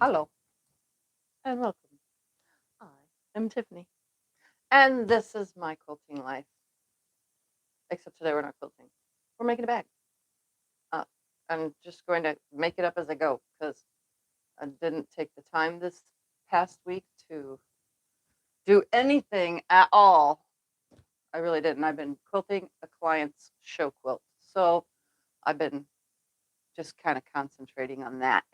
Hello and welcome. I am Tiffany, and this is my quilting life. Except today we're not quilting, we're making a bag. I'm just going to make it up as I go because I didn't take the time this past week to do anything at all. I really didn't. I've been quilting a client's show quilt, so I've been just kind of concentrating on that.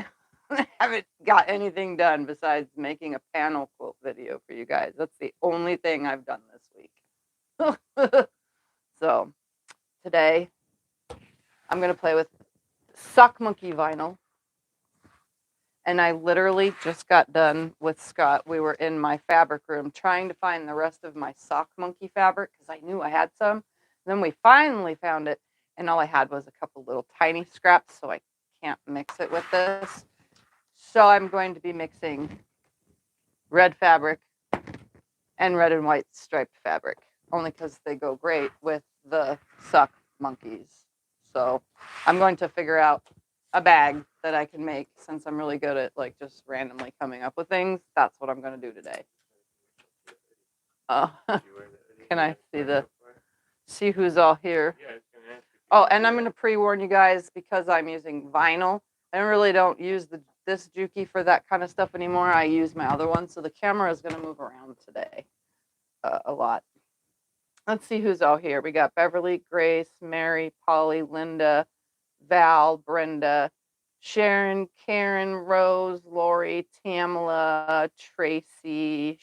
I haven't got anything done besides making a panel quilt video for you guys. That's the only thing I've done this week. So today I'm going to play with Sock Monkey vinyl. And I literally just got done with Scott. We were in my fabric room trying to find the rest of my Sock Monkey fabric because I knew I had some. Then we finally found it, and all I had was a couple little tiny scraps, so I can't mix it with this. So I'm going to be mixing red fabric and red and white striped fabric, only because they go great with the Sock Monkeys. So I'm going to figure out a bag that I can make, since I'm really good at like just randomly coming up with things. That's what I'm going to do today. Can I see who's all here? Oh, and I'm going to pre-warn you guys, because I'm using vinyl. I really don't use this Juki for that kind of stuff anymore. I use my other one, so the camera is going to move around today a lot. Let's see who's all here. We got Beverly, Grace, Mary, Polly, Linda, Val, Brenda, Sharon, Karen, Rose, Lori, Tamala, Tracy,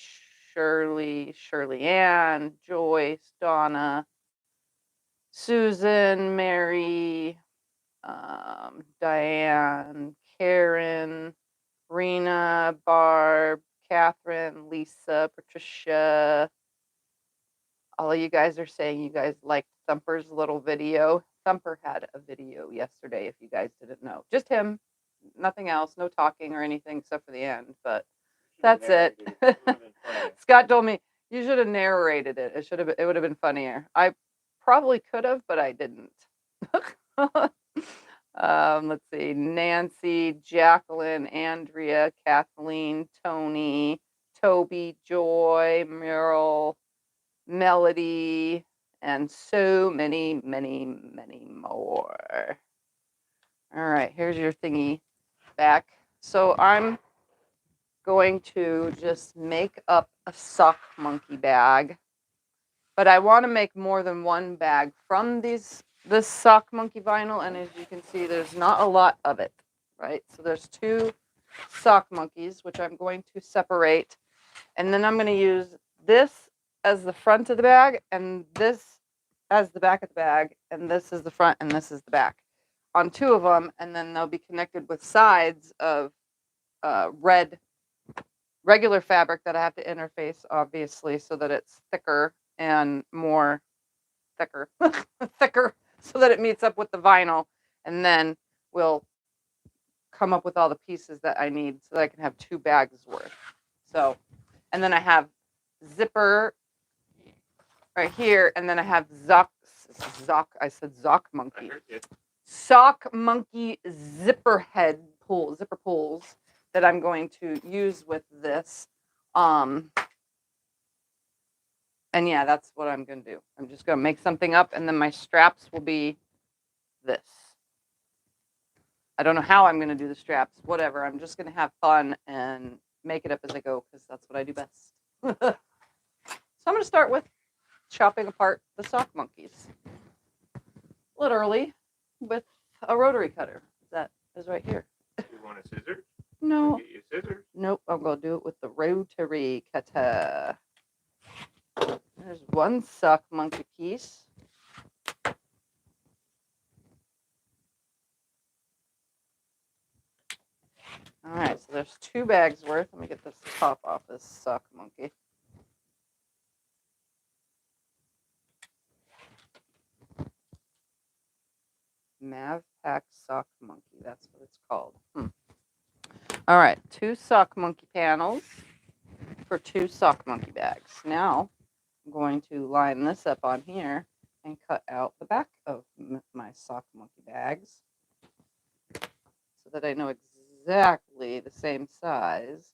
Shirley Ann, Joyce, Donna, Susan, Mary, Diane, Karen, Rena, Barb, Catherine, Lisa, Patricia. All of you guys are saying you guys liked Thumper's little video. Thumper had a video yesterday, if you guys didn't know. Just him, nothing else, no talking or anything except for the end, but that's it. Scott told me, you should have narrated it. It would have been funnier. I probably could have, but I didn't. Let's see, Nancy, Jacqueline, Andrea, Kathleen, Tony, Toby, Joy, Meryl, Melody, and so many, many, many more. All right, here's your thingy back. So I'm going to just make up a Sock Monkey bag, but I want to make more than one bag from this Sock Monkey vinyl, and as you can see, there's not a lot of it, right? So there's 2 Sock Monkeys, which I'm going to separate, and then I'm going to use this as the front of the bag, and this as the back of the bag, and this is the front and this is the back on 2 of them, and then they'll be connected with sides of regular fabric that I have to interface, obviously, so that it's thicker and more thicker so that it meets up with the vinyl, and then we'll come up with all the pieces that I need so that I can have 2 bags worth. So, and then I have zipper right here, and then I have Sock Monkey zipper pulls that I'm going to use with this. And yeah, that's what I'm going to do. I'm just going to make something up, and then my straps will be this. I don't know how I'm going to do the straps, whatever. I'm just going to have fun and make it up as I go, because that's what I do best. So I'm going to start with chopping apart the Sock Monkeys, literally with a rotary cutter. That is right here. You want a scissor? No. Get you a scissor? Nope, I'm going to do it with the rotary cutter. There's one Sock Monkey piece. All right, so there's 2 bags worth. Let me get this top off this Sock Monkey. Mav Pack Sock Monkey, that's what it's called. All right, 2 Sock Monkey panels for 2 Sock Monkey bags. Now I'm going to line this up on here and cut out the back of my Sock Monkey bags so that I know exactly the same size.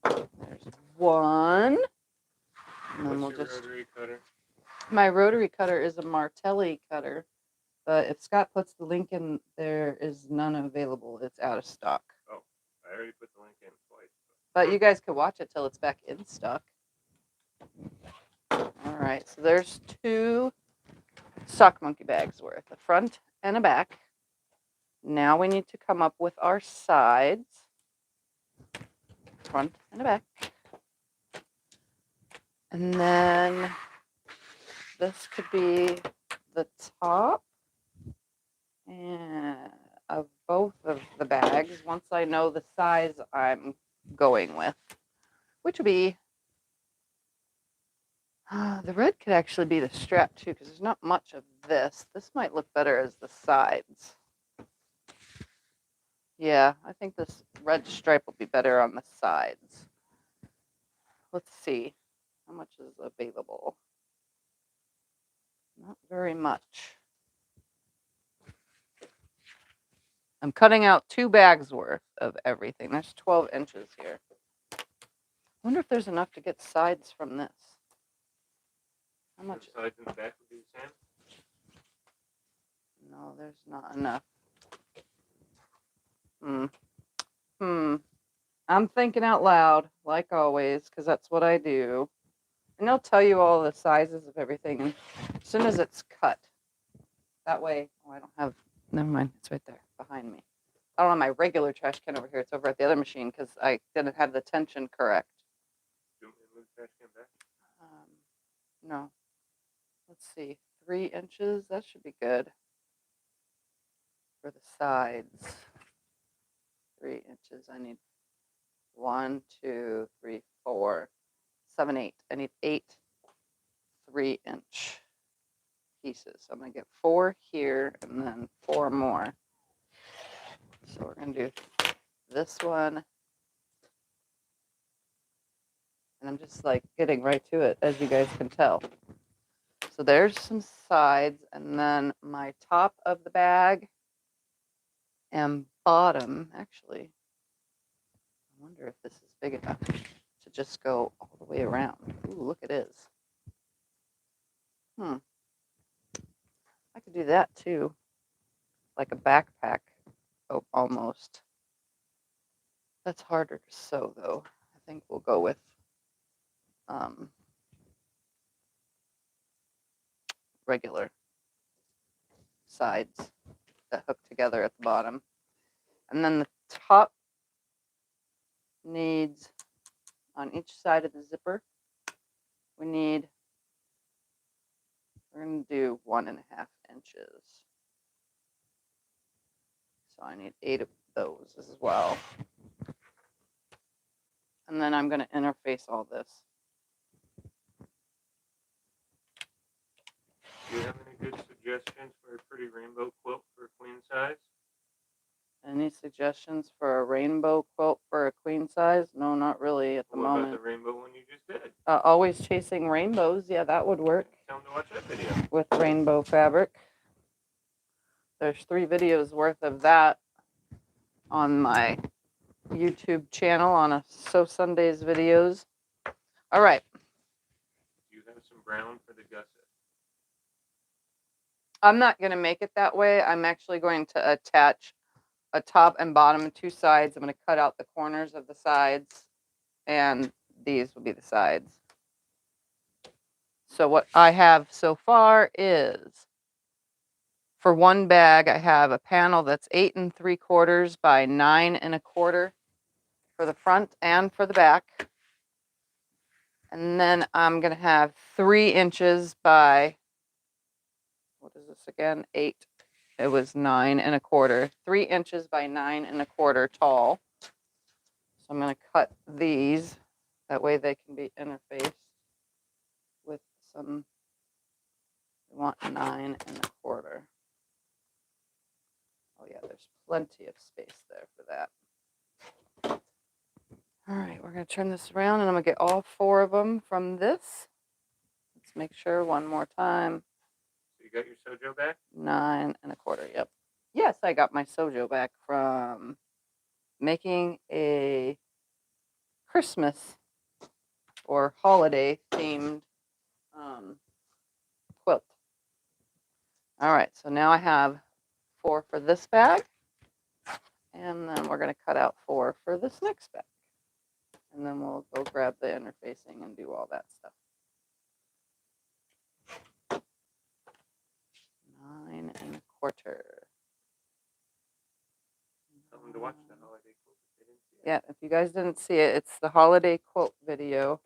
There's one. And then What's your rotary cutter? My rotary cutter is a Martelli cutter, but if Scott puts the link in, there is none available. It's out of stock. Oh, I already put the link in twice. But you guys can watch it till it's back in stock. All right, so there's 2 sock monkey bags worth, a front and a back. Now we need to come up with our sides, front and a back. And then this could be the top and of both of the bags once I know the size I'm going with, which would be, the red could actually be the strap too, because there's not much of this. This might look better as the sides. Yeah, I think this red stripe will be better on the sides. Let's see, how much is available? Not very much. I'm cutting out 2 bags worth of everything. There's 12 inches here. I wonder if there's enough to get sides from this. How much? The sides and the back would be the same? No, there's not enough. I'm thinking out loud, like always, because that's what I do. And they'll tell you all the sizes of everything and as soon as it's cut. That way, oh, I don't have, never mind, it's right there behind me. I don't have my regular trash can over here. It's over at the other machine because I didn't have the tension correct. Do you want me to move the trash can back? No. Let's see, 3 inches, that should be good. For the sides, 3 inches, I need 1, 2, 3, 4, 7, 8. I need 8 3-inch pieces. So I'm gonna get 4 here and then 4 more. So we're gonna do this one. And I'm just like getting right to it, as you guys can tell. So there's some sides, and then my top of the bag and bottom, actually, I wonder if this is big enough to just go all the way around. Ooh, look, it is. I could do that too, like a backpack, oh, almost. That's harder to sew, though. I think we'll go with regular sides that hook together at the bottom. And then the top needs, on each side of the zipper, we're going to do 1.5 inches. So I need 8 of those as well. And then I'm going to interface all this. Do you have any good suggestions for a pretty rainbow quilt for a queen size? Any suggestions for a rainbow quilt for a queen size? No, not really at the moment. What about the rainbow one you just did? Always Chasing Rainbows. Yeah, that would work. Tell them to watch that video. With rainbow fabric. There's 3 videos worth of that on my YouTube channel on a Sew Sundays videos. All right. Do you have some brown for the gusset? I'm not going to make it that way. I'm actually going to attach a top and bottom and 2 sides. I'm going to cut out the corners of the sides, and these will be the sides. So what I have so far is, for one bag, I have a panel that's 8 3/4 by 9 1/4 for the front and for the back. And then I'm going to have 3 inches by, what is this again? 8. It was 9 1/4. 3 inches by 9 1/4 tall. So I'm going to cut these. That way they can be interfaced with some, we want 9 1/4. Oh yeah, there's plenty of space there for that. All right, we're going to turn this around and I'm going to get all 4 of them from this. Let's make sure one more time. So you got your Sojo back? 9 1/4, yep. Yes, I got my sojo back from making a Christmas or holiday themed quilt. All right, so now I have 4 for this bag, and then we're going to cut out 4 for this next bag, and then we'll go grab the interfacing and do all that stuff. 9 1/4. Tell them to watch the holiday quilt if they didn't see it. Yeah, if you guys didn't see it, it's the holiday quilt video.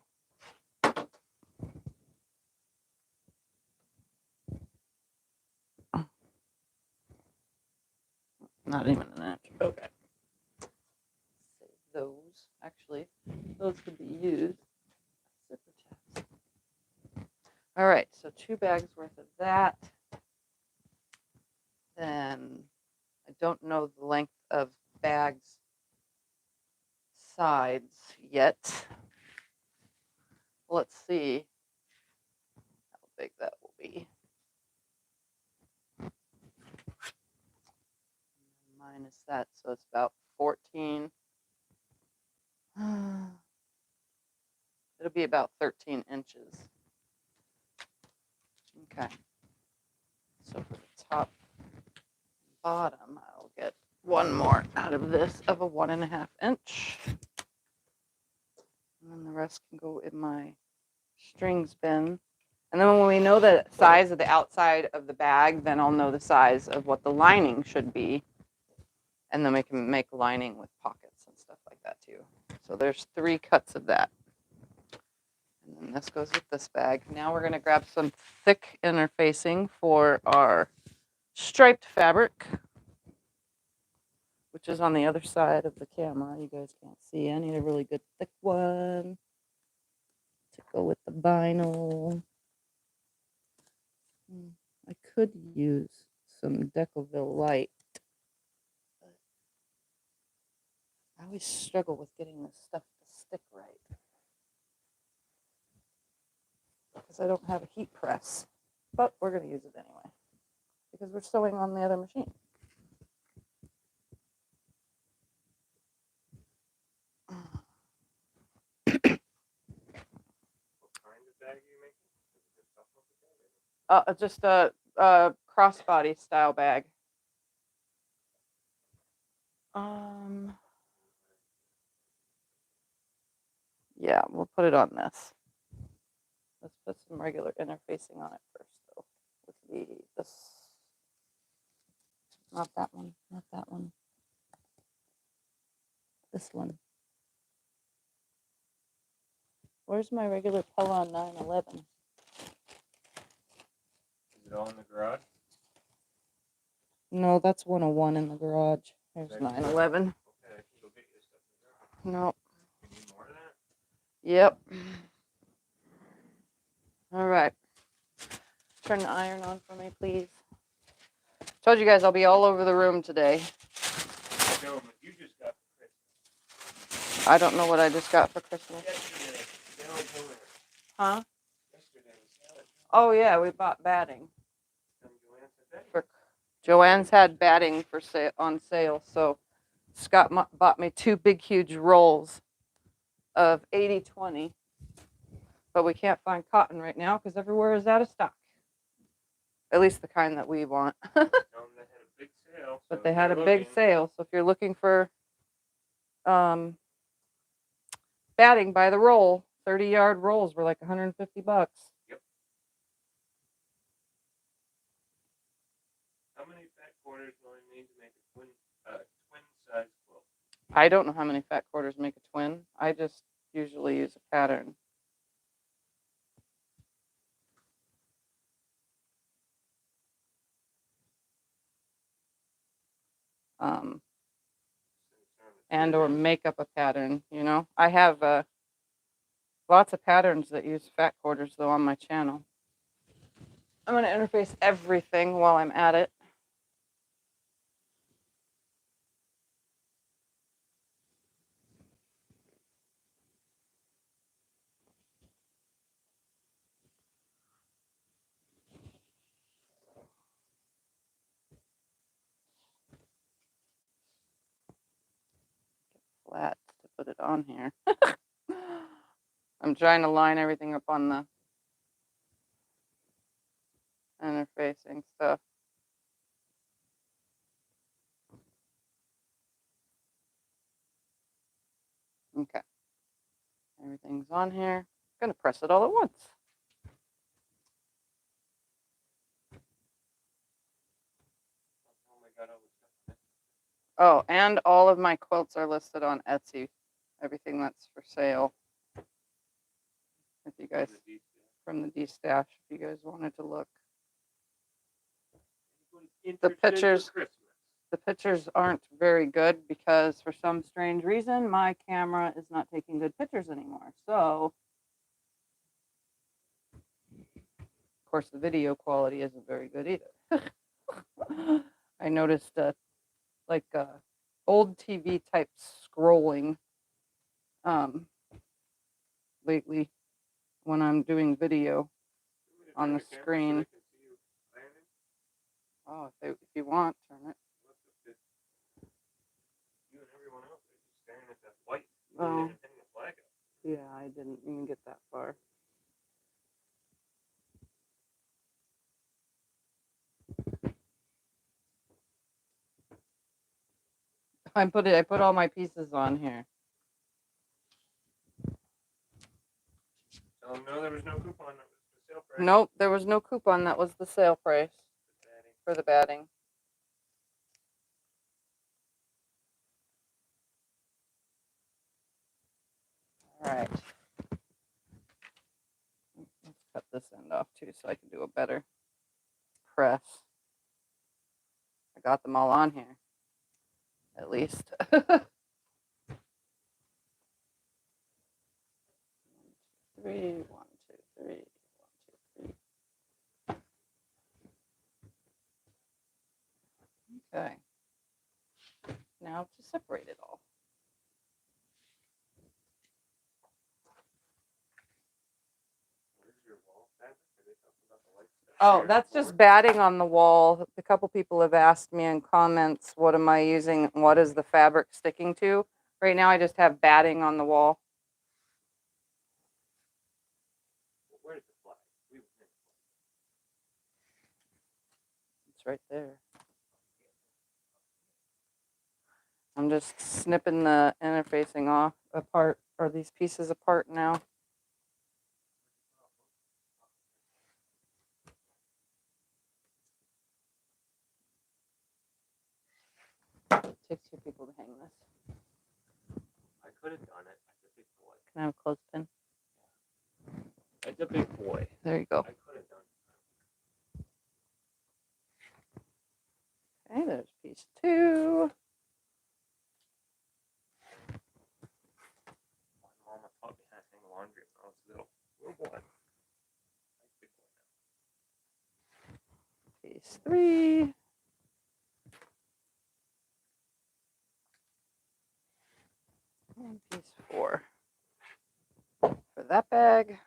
Not even an inch. Okay. Save those. Actually, those could be used. Zipper tabs. All right, so 2 bags worth of that. Then I don't know the length of bags sides yet. Let's see how big that will be. Minus that, so it's about 14. It'll be about 13 inches. Okay. So for the top and bottom, I'll get 1 more out of this of a 1.5 inch. And then the rest can go in my strings bin. And then when we know the size of the outside of the bag, then I'll know the size of what the lining should be. And then we can make lining with pockets and stuff like that too. So there's 3 cuts of that. And then this goes with this bag. Now we're going to grab some thick interfacing for our striped fabric, which is on the other side of the camera. You guys can't see. I need a really good thick one to go with the vinyl. I could use some Decoville Light. I always struggle with getting this stuff to stick right because I don't have a heat press, but we're going to use it anyway because we're sewing on the other machine. What kind of bag are you making? Just a crossbody style bag. Yeah, we'll put it on this. Let's put some regular interfacing on it first, though. This, not that one, not that one. This one. Where's my regular Pellon 911? Is it all in the garage? No, that's 101 in the garage. There's 911. Okay, I can go get you stuff in the garage. No. You need more of that? Yep. All right. Turn the iron on for me, please. Told you guys I'll be all over the room today. Show them what you just got for Christmas. I don't know what I just got for Christmas. Yesterday, salad toner. Huh? Yesterday, salad toner. Oh, yeah, we bought batting. For Joanne's had batting for on sale, so Scott bought me 2 big, huge rolls of 80/20. But we can't find cotton right now because everywhere is out of stock. At least the kind that we want. They had a big sale. But they had a big sale, so if you're looking for batting by the roll, 30-yard rolls were like $150. Yep. How many fat quarters will I need to make a twin size quilt? I don't know how many fat quarters make a twin. I just usually use a pattern. And or make up a pattern, you know. I have lots of patterns that use fat quarters though on my channel. I'm going to interface everything while I'm at it. put it on here. I'm trying to line everything up on the interfacing stuff. Okay. Everything's on here. I'm gonna press it all at once. Oh, and all of my quilts are listed on Etsy. Everything that's for sale. If you guys, from the D stash, if you guys wanted to look. The pictures aren't very good because for some strange reason, my camera is not taking good pictures anymore. So, of course, the video quality isn't very good either. I noticed like old TV type scrolling lately when I'm doing video on the screen. Oh, if you want, turn it. Oh, yeah, I didn't even get that far. I put all my pieces on here. So no, there was no coupon. That was the sale price. Nope, there was no coupon. That was the sale price for the batting. All right. Let's cut this end off too so I can do a better press. I got them all on here, at least. 1, 2, 3, 1, 2, 3, 1, 2, 3. Okay. Now to separate it all. Oh, that's just batting on the wall. A couple people have asked me in comments, what am I using? What is the fabric sticking to? Right now I just have batting on the wall. Where's the flag? It's right there. I'm just snipping the interfacing off apart, or these pieces apart now. It takes 2 people to hang this. I could have done it. That's a big boy. Can I have a clothespin? It's a big boy. There you go. I could have done it. Okay, there's piece 2. My mama taught me how to hang laundry when I was little. Little boy. Big boy now. Piece 3. And piece 4. For that bag.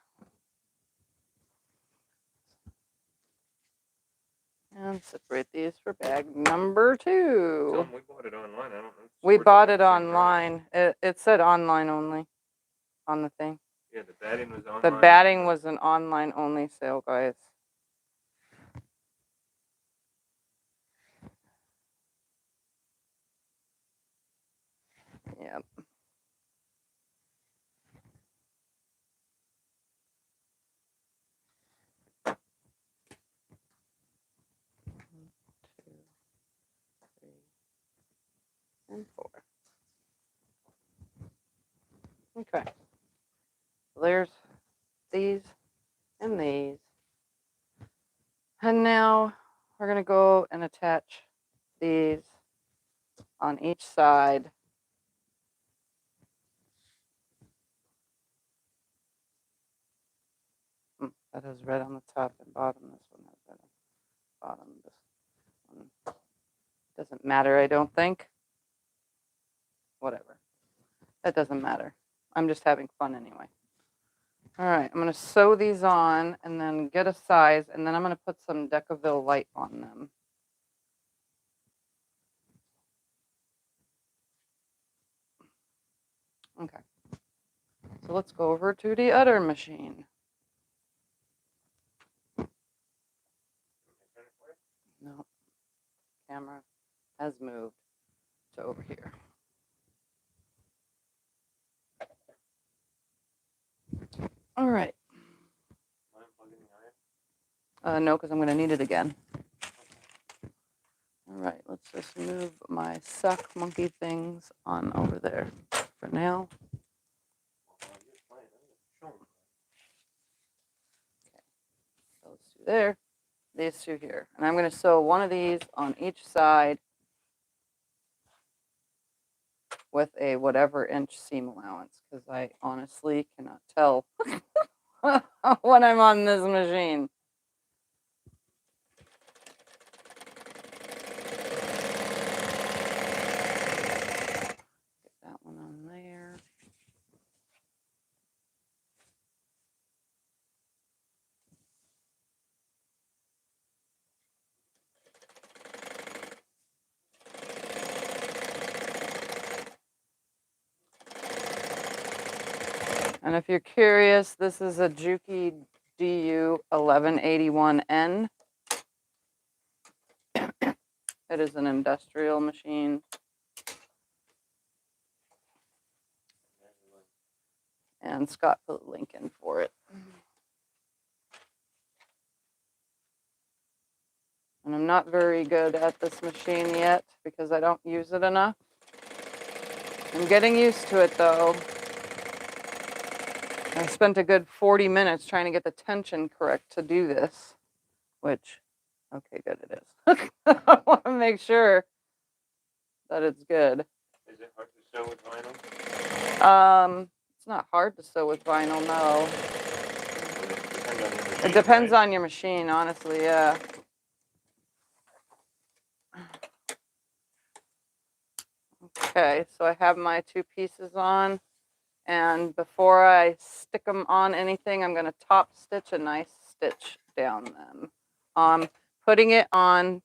And separate these for bag number 2. Tell them we bought it online. I don't know. We bought it online. It said online only on the thing. Yeah, the batting was online. The batting was an online only sale, guys. Yep. And 4. Okay. So there's these and these. And now we're going to go and attach these on each side. That has red on the top and bottom. This one has red on the bottom. This one doesn't matter, I don't think. Whatever. That doesn't matter. I'm just having fun anyway. All right, I'm going to sew these on and then get a size, and then I'm going to put some Decaville light on them. Okay. So let's go over to the other machine. No, camera has moved to over here. All right. No, because I'm going to need it again. All right, let's just move my sock monkey things on over there for now. Okay, those two there, these two here. And I'm going to sew one of these on each side with a whatever inch seam allowance, because I honestly cannot tell when I'm on this machine. Get that one on there. And if you're curious, this is a Juki DU 1181N. It is an industrial machine. And Scott put a link in for it. And I'm not very good at this machine yet because I don't use it enough. I'm getting used to it though. I spent a good 40 minutes trying to get the tension correct to do this, which, okay, good it is. I want to make sure that it's good. Is it hard to sew with vinyl? It's not hard to sew with vinyl, no. It Depends on your machine, honestly, yeah. Okay, so I have my two pieces on, and before I stick them on anything, I'm going to top stitch a nice stitch down them. Putting it on,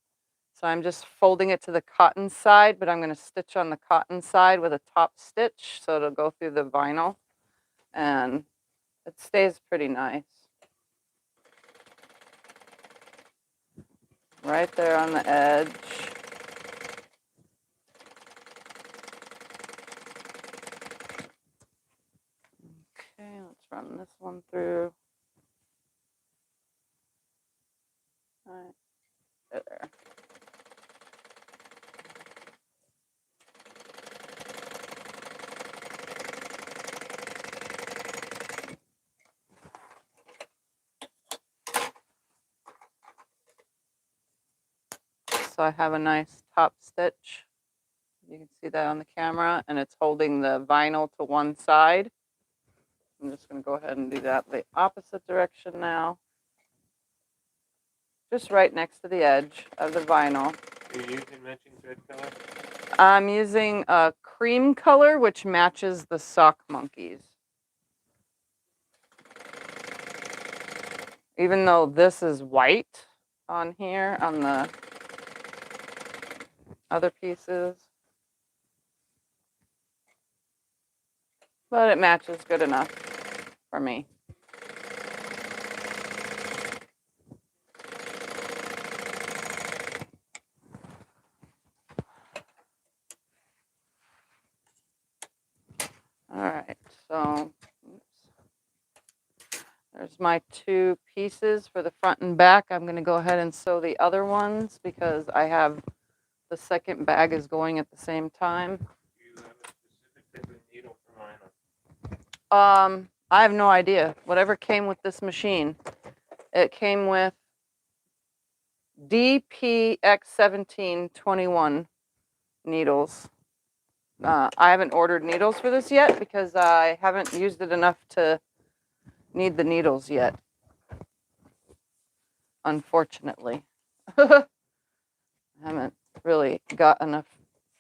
so I'm just folding it to the cotton side, but I'm going to stitch on the cotton side with a top stitch, so it'll go through the vinyl, and it stays pretty nice. Right there on the edge. Okay, let's run this one through. All right, there. So I have a nice top stitch. You can see that on the camera, and it's holding the vinyl to one side. I'm just going to go ahead and do that the opposite direction now. Just right next to the edge of the vinyl. Are you using matching thread color? I'm using a cream color, which matches the sock monkeys. Even though this is white on here, on the other pieces. But it matches good enough for me. All right, so there's my two pieces for the front and back. I'm going to go ahead and sew the other ones because I have the second bag is going at the same time. Do you have a specific type of needle for vinyl? I have no idea. Whatever came with this machine. It came with DPX1721 needles. I haven't ordered needles for this yet because I haven't used it enough to need the needles yet. Unfortunately. I haven't really got enough,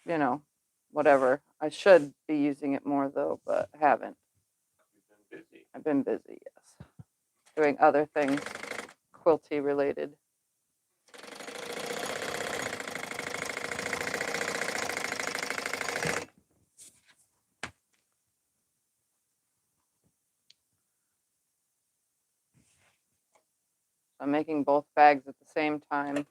you know, whatever. I should be using it more though, but I haven't. You've been busy. I've been busy, yes. Doing other things, quilty related. I'm making both bags at the same time.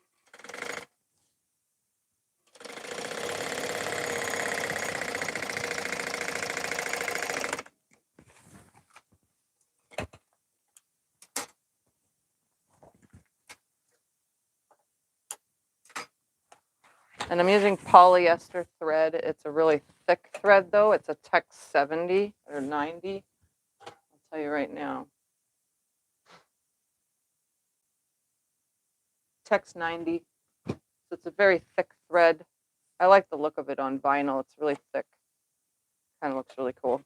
And I'm using polyester thread. It's a really thick thread though. It's a Tech 70 or 90. I'll tell you right now. Tech's 90. So it's a very thick thread. I like the look of it on vinyl. It's really thick. Kind of looks really cool.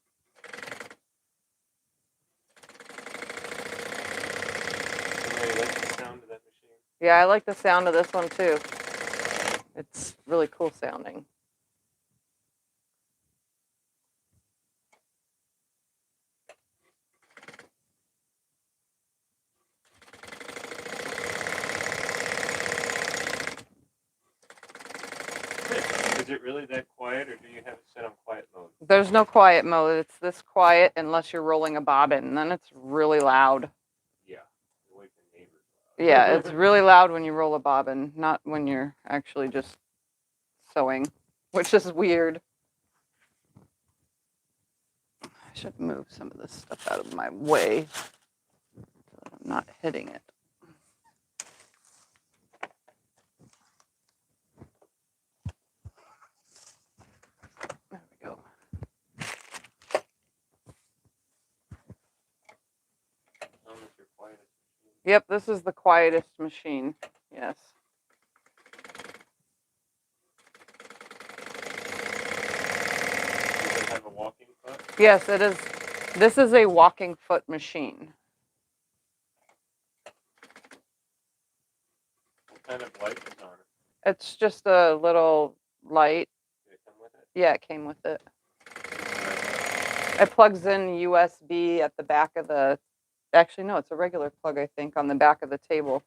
I like the sound of that machine. Yeah, I like the sound of this one too. It's really cool sounding. Is it really that quiet, or do you have it set on quiet mode? There's no quiet mode. It's this quiet unless you're rolling a bobbin, and then it's really loud. Yeah, wake the neighbors loud. Yeah, it's really loud when you roll a bobbin, not when you're actually just sewing, which is weird. I should move some of this stuff out of my way so that I'm not hitting it. There we go. Your quietest machine. Yep, this is the quietest machine. Yes. Does it have a walking foot? Yes, it is. This is a walking foot machine. What kind of light is on it? It's just a little light. Did it come with it? Yeah, it came with it. It plugs in USB at the back of the, actually no, it's a regular plug, I think, on the back of the table.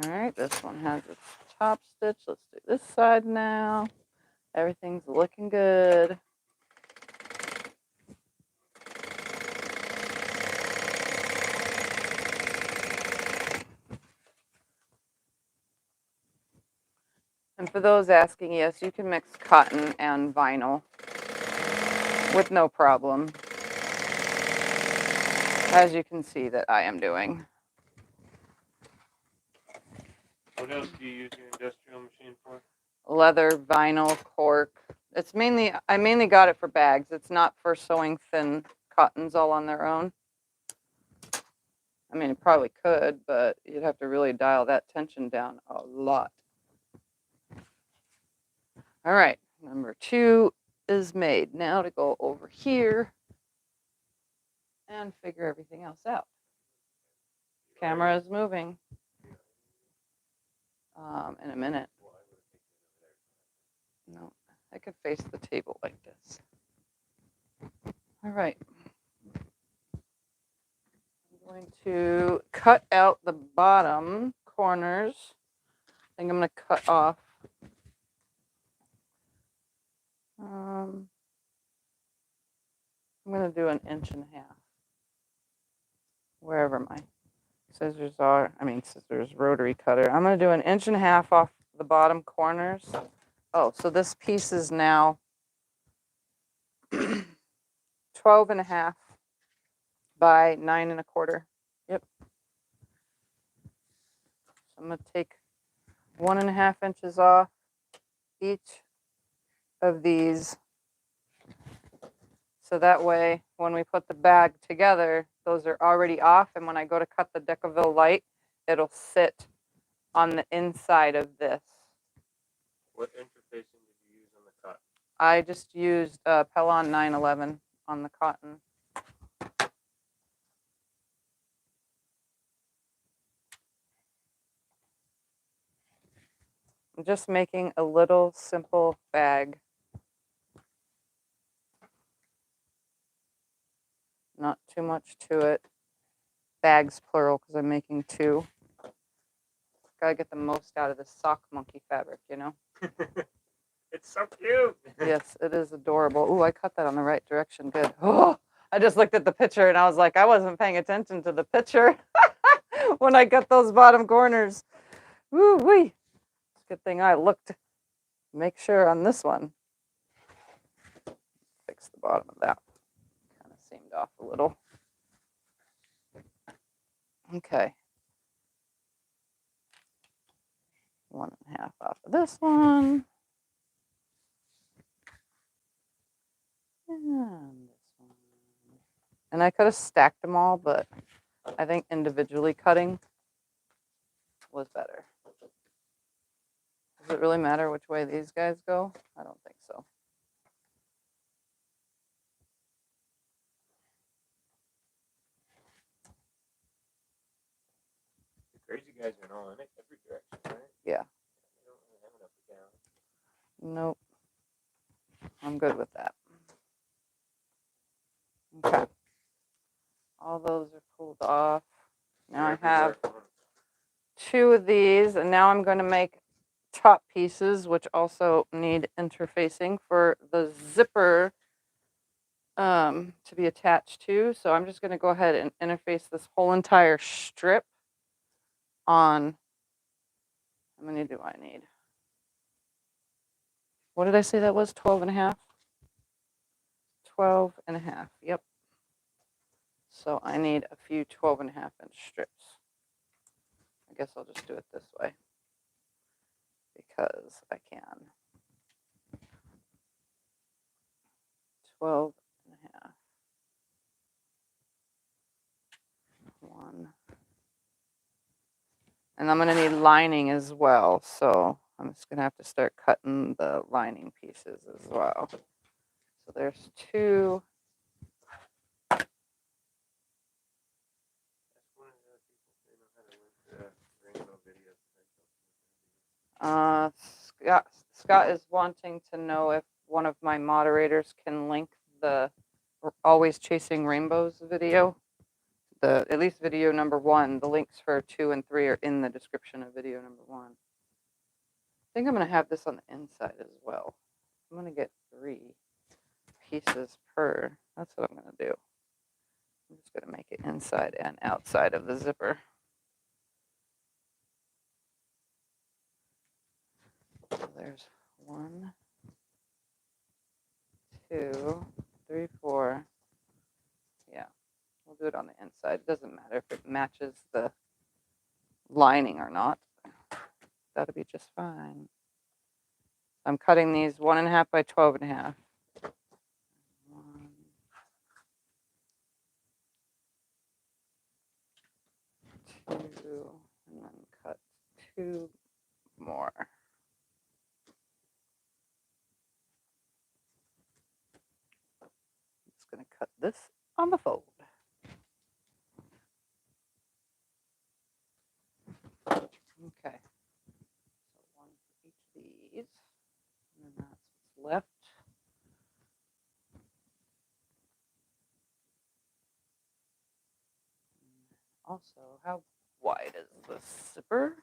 All right, this one has its top stitch. Let's do this side now. Everything's looking good. And for those asking, yes, you can mix cotton and vinyl with no problem, as you can see that I am doing. What else do you use your industrial machine for? Leather, vinyl, cork. It's mainly, I mainly got it for bags. It's not for sewing thin cottons all on their own. I mean, it probably could, but you'd have to really dial that tension down a lot. All right, number 2 is made. Now to go over here and figure everything else out. Camera is moving in a minute. No, I could face the table like this. All right. I'm going to cut out the bottom corners. I think I'm going to cut off. I'm going to do 1.5 inches. Wherever my scissors are. I mean, scissors, rotary cutter. I'm going to do 1.5 inches off the bottom corners. Oh, so this piece is now 12.5 by 9.25. Yep. So I'm going to take 1.5 inches off each of these. So that way, when we put the bag together, those are already off. And when I go to cut the Decaville light, it'll sit on the inside of this. What interfacing did you use on the cotton? I just used Pellon 911 on the cotton. I'm just making a little simple bag. Not too much to it. Bags plural because I'm making 2. Gotta get the most out of this sock monkey fabric, you know? It's It's so cute. Yes, it is adorable. Ooh, I cut that on the right direction. Good. Oh, I just looked at the picture and I was like, I wasn't paying attention to the picture when I cut those bottom corners. Woo wee. Good thing I looked to make sure on this one. Fix the bottom of that. Kind of seamed off a little. Okay. 1.5 off of this one. And this one. And I could have stacked them all, but I think individually cutting was better. Does it really matter which way these guys go? I don't think so. The crazy guys are all in it every direction, right? Yeah. They don't really have it up and down. Nope. I'm good with that. Okay. All those are pulled off. Now I have 2 of these, and now I'm going to make top pieces, which also need interfacing for the zipper to be attached to. So I'm just going to go ahead and interface this whole entire strip on. How many do I need? What did I say that was? 12.5? 12.5. Yep. So I need a few 12.5-inch strips. I guess I'll just do it this way because I can. 12.5. 1. And I'm going to need lining as well. So I'm just going to have to start cutting the lining pieces as well. So there's 2. Scott is wanting to know if one of my moderators can link the Always Chasing Rainbows video. At least video number 1. The links for 2 and 3 are in the description of video number 1. I think I'm going to have this on the inside as well. I'm going to get 3 pieces per. That's what I'm going to do. I'm just going to make it inside and outside of the zipper. So there's 1, 2, 3, 4. Yeah, we'll do it on the inside. It doesn't matter if it matches the lining or not. That'll be just fine. I'm cutting these 1.5 by 12.5. 1, 2, and then cut 2 more. I'm just going to cut this on the fold. Okay. So 1 for each of these. And then that's what's left. Also, how wide is this zipper?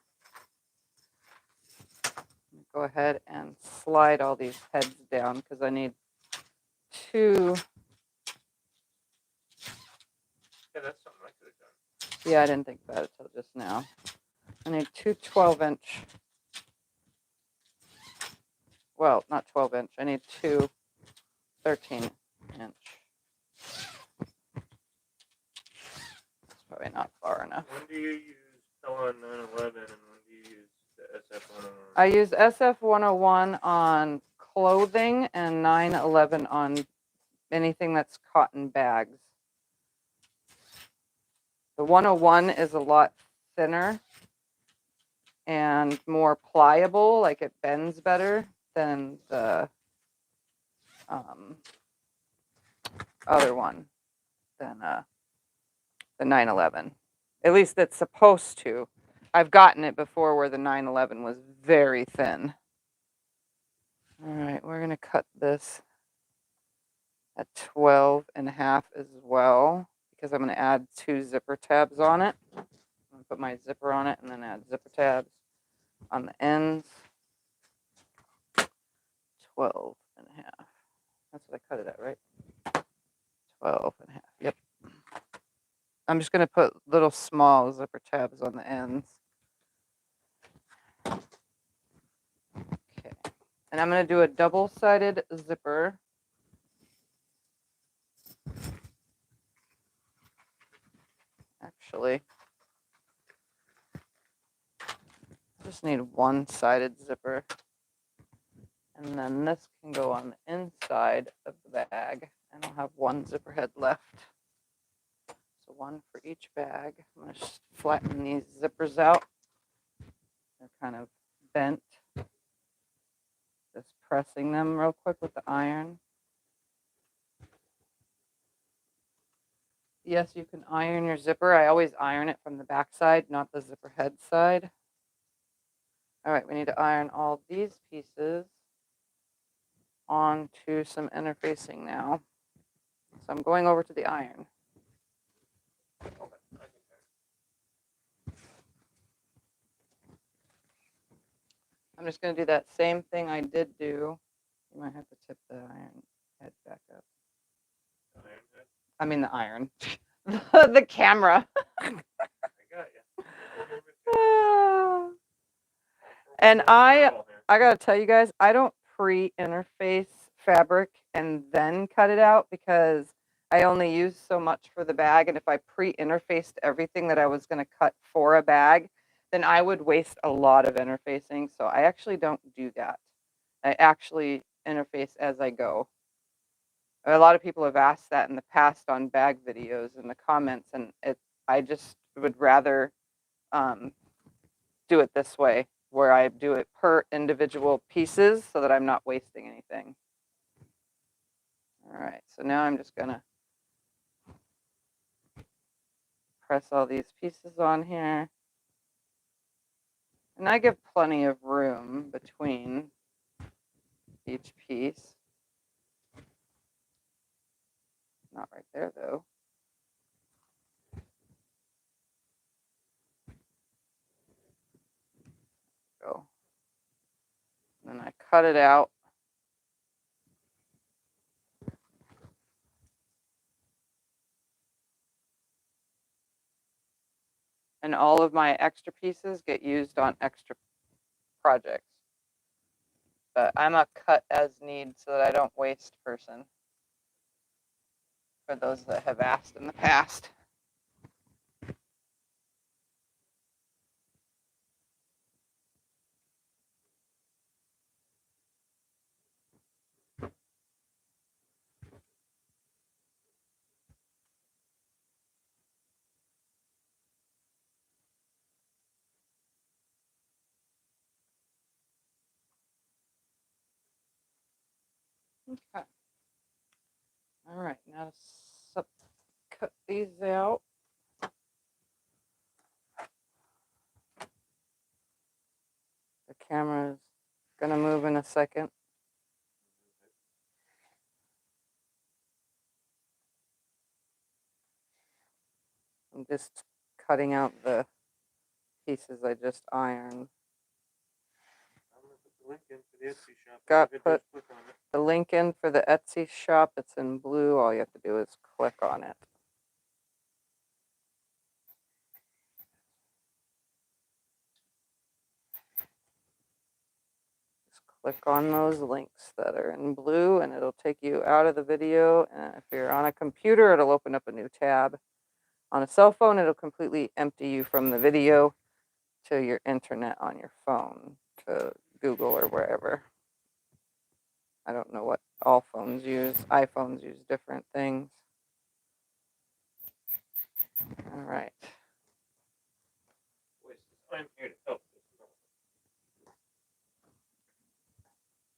Go ahead and slide all these heads down because I need 2. Yeah, that's something I could have done. Yeah, I didn't think about it till just now. I need 2 12-inch. Well, not 12-inch. I need 2 13-inch. It's probably not far enough. When do you use LN 911 and when do you use the SF 101? I use SF 101 on clothing and 911 on anything that's cotton bags. The 101 is a lot thinner and more pliable, like it bends better than the other one, than the 911. At least it's supposed to. I've gotten it before where the 911 was very thin. All right, we're going to cut this at 12.5 as well because I'm going to add 2 zipper tabs on it. I'm going to put my zipper on it and then add zipper tabs on the ends. 12 and a half. That's what I cut it at, right? 12 and a half. Yep. I'm just going to put little small zipper tabs on the ends. Okay. And I'm going to do a double-sided zipper. Actually, I just need one-sided zipper. And then this can go on the inside of the bag. And I'll have one zipper head left. So one for each bag. I'm going to flatten these zippers out. They're kind of bent. Just pressing them real quick with the iron. Yes, you can iron your zipper. I always iron it from the back side, not the zipper head side. All right, we need to iron all these pieces onto some interfacing now. So I'm going over to the iron. I'm just going to do that same thing I did do. You might have to tip the iron head back up. I mean the iron. The camera. I got you. And I got to tell you guys, I don't pre-interface fabric and then cut it out because I only use so much for the bag. And if I pre-interfaced everything that I was going to cut for a bag, then I would waste a lot of interfacing. So I actually don't do that. I actually interface as I go. A lot of people have asked that in the past on bag videos in the comments, and I just would rather do it this way, where I do it per individual pieces so that I'm not wasting anything. All right, so now I'm just gonna press all these pieces on here. And I give plenty of room between each piece. Not right there though. Go. And then I cut it out. And all of my extra pieces get used on extra projects. But I'm a cut as need so that I don't waste person. For those that have asked in the past. Okay. All right, now to cut these out. The camera is going to move in a second. I'm just cutting out the pieces I just ironed. Got put the link in for the Etsy shop. It's in blue. All you have to do is click on it. Just click on those links that are in blue and it'll take you out of the video. And if you're on a computer, it'll open up a new tab. On a cell phone, it'll completely empty you from the video to your internet on your phone, to Google or wherever. I don't know what all phones use. iPhones use different things. All right. I'm here to help.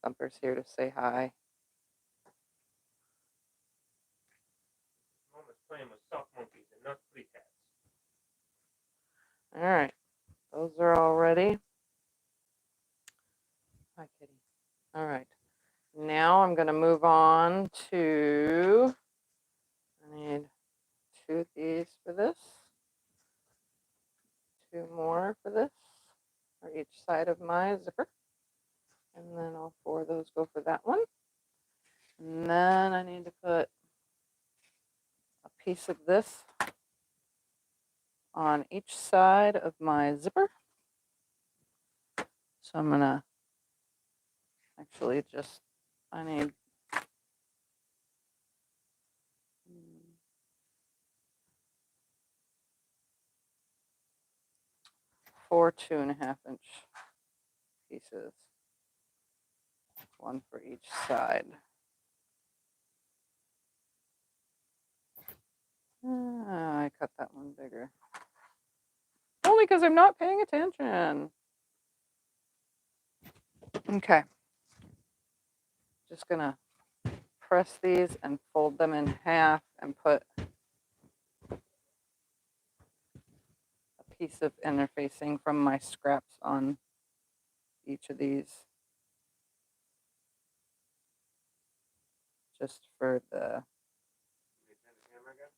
Thumper's here to say hi. Mama's playing with soft monkeys and not kitty cats. All right. Those are all ready. Hi, kitty. All right. Now I'm going to move on to, I need 2 of these for this, 2 more for this, for each side of my zipper. And then all 4 of those go for that one. And then I need to put a piece of this on each side of my zipper. So I'm gonna actually just, I need 4 2.5-inch pieces, 1 for each side. I cut that one bigger. Only because I'm not paying attention. Okay. Just gonna press these and fold them in half and put a piece of interfacing from my scraps on each of these. Just for the,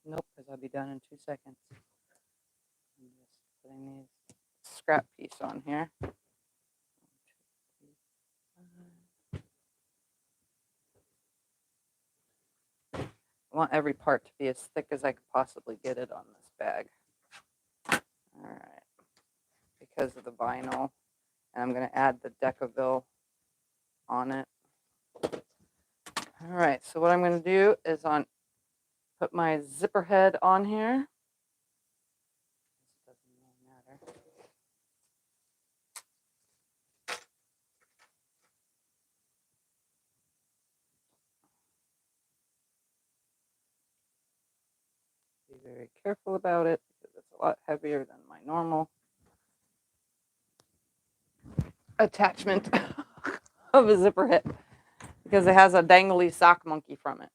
nope, because I'll be done in 2 seconds. I'm just putting these scrap piece on here. I want every part to be as thick as I could possibly get it on this bag. All right, because of the vinyl. And I'm going to add the Decaville on it. All right, so what I'm going to do is put my zipper head on here. This doesn't really matter. Be very careful about it because it's a lot heavier than my normal attachment of a zipper head because it has a dangly sock monkey from it.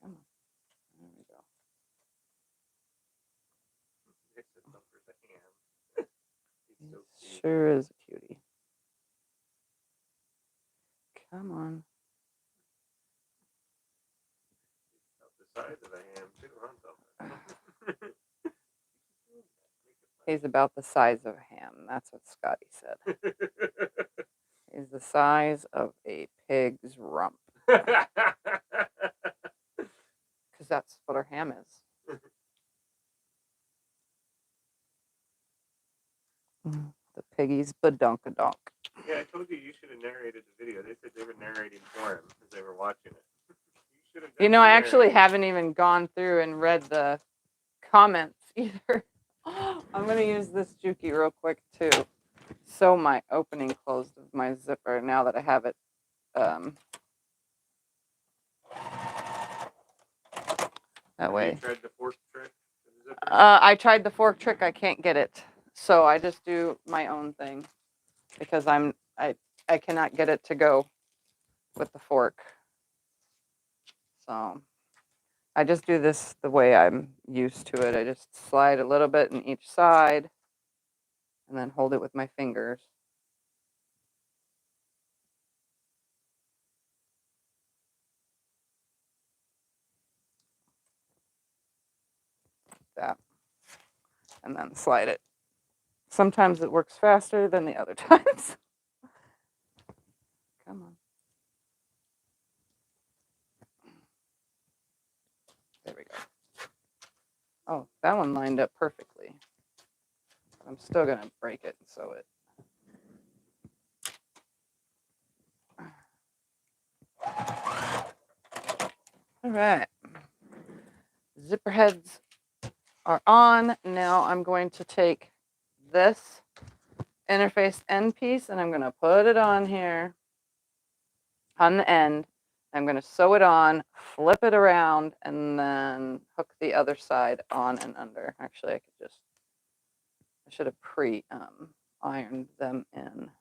Come on. There we go. He sure is a cutie. Come on. The size of a ham too, huh? He's about the size of a ham. That's what Scotty said. He's the size of a pig's rump. Because that's what our ham is. The piggy's badunkadonk. Yeah, I told you should have narrated the video. They said they were narrating for him as they were watching it. You know, I actually haven't even gone through and read the comments either. I'm going to use this Juki real quick too. Sew my opening closed of my zipper now that I have it. That way. You tried the fork trick? I tried the fork trick. I can't get it. So I just do my own thing because I cannot get it to go with the fork. So I just do this the way I'm used to it. I just slide a little bit in each side and then hold it with my fingers. That. And then slide it. Sometimes it works faster than the other times. Come on. There we go. Oh, that one lined up perfectly. I'm still going to break it and sew it. All right. Zipper heads are on. Now I'm going to take this interfaced end piece and I'm going to put it on here on the end. I'm going to sew it on, flip it around, and then hook the other side on and under. Actually, I should have ironed them in.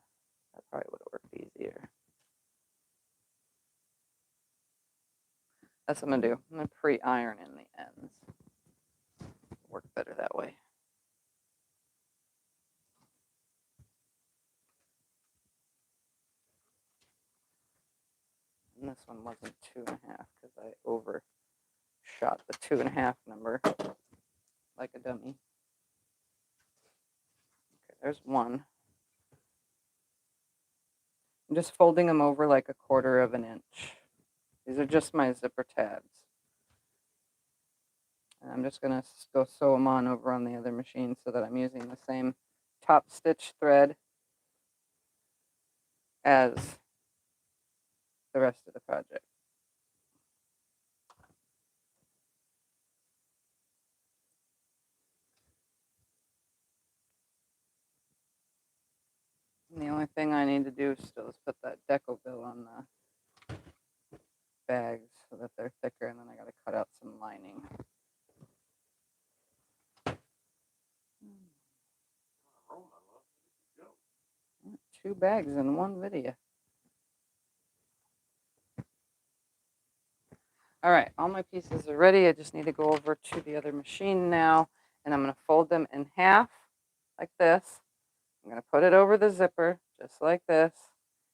That probably would have worked easier. That's what I'm going to do. I'm going to pre-iron in the ends. Work better that way. And this one wasn't 2.5 because I overshot the 2.5 number like a dummy. There's one. I'm just folding them over like 1/4 of an inch. These are just my zipper tabs. And I'm just going to go sew them on over on the other machine so that I'm using the same top stitch thread as the rest of the project. And the only thing I need to do still is put that deco bill on the bags so that they're thicker, and then I got to cut out some lining. Two bags in one video. All right, all my pieces are ready. I just need to go over to the other machine now, and I'm going to fold them in half like this. I'm going to put it over the zipper just like this,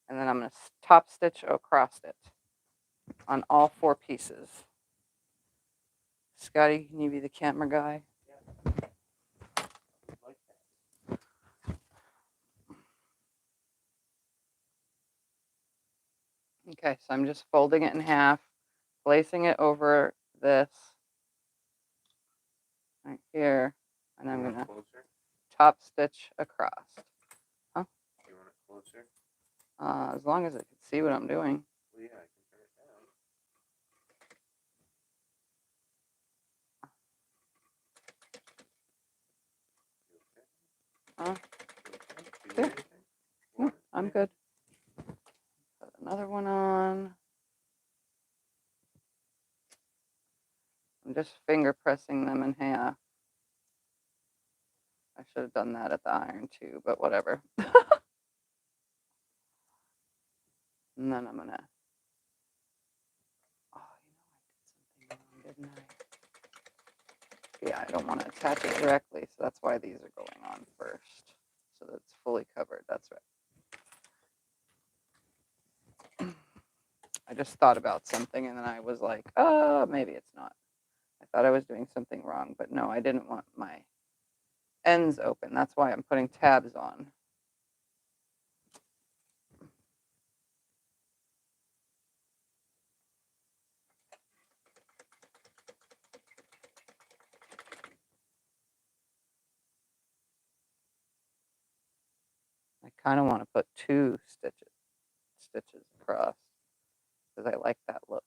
and then I'm going to top stitch across it on all 4 pieces. Scotty, can you be the camera guy? Okay, so I'm just folding it in half, placing it over this right here, and I'm going to top stitch across. Huh? You want it closer? As long as it can see what I'm doing. Well, yeah, I can turn it down. Huh? There. No, I'm good. Put another one on. I'm just finger pressing them in half. I should have done that at the iron too, but whatever. And then I'm gonna, oh, you know, I did something wrong, didn't I? Yeah, I don't want to attach it directly, so that's why these are going on first, so that it's fully covered. That's right. I just thought about something, and then I was like, oh, maybe it's not. I thought I was doing something wrong, but no, I didn't want my ends open. That's why I'm putting tabs on. I kind of want to put 2 stitches across because I like that look.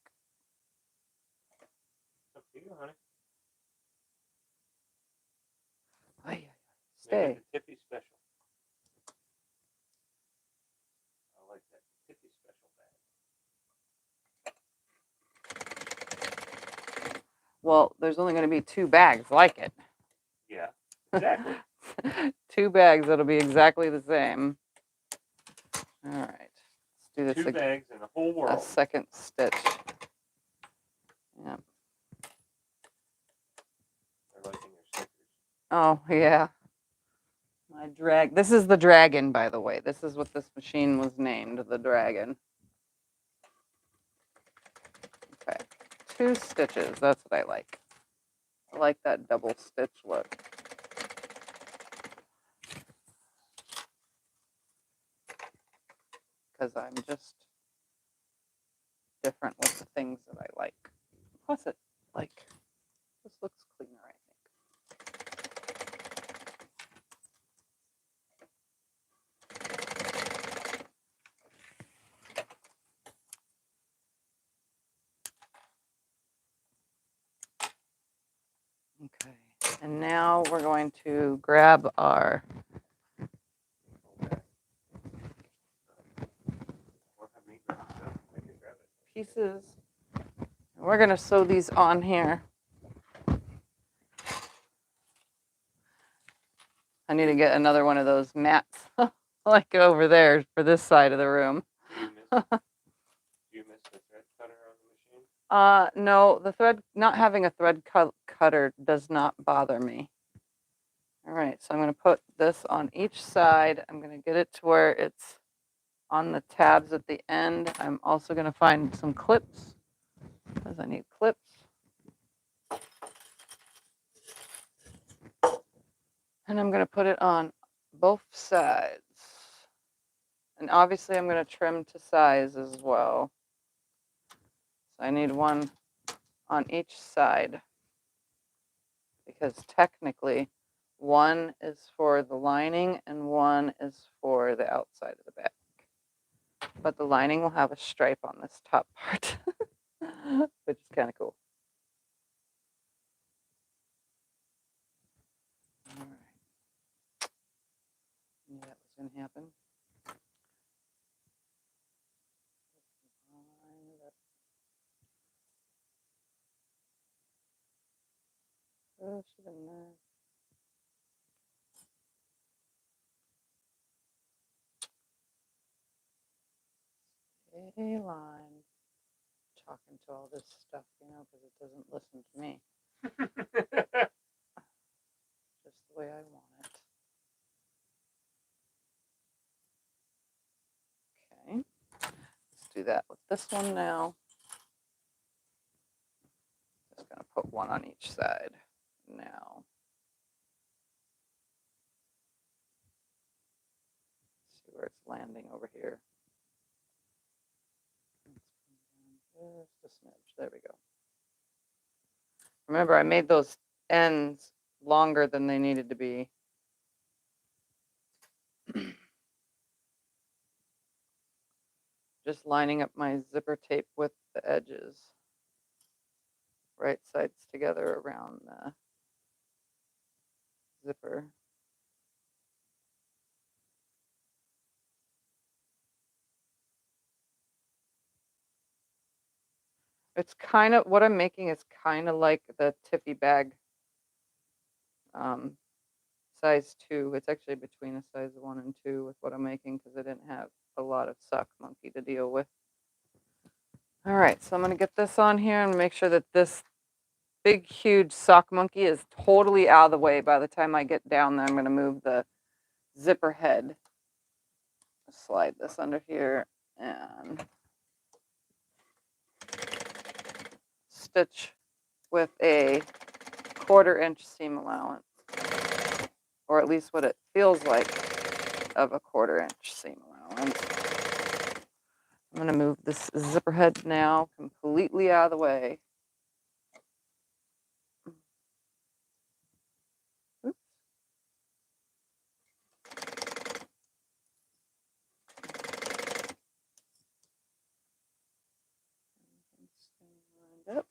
Up to you, honey. Ay, Make it stay. the Tiffy special. I like that Tiffy special bag. Well, there's only going to be 2 bags like it. Yeah, exactly. 2 bags that'll be exactly the same. All right, let's do this 2 bags in the whole world. a second stitch. Yeah. They're liking your stickers. Oh yeah. This is the dragon, by the way. This is what this machine was named, the dragon. Okay, 2 stitches. That's what I like. I like that double stitch look. Because I'm just different with the things that I like. Plus it, like, this looks cleaner, I think. Okay, and now we're going to grab our pieces. We're going to sew these on here. I need to get another one of those mats like over there for this side of the room. Do you miss the thread cutter on the machine? No, not having a thread cutter does not bother me. All right, so I'm going to put this on each side. I'm going to get it to where it's on the tabs at the end. I'm also going to find some clips because I need clips. And I'm going to put it on both sides. And obviously I'm going to trim to size as well. So I need one on each side because technically one is for the lining and one is for the outside of the back. But the lining will have a stripe on this top part, which is kind of cool. All right. Knew that was going to happen. Oh, should have been a line. Talking to all this stuff, you know, because it doesn't listen to me. Just the way I want it. Okay. Let's do that with this one now. Just going to put one on each side now. See where it's landing over here. Just a smidge. There we go. Remember, I made those ends longer than they needed to be. Just lining up my zipper tape with the edges. Right sides together around the zipper. It's kind of, what I'm making is kind of like the Tiffy bag size 2. It's actually between a size 1 and 2 with what I'm making because I didn't have a lot of sock monkey to deal with. All right, so I'm going to get this on here and make sure that this big, huge sock monkey is totally out of the way. By the time I get down there, I'm going to move the zipper head. Slide this under here and stitch with a 1/4 inch seam allowance, or at least what it feels like of a 1/4 inch seam allowance. I'm going to move this zipper head now completely out of the way. Oops. Lined up.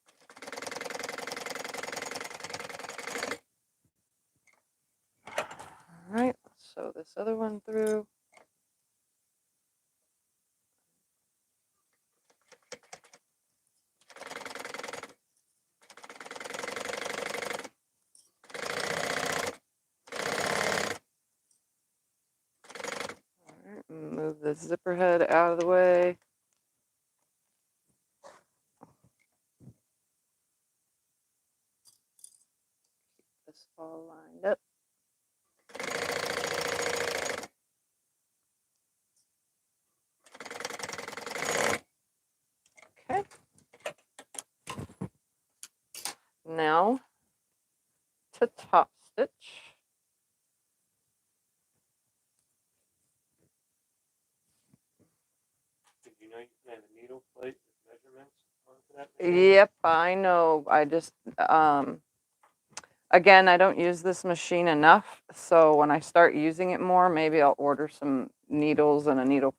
All right, let's sew this other one through. All right, move the zipper head out of the way. Keep this all lined up. Okay. Now to top stitch. Did you know you can have a needle plate with measurements onto that? Yep, I know. I just, again, I don't use this machine enough. So when I start using it more, maybe I'll order some needles and a needle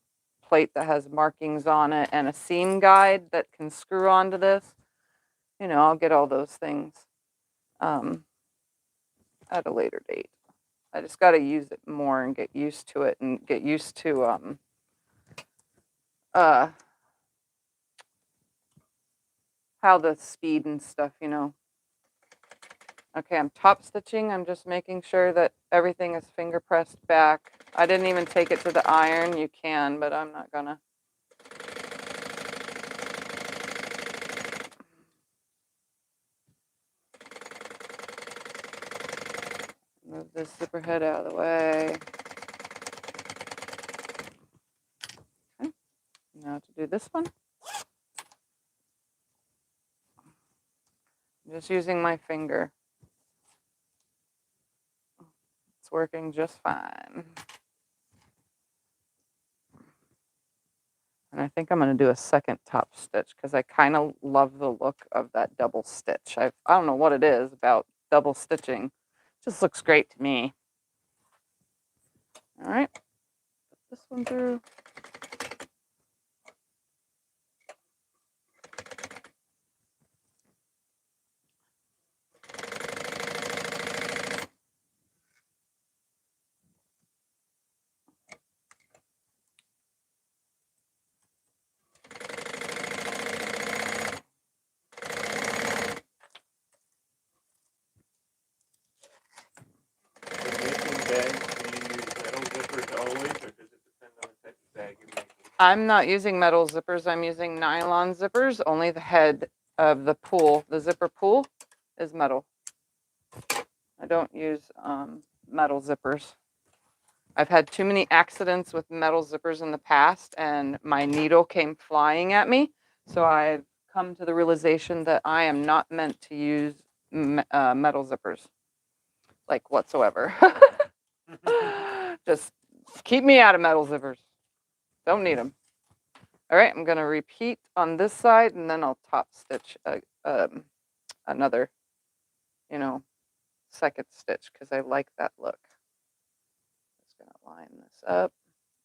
plate that has markings on it and a seam guide that can screw onto this. You know, I'll get all those things at a later date. I just got to use it more and get used to it and get used to how the speed and stuff, you know. Okay, I'm top stitching. I'm just making sure that everything is finger pressed back. I didn't even take it to the iron. You can, but I'm not gonna. Move this zipper head out of the way. Okay, now to do this one. I'm just using my finger. That's working just fine. And I think I'm going to do a second top stitch because I kind of love the look of that double stitch. I don't know what it is about double stitching. It just looks great to me. All right, put this one through. I'm not using metal zippers. I'm using nylon zippers. Only the head of the pool, the zipper pool, is metal. I don't use metal zippers. I've had too many accidents with metal zippers in the past, and my needle came flying at me. So I've come to the realization that I am not meant to use metal zippers, like whatsoever. Just keep me out of metal zippers. Don't need them. All right, I'm going to repeat on this side, and then I'll top stitch another, second stitch because I like that look. Just going to line this up.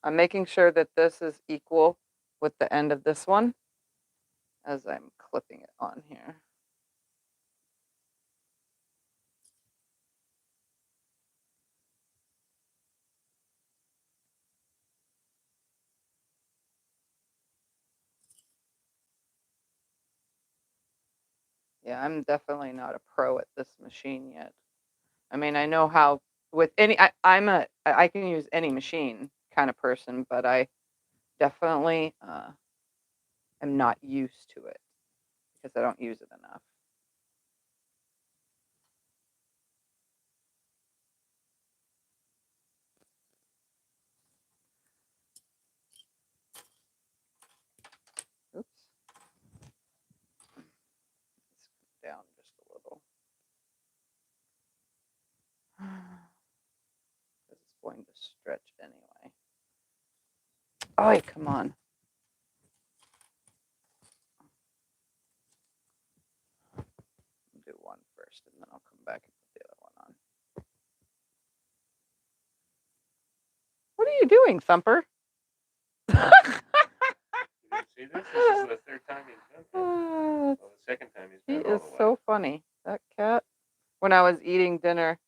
I'm making sure that this is equal with the end of this one as I'm clipping it on here. Yeah, I'm definitely not a pro at this machine yet. I mean, I know how with any, I can use any machine kind of person, but I definitely am not used to it because I don't use it enough. Oops. Let's go down just a little. Because it's going to stretch anyway. Oh, come on. Do one first, and then I'll come back and put the other one on. What are you doing, Thumper? You didn't see this? This is the third time he's done this. Well, the second time he's He done it all is the way. so funny. That cat. When I was eating dinner,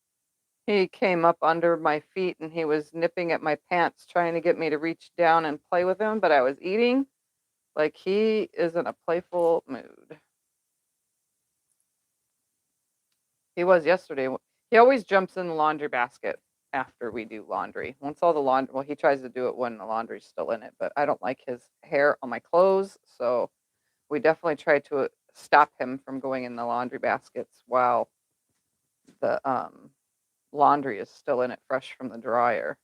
he came up under my feet and he was nipping at my pants, trying to get me to reach down and play with him. But I was eating. Like, he is in a playful mood. He was yesterday. He always jumps in the laundry basket after we do laundry. Once all the laundry, well, he tries to do it when the laundry's still in it, but I don't like his hair on my clothes. So we definitely try to stop him from going in the laundry baskets while the laundry is still in it, fresh from the dryer.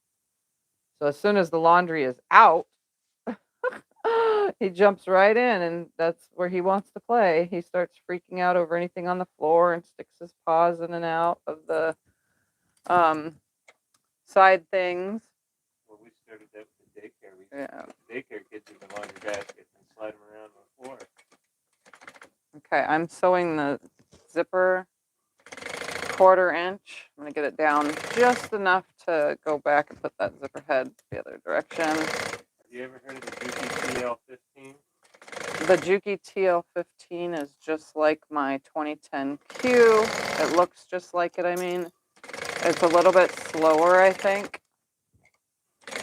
So as soon as the laundry is out, he jumps right in, and that's where he wants to play. He starts freaking out over anything on the floor and sticks his paws in and out of the side things. Well, we started that with the daycare. We Yeah. the daycare kids in the laundry baskets and slide them around on the floor. Okay, I'm sewing the zipper 1/4 inch. I'm gonna get it down just enough to go back and put that zipper head the other direction. Have you ever heard of the Juki TL15? The Juki TL15 is just like my 2010Q. It looks just like it. I mean, it's a little bit slower, I think. All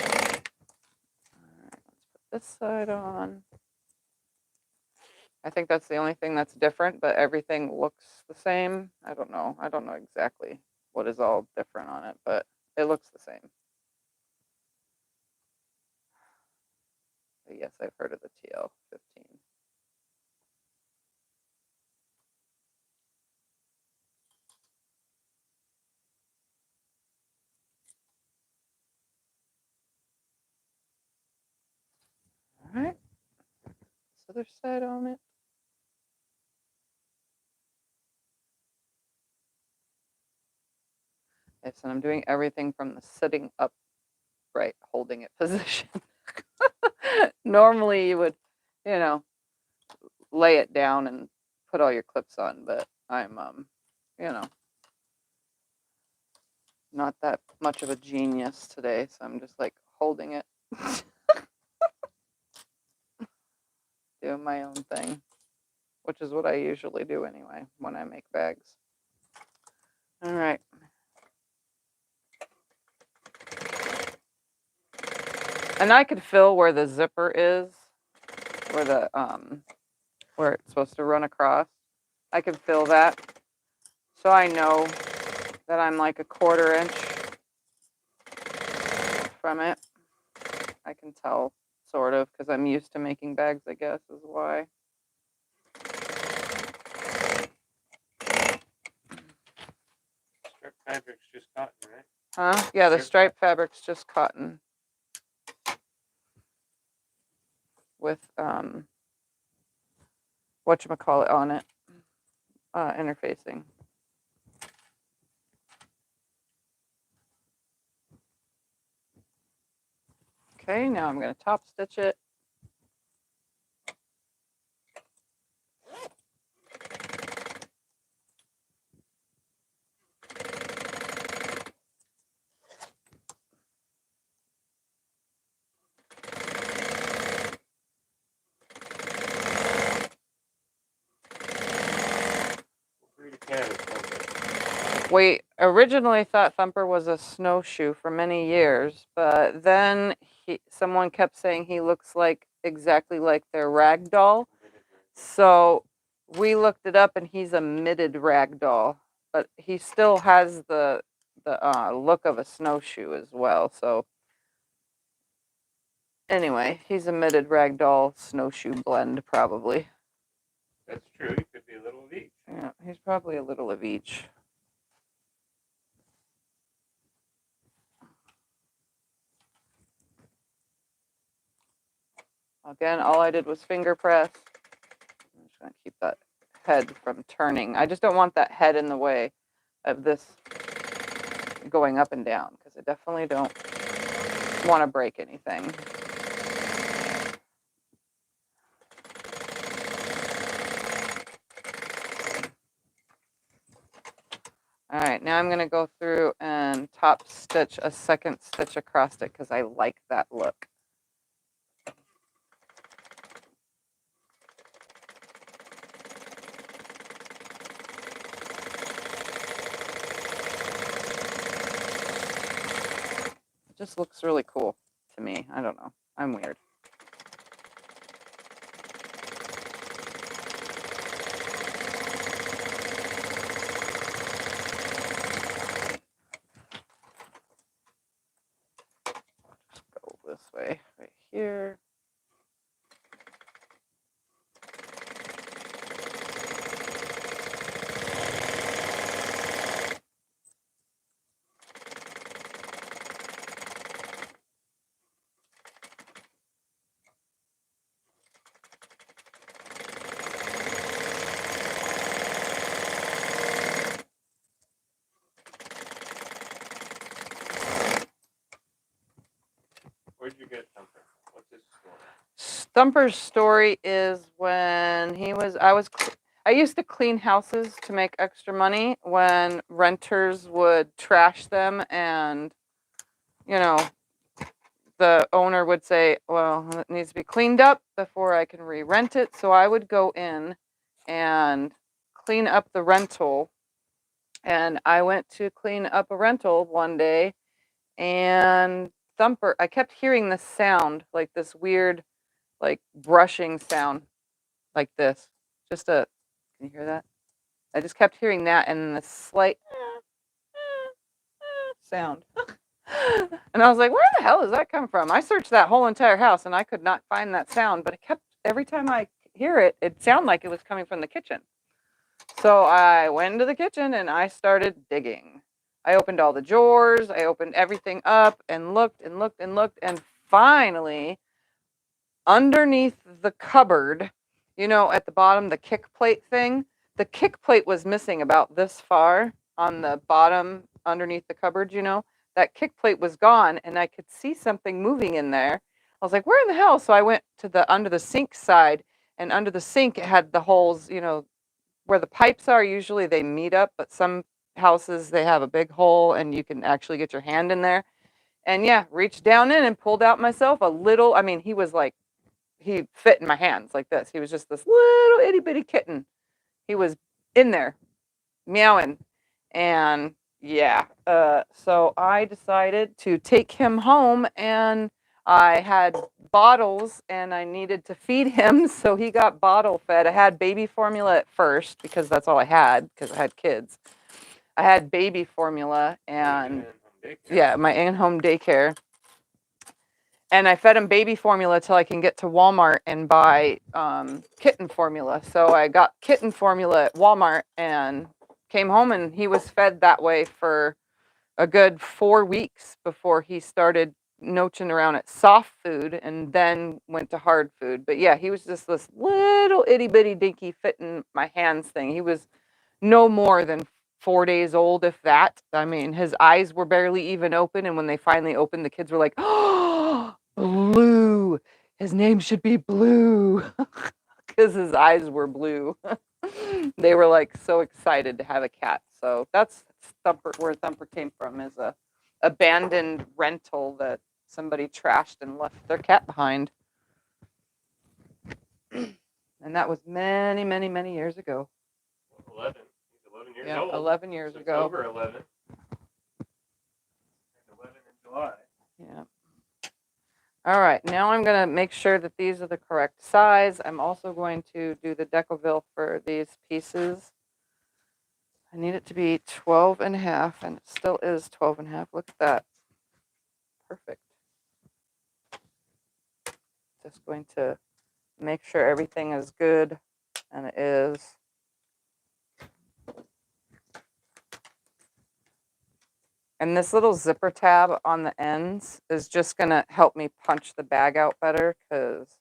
right, let's put this side on. I think that's the only thing that's different, but everything looks the same. I don't know. I don't know exactly what is all different on it, but it looks the same. But yes, I've heard of the TL15. All right. This other side on it. Okay, so I'm doing everything from the sitting upright, holding it position. Normally you would, you know, lay it down and put all your clips on, but I'm, you know, not that much of a genius today, so I'm just like holding it, doing my own thing, which is what I usually do anyway when I make bags. All right. And I could fill where the zipper is, where the where it's supposed to run across. I could fill that, so I know that I'm like a 1/4 inch from it. I can tell, sort of, because I'm used to making bags, I guess, is why. Strip fabric's just cotton, right? Huh? Yeah, the stripe fabric's just cotton with whatchamacallit on it, interfacing. Okay, now I'm going to top stitch it. We originally thought Thumper was a snowshoe for many years, but then someone kept saying he looks like exactly like their rag doll. So we looked it up, and he's a mitted rag doll, but he still has the look of a snowshoe as well. So anyway, he's a mitted rag doll snowshoe blend, probably. That's true. He could be a little of each. Yeah, he's probably a little of each. Again, all I did was finger press. I'm just going to keep that head from turning. I just don't want that head in the way of this going up and down, because I definitely don't want to break anything. All right, now I'm going to go through and top stitch a second stitch across it because I like that look. It just looks really cool to me. I don't know. I'm weird. Just go this way, right here. Where'd you get Thumper? What's his story? Thumper's story is when I used to clean houses to make extra money when renters would trash them, and, you know, the owner would say, well, it needs to be cleaned up before I can re-rent it. So I would go in and clean up the rental. And I went to clean up a rental one day, and Thumper, I kept hearing this sound, like this weird, like brushing sound, like this. Can you hear that? I just kept hearing that, and the slight sound. And I was like, where the hell does that come from? I searched that whole entire house, and I could not find that sound, but every time I hear it, it sounded like it was coming from the kitchen. So I went into the kitchen and I started digging. I opened all the drawers, I opened everything up and looked and looked and looked, and finally, underneath the cupboard, you know, at the bottom, the kick plate was missing about this far on the bottom underneath the cupboard, you know, that kick plate was gone, and I could see something moving in there. I was like, where in the hell? So I went to the under the sink side, and under the sink it had the holes, you know, where the pipes are. Usually they meet up, but some houses they have a big hole and you can actually get your hand in there. And yeah, reached down in and pulled out myself a little. I mean, he was like, he fit in my hands like this. He was just this little itty bitty kitten. He was in there meowing. And yeah, so I decided to take him home, and I had bottles and I needed to feed him. So he got bottle fed. I had baby formula at first because that's all I had because I had kids. I had baby formula and yeah, my in-home daycare. And I fed him baby formula till I can get to Walmart and buy kitten formula. So I got kitten formula at Walmart and came home, and he was fed that way for a good 4 weeks before he started noaching around at soft food and then went to hard food. But yeah, he was just this little itty bitty dinky fit in my hands thing. He was no more than 4 days old, if that. I mean, his eyes were barely even open, and when they finally opened, the kids were like, "Oh, Blue! His name should be Blue," because his eyes were blue. They were like so excited to have a cat. So that's Thumper, where Thumper came from, is a abandoned rental that somebody trashed and left their cat behind. And that was many, many, many years ago. 11. He's 11 years Yeah, old. 11 years So ago. Over 11. And 11 in July. Yeah. All right, now I'm going to make sure that these are the correct size. I'm also going to do the Decoville for these pieces. I need it to be 12 and a half, and it still is 12 and a half. Look at that. Perfect. Just going to make sure everything is good, and it is. And this little zipper tab on the ends is just going to help me punch the bag out better, because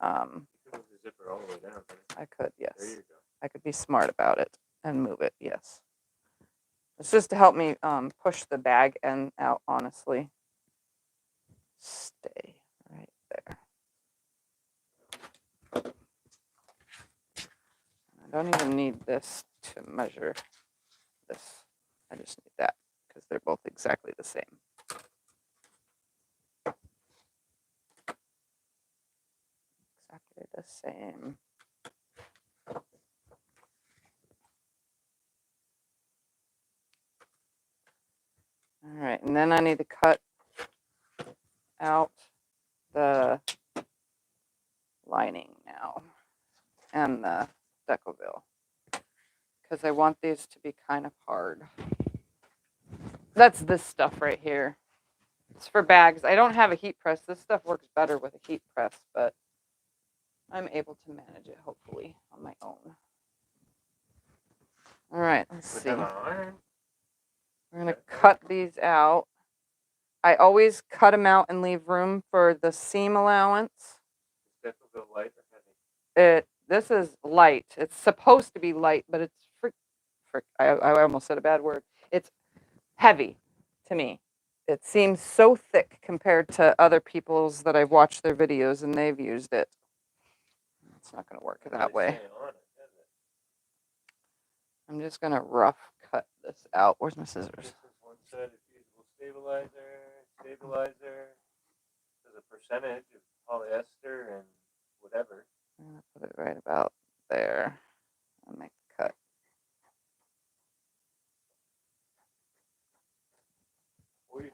You can move the zipper all the way down. I could, yes. There you go. I could be smart about it and move it, yes. It's just to help me push the bag end out, honestly. Stay right there. I don't even need this to measure this. I just need that because they're both exactly the same. Exactly the same. All right, and then I need to cut out the lining now and the Decoville, because I want these to be kind of hard. That's this stuff right here. It's for bags. I don't have a heat press. This stuff works better with a heat press, but I'm able to manage it, hopefully, on my own. All right, let's see. We're going to cut these out. I always cut them out and leave room for the seam allowance. Decoville light or heavy? This is light. It's supposed to be light, but it's I almost said a bad word. It's heavy to me. It seems so thick compared to other people's that I've watched their videos and they've used it. It's not going to work that way. I'm just going to rough cut this out. Where's my scissors? This is one side of fusible stabilizer. There's a percentage of polyester and whatever. I'm going to put it right about there and make the cut. 42%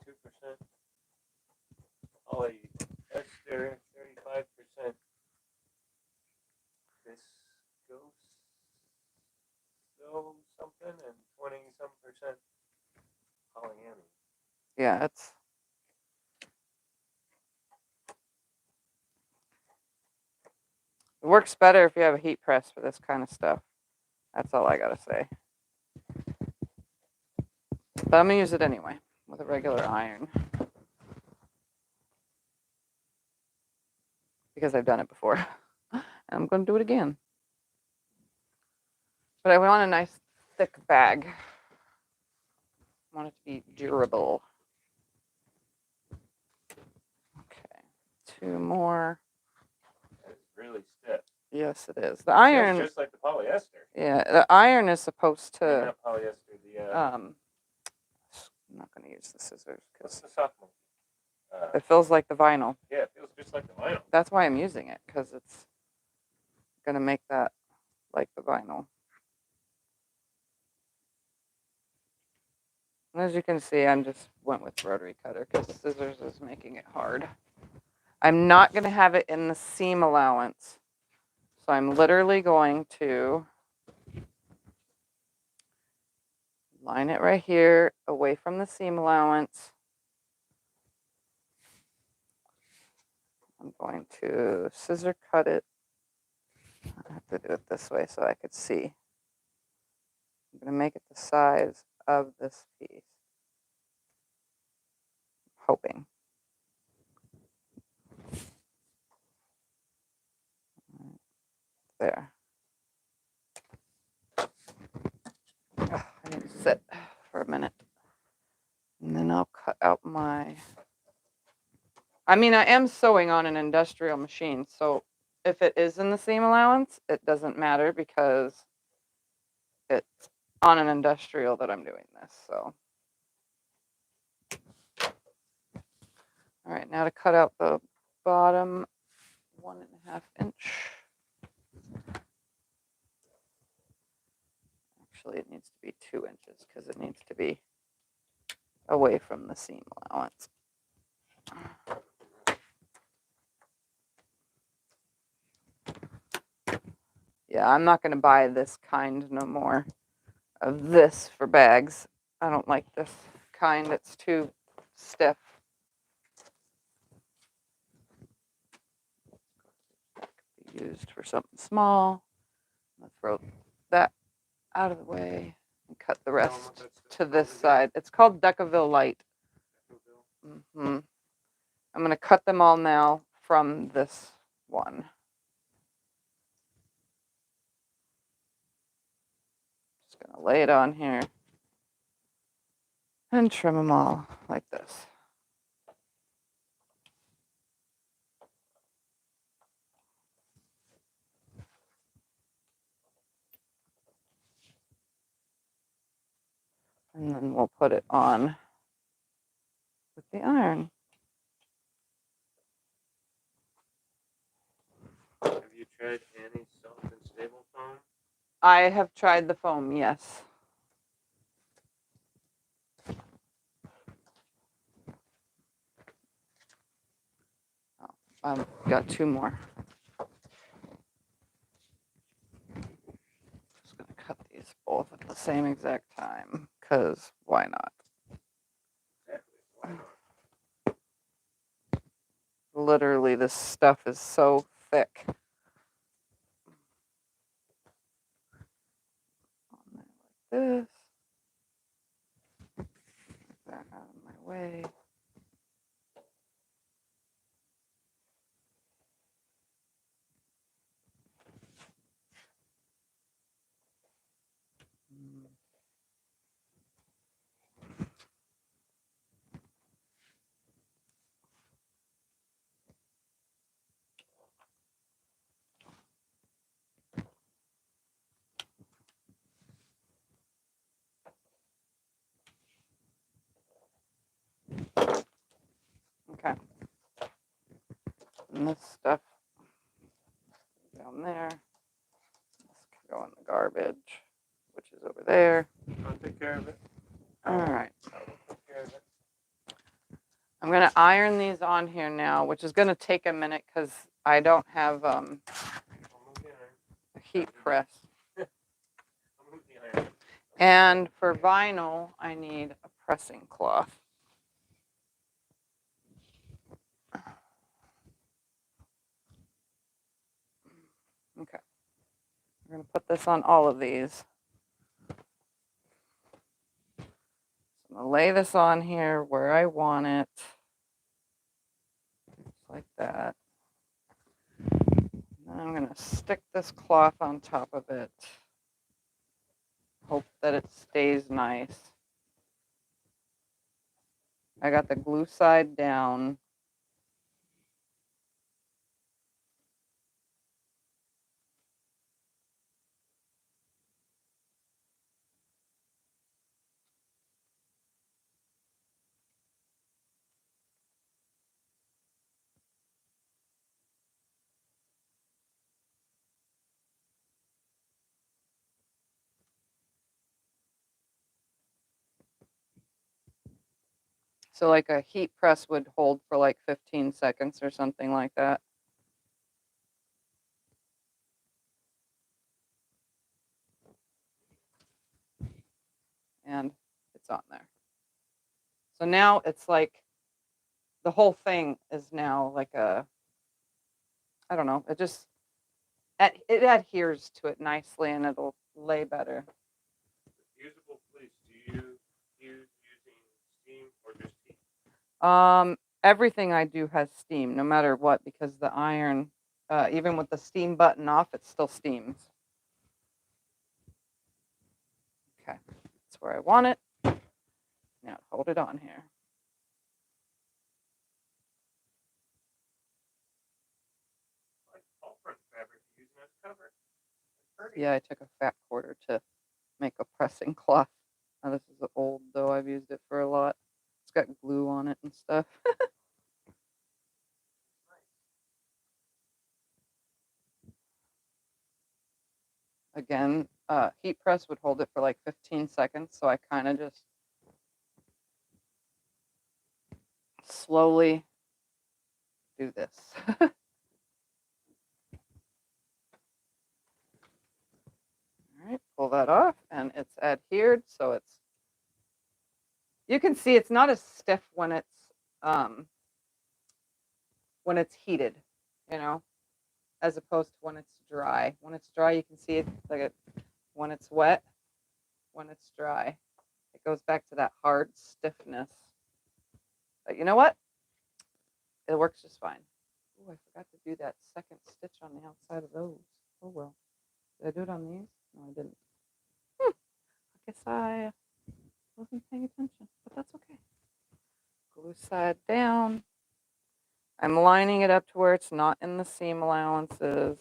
polyester, 35% viscose, so something, and 20-some% polyamide. Yeah, it works better if you have a heat press for this kind of stuff. That's all I gotta say. But I'm gonna use it anyway with a regular iron, because I've done it before. And I'm gonna do it again. But I want a nice thick bag. want it to be durable. Okay, 2 more. It's really stiff. Yes, it is. The iron, just like the polyester. yeah, the iron is supposed Yeah, to. not polyester. The I'm not going to use the scissors what's because the soft one? it feels like the vinyl. Yeah, it feels just like the vinyl. That's why I'm using it, because it's going to make that like the vinyl. And as you can see, I just went with rotary cutter because scissors is making it hard. I'm not going to have it in the seam allowance. So I'm literally going to line it right here away from the seam allowance. I'm going to scissor cut it. I have to do it this way so I could see. I'm going to make it the size of this piece. Hoping. There. Ugh, I need to sit for a minute. And then I'll cut out my... I mean, I am sewing on an industrial machine, so if it is in the seam allowance, it doesn't matter because it's on an industrial that I'm doing this, so. All right, now to cut out the bottom 1.5 inch. Actually, it needs to be 2 inches because it needs to be away from the seam allowance. Yeah, I'm not going to buy this kind no more of this for bags. I don't like this kind. It's too stiff. That could be used for something small. Let's throw that out of the way and cut the rest to this side. It's called Decaville Light. I'm going to cut them all now from this one. Just going to lay it on here and trim them all like this. And then we'll put it on with the iron. Have you tried any soft and stable foam? I have tried the foam, yes. Oh, I've got 2 more. Just going to cut these both at the same exact time, because why not? Literally, this stuff is so thick. Like this. Get that out of my way. Okay. And this stuff down there. This can go in the garbage, which is over there. I'll take care of it. All right. I'll take care of it. I'm going to iron these on here now, which is going to take a minute because I don't have a heat press. And for vinyl, I need a pressing cloth. Okay. We're going to put this on all of these. So I'm going to lay this on here where I want it. Just like that. And I'm going to stick this cloth on top of it. Hope that it stays nice. I got the glue side down. So like a heat press would hold for like 15 seconds or something like that. And it's on there. So now it's like the whole thing is now like a, I don't know, it adheres to it nicely and it'll lay better. Fusible fleece, do you use using steam or just heat? Everything I do has steam, no matter what, because the iron, even with the steam button off, it still steams. Okay, that's where I want it. Now hold it on here. Like all front fabric using as cover. Yeah, I took a fat quarter to make a pressing cloth. Now this is old though, I've used it for a lot. It's got glue on it and stuff. Again, heat press would hold it for like 15 seconds, so I kind of just slowly do this. All right, pull that off, and it's adhered, so it's, you can see it's not as stiff um, when it's heated, you know, as opposed to when it's dry. When it's dry, you can see it like when it's wet, when it's dry, it goes back to that hard stiffness. But you know what? It works just fine. Oh, I forgot to do that second stitch on the outside of those. Oh well. Did I do it on these? No, I didn't. I guess I wasn't paying attention, but that's okay. Glue side down. I'm lining it up to where it's not in the seam allowances.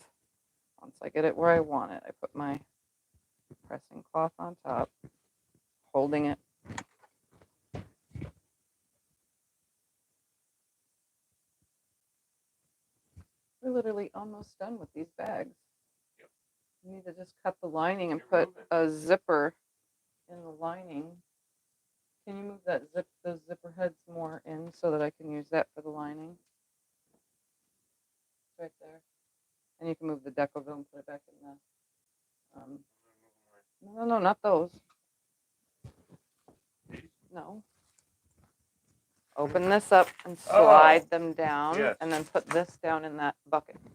Once I get it where I want it, I put my pressing cloth on top, holding it. We're literally almost done with these bags. Yep. You need to just cut the lining and put a zipper in the lining. Can you move those zipper heads more in so that I can use that for the lining? It's right there. And you can move the Decoville and put it back in the, no, not those. No. Open this up and slide them down, yes. and then put this down in that bucket. Yes.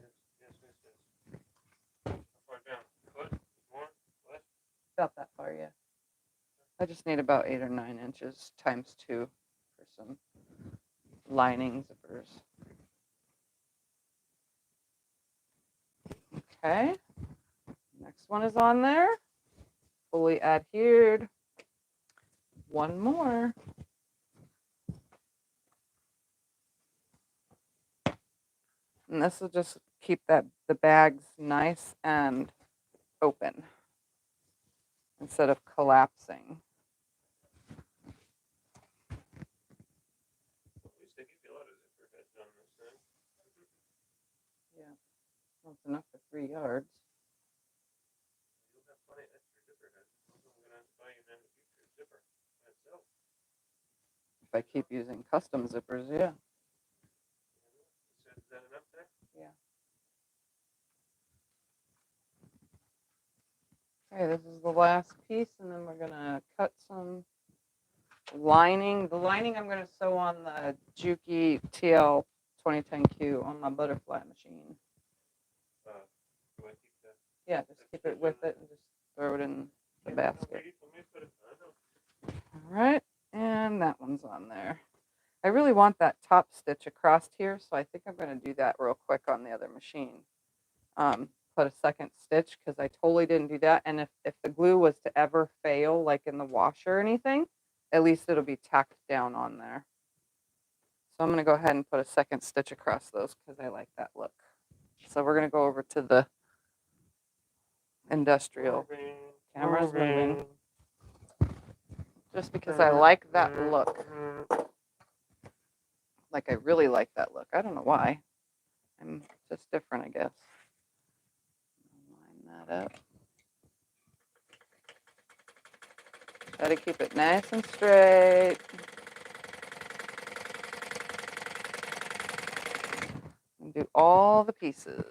How far down? Foot? More? Less? About that far, yeah. I just need about 8 or 9 inches times 2 for some lining zippers. Okay. Next one is on there. Fully adhered. One more. And this will just keep the bags nice and open instead of collapsing. At least they give you a lot of zipper heads on this thing. Yeah, that's enough for 3 yards. You'll have plenty of extra zipper heads. I'm going to have to buy you in the future zipper myself. If I keep using custom zippers, yeah. Is that enough there? Yeah. Okay, this is the last piece, and then we're gonna cut some lining. The lining I'm gonna sew on the Juki TL 2010Q on my butterfly machine. Do I keep that? Yeah, just keep it with it and just throw it in the basket. All right, and that one's on there. I really want that top stitch across here, so I think I'm gonna do that real quick on the other machine. Put a second stitch because I totally didn't do that. And if the glue was to ever fail, like in the washer or anything, at least it'll be tacked down on there. So I'm going to go ahead and put a second stitch across those because I like that look. So we're going to go over to the industrial. Camera's moving. Just because I like that look. Like I really like that look. I don't know why. I'm just different, I guess. Line that up. Try to keep it nice and straight. And do all the pieces.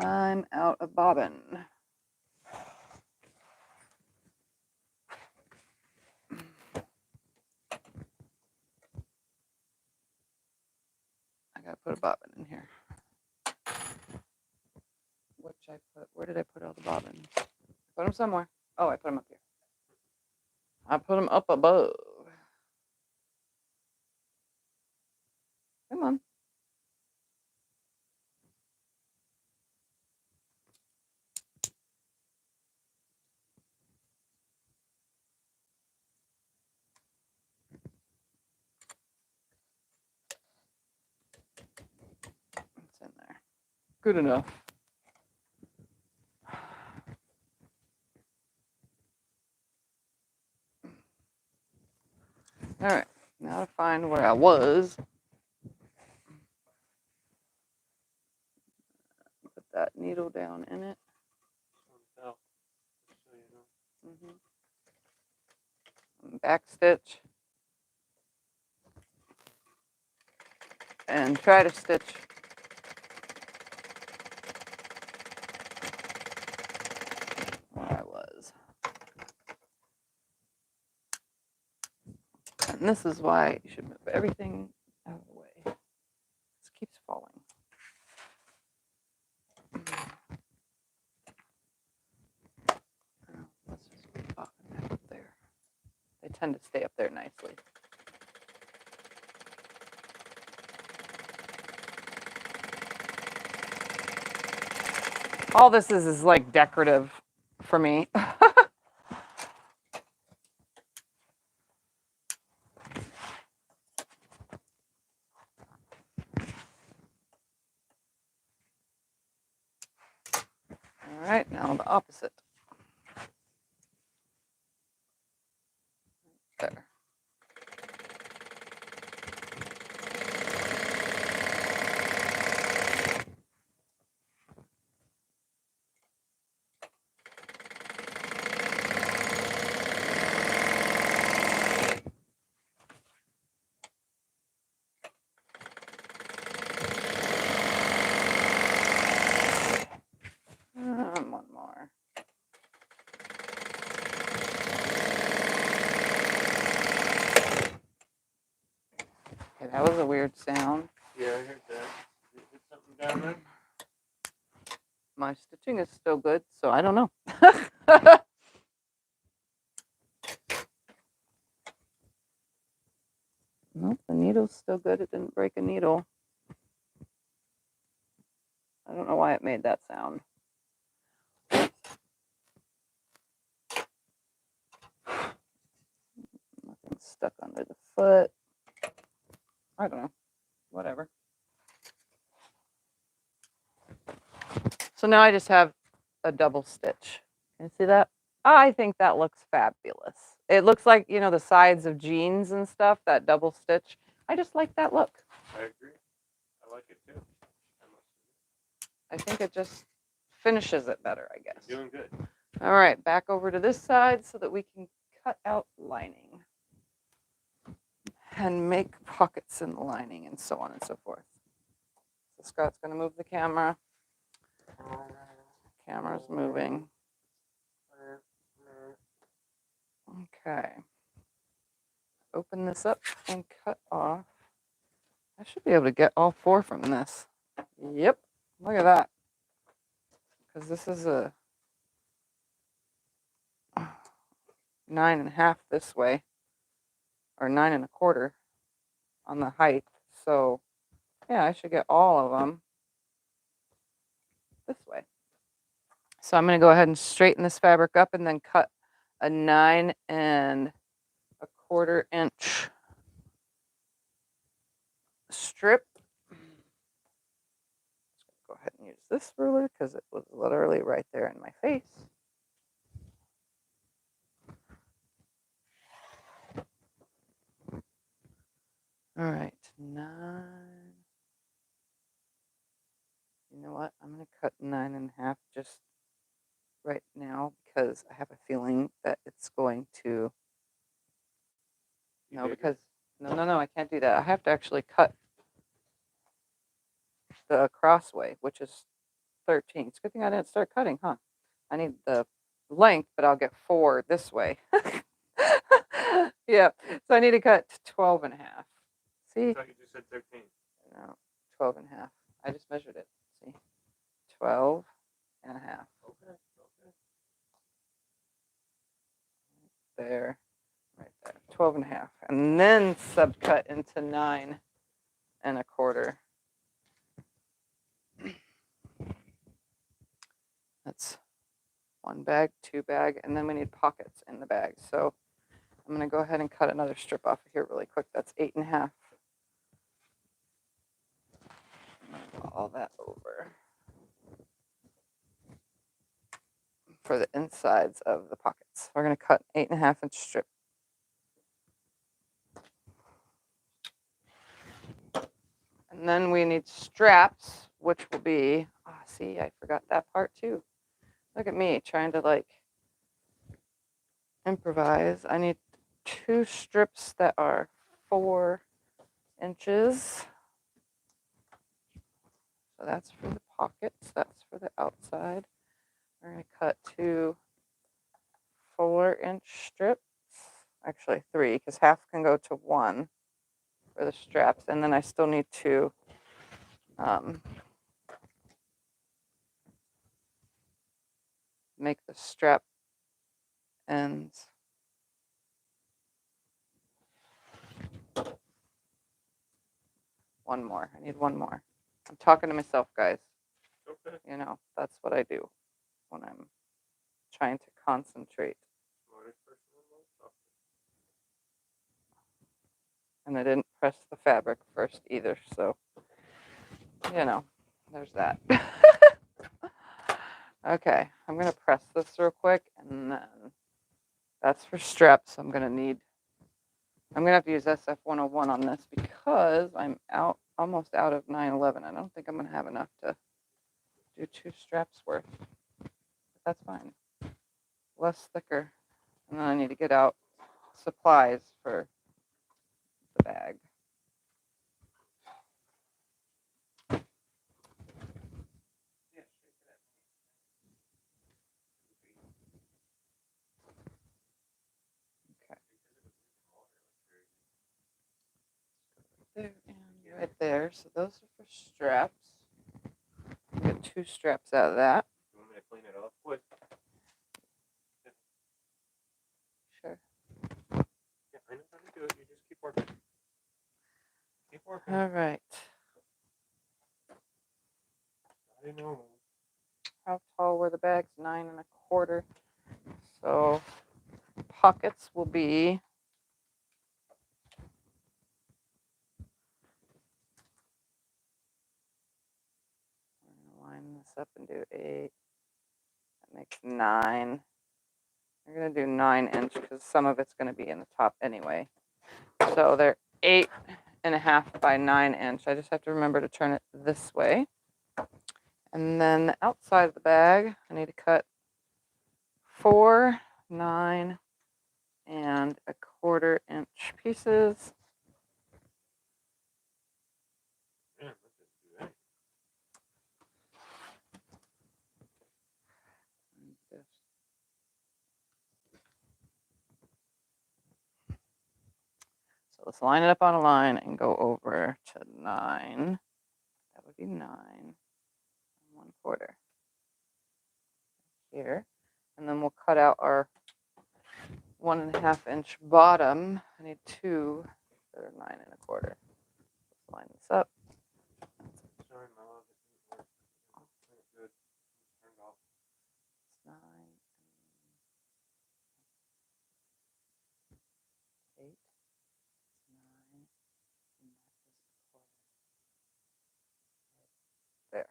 I'm out of bobbin. I gotta put a bobbin in here. Where did I put all the bobbins? Put them somewhere. Oh, I put them up here. I put them up above. Come on. It's in there. Good enough. All right, now to find where I was. Put that needle down in it. Back stitch. And try to stitch where I was. And this is why you should move everything out of the way. This keeps falling. Let's just pop it up there. They tend to stay up there nicely. All this is like decorative for me. All right, now the opposite. There. One more. Okay, that was a weird sound. Yeah, I heard that. Did you hit something down there? My stitching is still good, so I don't know. Nope, the needle's still good. It didn't break a needle. I don't know why it made that sound. Nothing's stuck under the foot. I don't know. Whatever. So now I just have a double stitch. Can you see that? I think that looks fabulous. It looks like, you know, the sides of jeans and stuff, that double stitch. I just like that look. I agree. I like it too. I think it just finishes it better, I guess. You're doing good. All right, back over to this side so that we can cut out lining and make pockets in the lining and so on and so forth. So Scott's going to move the camera. Camera's moving. Okay. Open this up and cut off. I should be able to get all four from this. Yep. Look at that. Because this is a 9.5 this way. or 9 1/4 on the height. So yeah, I should get all of them this way. So I'm going to go ahead and straighten this fabric up and then cut a 9 1/4 inch strip. Go ahead and use this ruler because it was literally right there in my face. All right, 9. You know what? I'm going to cut 9 1/2 just right now because I have a feeling that it's going to. No, because no, I can't do that. I have to actually cut the crossway, which is 13. It's a good thing I didn't start cutting, huh? I need the length, but I'll get 4 this way. Yeah, so I need to cut 12 1/2. See? I thought you just said 13. No, 12 1/2. I just measured it. See? 12 1/2. Okay. There, right there. 12 1/2. And then subcut into 9 1/4. That's 1 bag, 2 bag, and then we need pockets in the bag. So I'm going to go ahead and cut another strip off of here really quick. That's 8 1/2. All that over for the insides of the pockets. We're going to cut 8 1/2 inch strip. And then we need straps, which will be, see, I forgot that part too. Look at me trying to like improvise. I need 2 strips that are 4 inches. So that's for the pockets, that's for the outside. We're going to cut 2 4-inch strips. Actually 3, because half can go to 1 for the straps. And then I still need to make the strap ends. One more. I need 1 more. I'm talking to myself, guys. Okay. You know, that's what I do when I'm trying to concentrate. And I didn't press the fabric first either, so, you know, there's that. Okay, I'm going to press this real quick, and then that's for straps. I'm going to have to use SF101 on this because I'm almost out of 911. I don't think I'm going to have enough to do 2 straps worth. But that's fine. Less thicker. And then I need to get out supplies for the bag. Okay. There and right there. So those are for straps. Get 2 straps out of that. You want me to clean it off quick? Sure. Yeah, I know how to do it. You just keep working. Keep working. All right. I know. How tall were the bags? 9 1/4. So pockets will be line this up and do 8. That makes 9. We're going to do 9 inch because some of it's going to be in the top anyway. So they're 8 1/2 by 9 inch. I just have to remember to turn it this way. And then the outside of the bag, I need to cut 4 9 1/4 inch pieces. Yeah, let's just do that. So let's line it up on a line and go over to 9. That would be 9 1/4 here. And then we'll cut out our 1.5-inch bottom. I need 2 that are 9 1/4. Let's line this up. Sorry, my love, it didn't work. Very good. Turned off. It's 9 and 8, 9, and that is 1/4. There.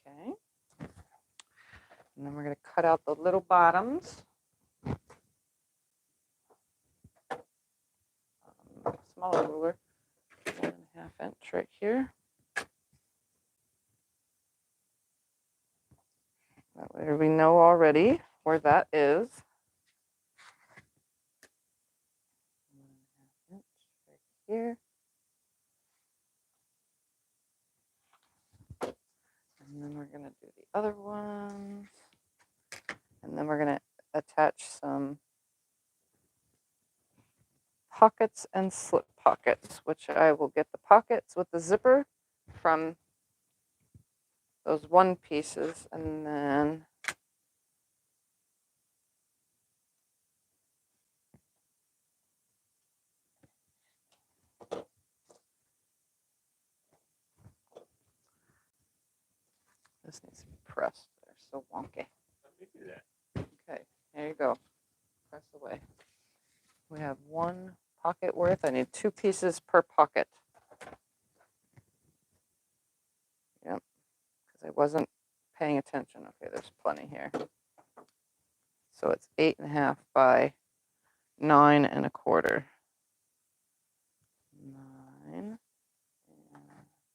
Okay. And then we're going to cut out the little bottoms. Smaller ruler, 1.5 inch right here. That way we know already where that is. 1.5 inch right here. And then we're going to do the other ones. And then we're going to attach some pockets and slip pockets, which I will get the pockets with the zipper from those one pieces, and then this needs to be pressed. They're so wonky. Let me do that. Okay, there you go. Press away. We have 1 pocket worth. I need 2 pieces per pocket. Yep, because I wasn't paying attention. Okay, there's plenty here. So it's 8.5 by 9 1/4. 9.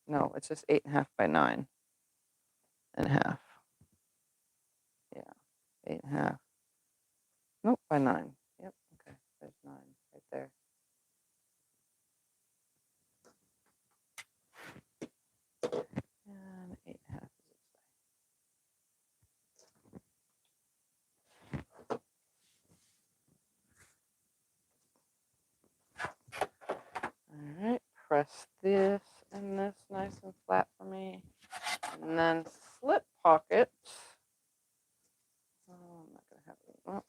No, it's just 8.5 by 9 1/2. Yeah, 8.5. Nope, by 9. Yep, okay, there's 9 right there. And 8.5 is this way. All right, press this and this nice and flat for me. And then slip pockets. Oh, I'm not going to have it. Oh.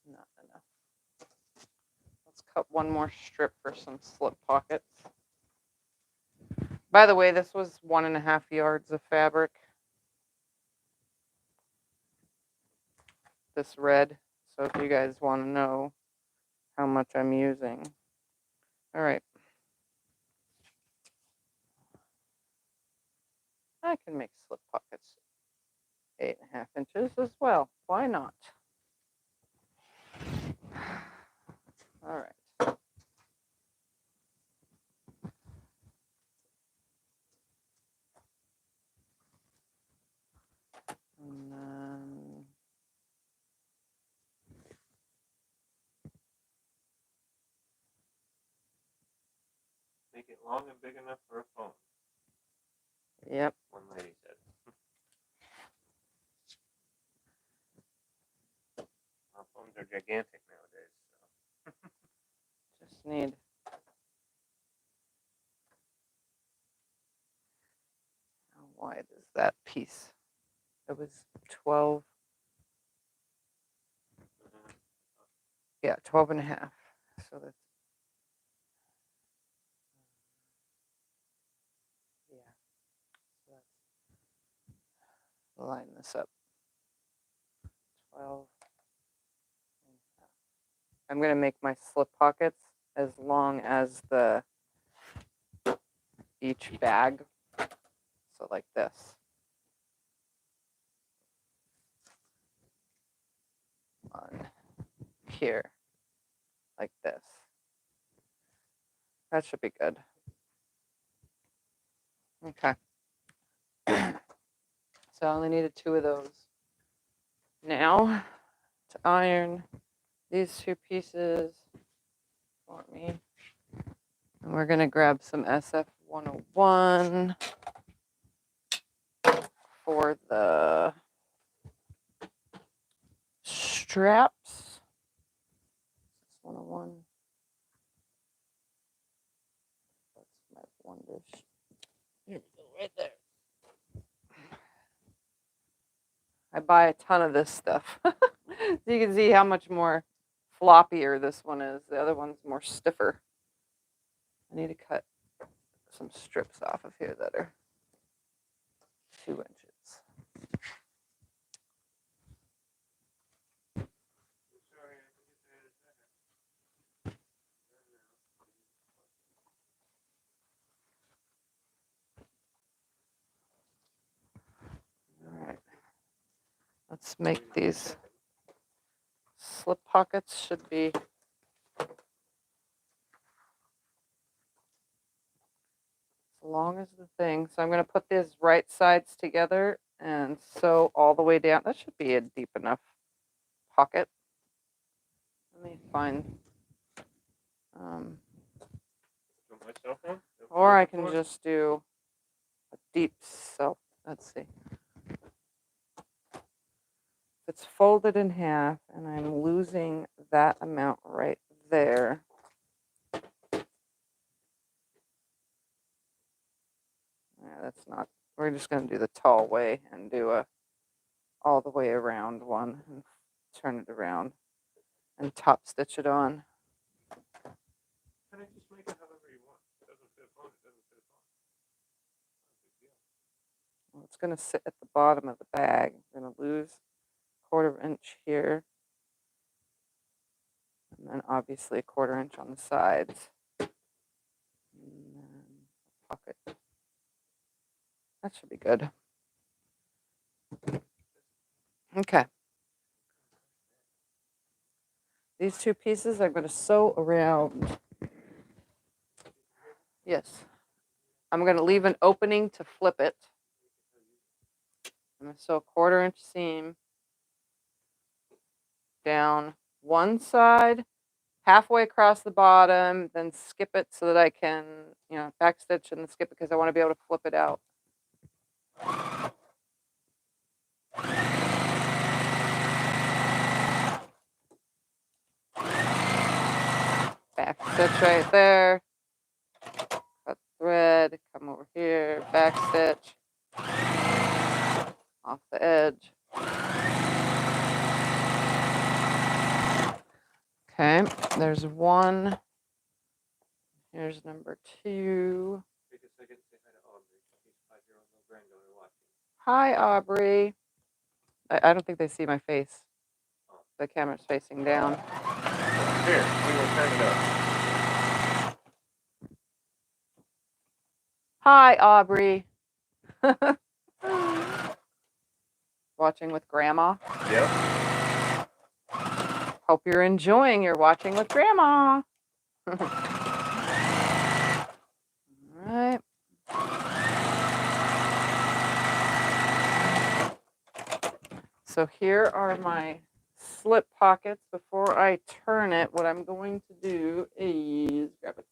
Not enough. Let's cut 1 more strip for some slip pockets. By the way, this was 1.5 yards of fabric. This red. So if you guys want to know how much I'm using. All right. I can make slip pockets 8.5 inches as well. Why not? All right. And then Make it long and big enough for a phone. yep. One lady said. Our phones are gigantic nowadays. So. Just need how wide is that piece? It was 12. Yeah, 12.5. So that's yeah. So let's line this up. 12. I'm going to make my slip pockets as long as each bag. So like this. On here. Like this. That should be good. Okay. So I only needed 2 of those. Now to iron these 2 pieces for me. And we're going to grab some SF 101 for the straps. 101. That's my one dish. Here we go, right there. I buy a ton of this stuff. So you can see how much more floppier this one is. The other one's more stiffer. I need to cut some strips off of here that are 2 inches. All right. Let's make these slip pockets should be as long as the thing. So I'm going to put these right sides together and sew all the way down. That should be a deep enough pocket. Let me find. Or I can just do a deep sew. Let's see. It's folded in half and I'm losing that amount right there. Yeah, that's not, we're just going to do the tall way and do a all the way around one and turn it around and top stitch it on. Can I just make it however you want? It doesn't fit on, it doesn't fit on. Well, it's going to sit at the bottom of the bag. I'm going to lose a 1/4 inch here. And then obviously a 1/4 inch on the sides. And then pocket. That should be good. Okay. These 2 pieces I'm going to sew around. Yes. I'm going to leave an opening to flip it. I'm going to sew a 1/4 inch seam down one side, halfway across the bottom, then skip it so that I can, back stitch and then skip it because I want to be able to flip it out. Back stitch right there. Cut thread, come over here, back stitch off the edge. Okay, there's one. Here's number 2. Take a second to say hi to Aubrey. She's 5-year-old little granddaughter watching. Hi, Aubrey. I don't think they see my face. The camera's facing down. Here, we will turn it up. Hi, Aubrey. Watching with Grandma. Yep. Hope you're enjoying your watching with Grandma. All right. So here are my slip pockets. Before I turn it, what I'm going to do is grab a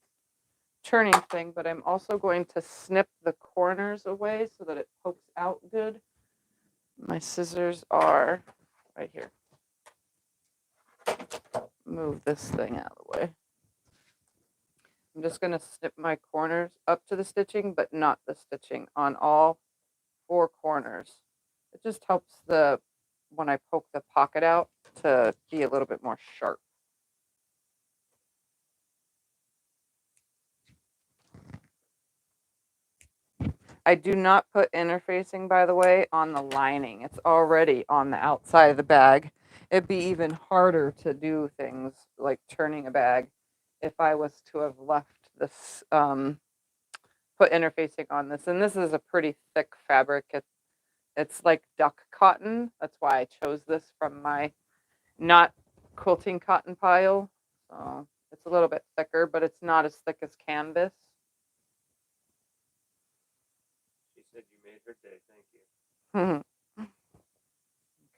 turning thing, but I'm also going to snip the corners away so that it pokes out good. My scissors are right here. Move this thing out of the way. I'm just going to snip my corners up to the stitching, but not the stitching on all 4 corners. It just helps when I poke the pocket out to be a little bit more sharp. I do not put interfacing, by the way, on the lining. It's already on the outside of the bag. It'd be even harder to do things like turning a bag if I was to have left this, put interfacing on this. And this is a pretty thick fabric. It's like duck cotton. That's why I chose this from my not quilting cotton pile. So it's a little bit thicker, but it's not as thick as canvas. She said you made her day. Thank you.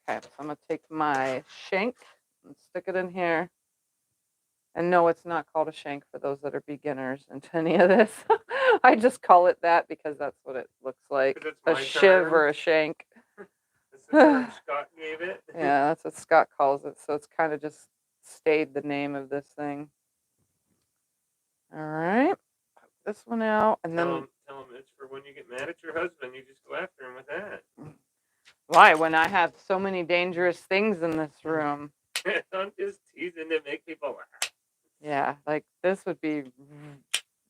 Okay, so I'm going to take my shank and stick it in here. And no, it's not called a shank for those that are beginners into any of this. I just call it that because that's what it looks like. A shiv or a shank. That's the term Scott gave it. Yeah, that's what Scott calls it. So it's kind of just stayed the name of this thing. All right. This one out. And then tell him it's for when you get mad at your husband. You just go after him with that. Why? When I have so many dangerous things in this room. I'm just teasing to make people laugh. Yeah, like this would be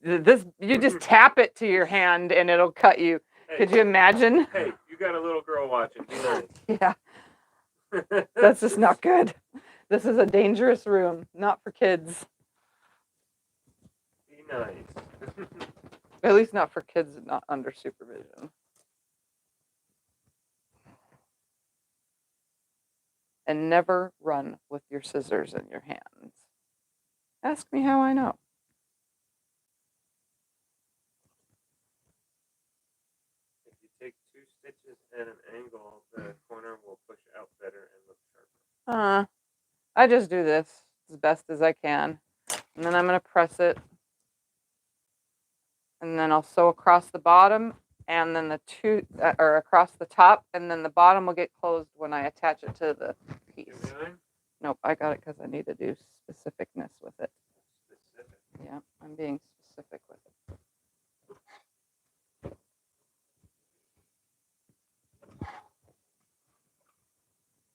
this. You just tap it to your hand and it'll cut you. Hey, Could you imagine? Hey, you got a little girl watching. Be nice. Yeah, that's just not good. This is a dangerous room, not for kids. Be nice. At least not for kids not under supervision. And never run with your scissors in your hands. Ask me how I know. If you take 2 stitches at an angle, the corner will push out better and look sharper. I just do this as best as I can. And then I'm going to press it. And then I'll sew across the bottom and then the two, or across the top. And then the bottom will get closed when I attach it to the piece. Nope, I got it because I need to do specificness with it. Specific. Yeah, I'm being specific with it.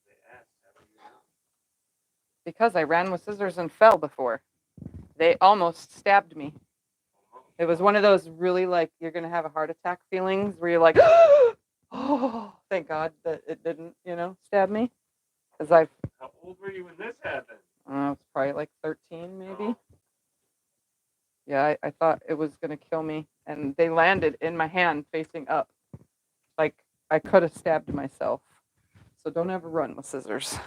They asked, how do you know? Because I ran with scissors and fell before. They almost stabbed me. It was one of those really like you're going to have a heart attack feelings where you're like, oh, thank God that it didn't, stab me. Because How old were you when this happened? I was probably like 13 maybe. Oh. Yeah, I thought it was going to kill me. And they landed in my hand facing up. Like I could have stabbed myself. So don't ever run with scissors.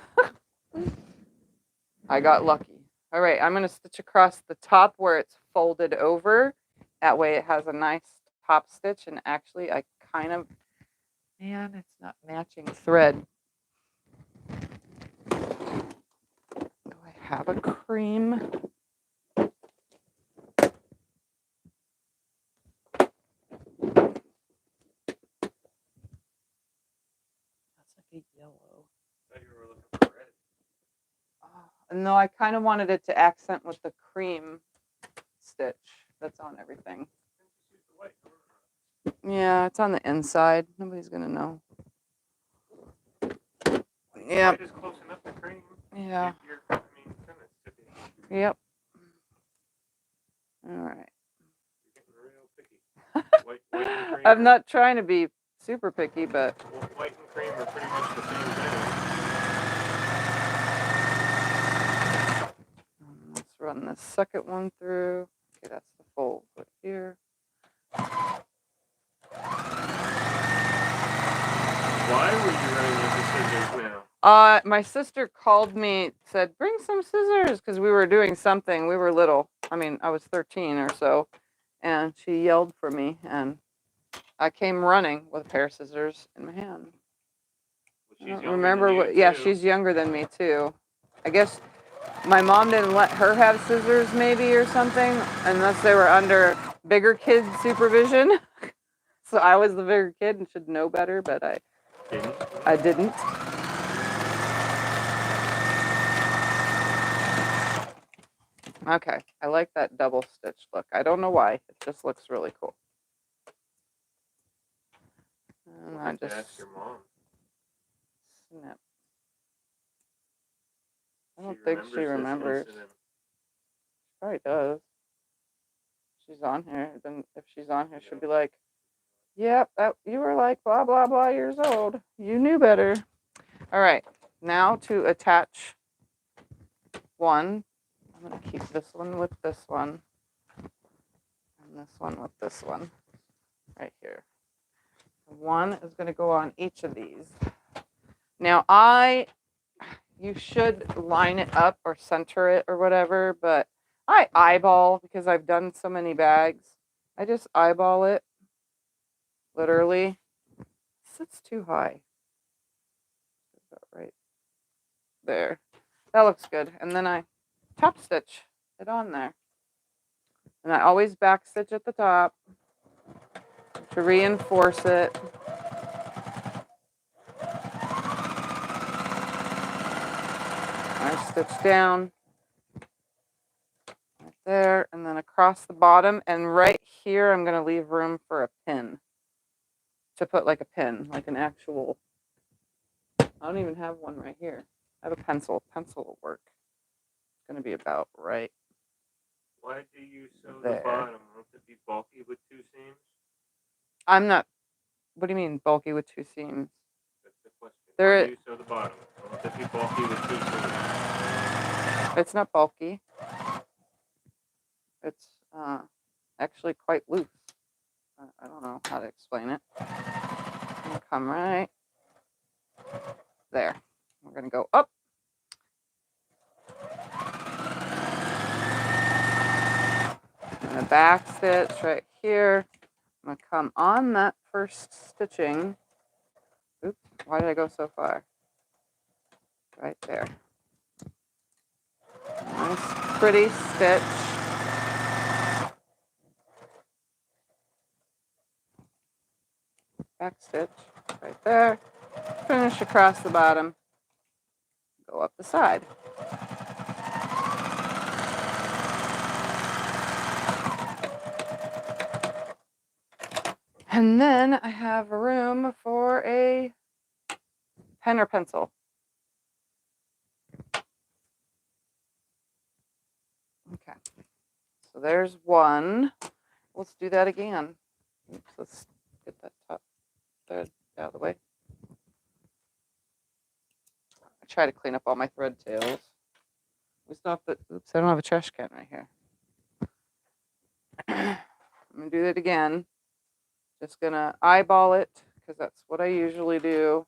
I got lucky. All right, I'm going to stitch across the top where it's folded over. That way it has a nice top stitch. And actually, I kind of, man, it's not matching thread. Do I have a cream? That's like a yellow. I thought you were looking for red. No, I kind of wanted it to accent with the cream stitch that's on everything. Yeah, it's on the inside. Nobody's gonna know. Yeah. White is close enough to cream. Yeah. Yep. All right. You're getting real picky. White and cream. I'm not trying to be super picky, but White and cream are pretty much the same thing. Let's run the second one through. Okay, that's the fold right here. Why were you running with the scissors now? My sister called me, said, bring some scissors, because we were doing something. We were little. I mean, I was 13 or so, and she yelled for me, and I came running with a pair of scissors in my hand. Well, I don't remember what. Yeah, she's younger than me too. I guess my mom didn't let her have scissors, maybe, or something, unless they were under bigger kid supervision. So I was the bigger kid and should know better, but I didn't. Okay, I like that double stitch look. I don't know why. It just looks really cool. And I just ask your mom. Snip. I don't think she remembers. She probably does. She's on here. Then if she's on here, she'll be like, yep, you were like blah, blah, blah years old. You knew better. All right, now to attach one. I'm going to keep this one with this one. And this one with this one. Right here. One is going to go on each of these. Now you should line it up or center it or whatever, but I eyeball because I've done so many bags. I just eyeball it, literally. It sits too high. Right there. That looks good. And then I top stitch it on there. And I always back stitch at the top to reinforce it. I stitch down right there and then across the bottom, and right here I'm going to leave room for a pin, to put like a pin, like an actual I don't even have one right here. I have a pencil. Pencil will work. It's going to be about right. Why do you sew There. the bottom? Won't it be bulky with 2 seams? I'm not. What do you mean bulky with 2 seams? That's the question. There. Why do you sew the bottom? Won't it be bulky with 2 seams? It's not bulky. It's actually quite loose. I don't know how to explain it. I'm gonna come right there. We're gonna go up. And the back stitch right here. I'm gonna come on that first stitching. Oops, why did I go so far? Right there. Nice, pretty stitch. Back stitch right there. Finish across the bottom. Go up the side. And then I have room for a pen or pencil. Okay, so there's one. Let's do that again. Oops, let's get that top thread out of the way. I try to clean up all my thread tails. We stop that. Oops, I don't have a trash can right here. I'm gonna do that again. Just gonna eyeball it because that's what I usually do.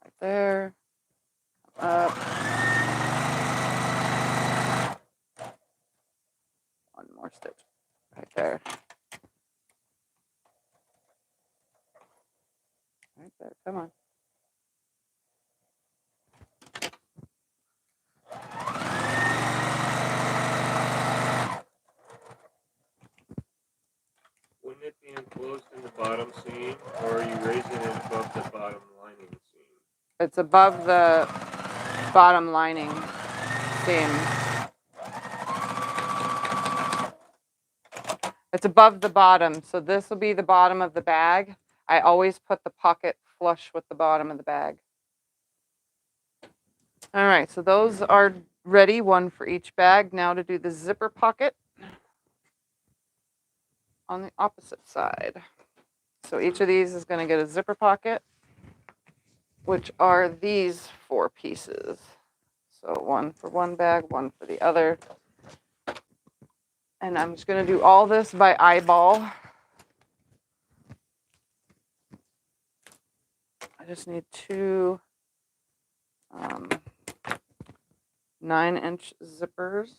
Right there. Up. One more stitch. Right there. Right there. Come on. Wouldn't it be enclosed in the bottom seam, or are you raising it above the bottom lining seam? It's above the bottom lining seam. It's above the bottom, so this will be the bottom of the bag. I always put the pocket flush with the bottom of the bag. All right, so those are ready, one for each bag. Now to do the zipper pocket on the opposite side. So each of these is going to get a zipper pocket, which are these 4 pieces. So one for one bag, one for the other. And I'm just going to do all this by eyeball. I just need 2 9-inch zippers.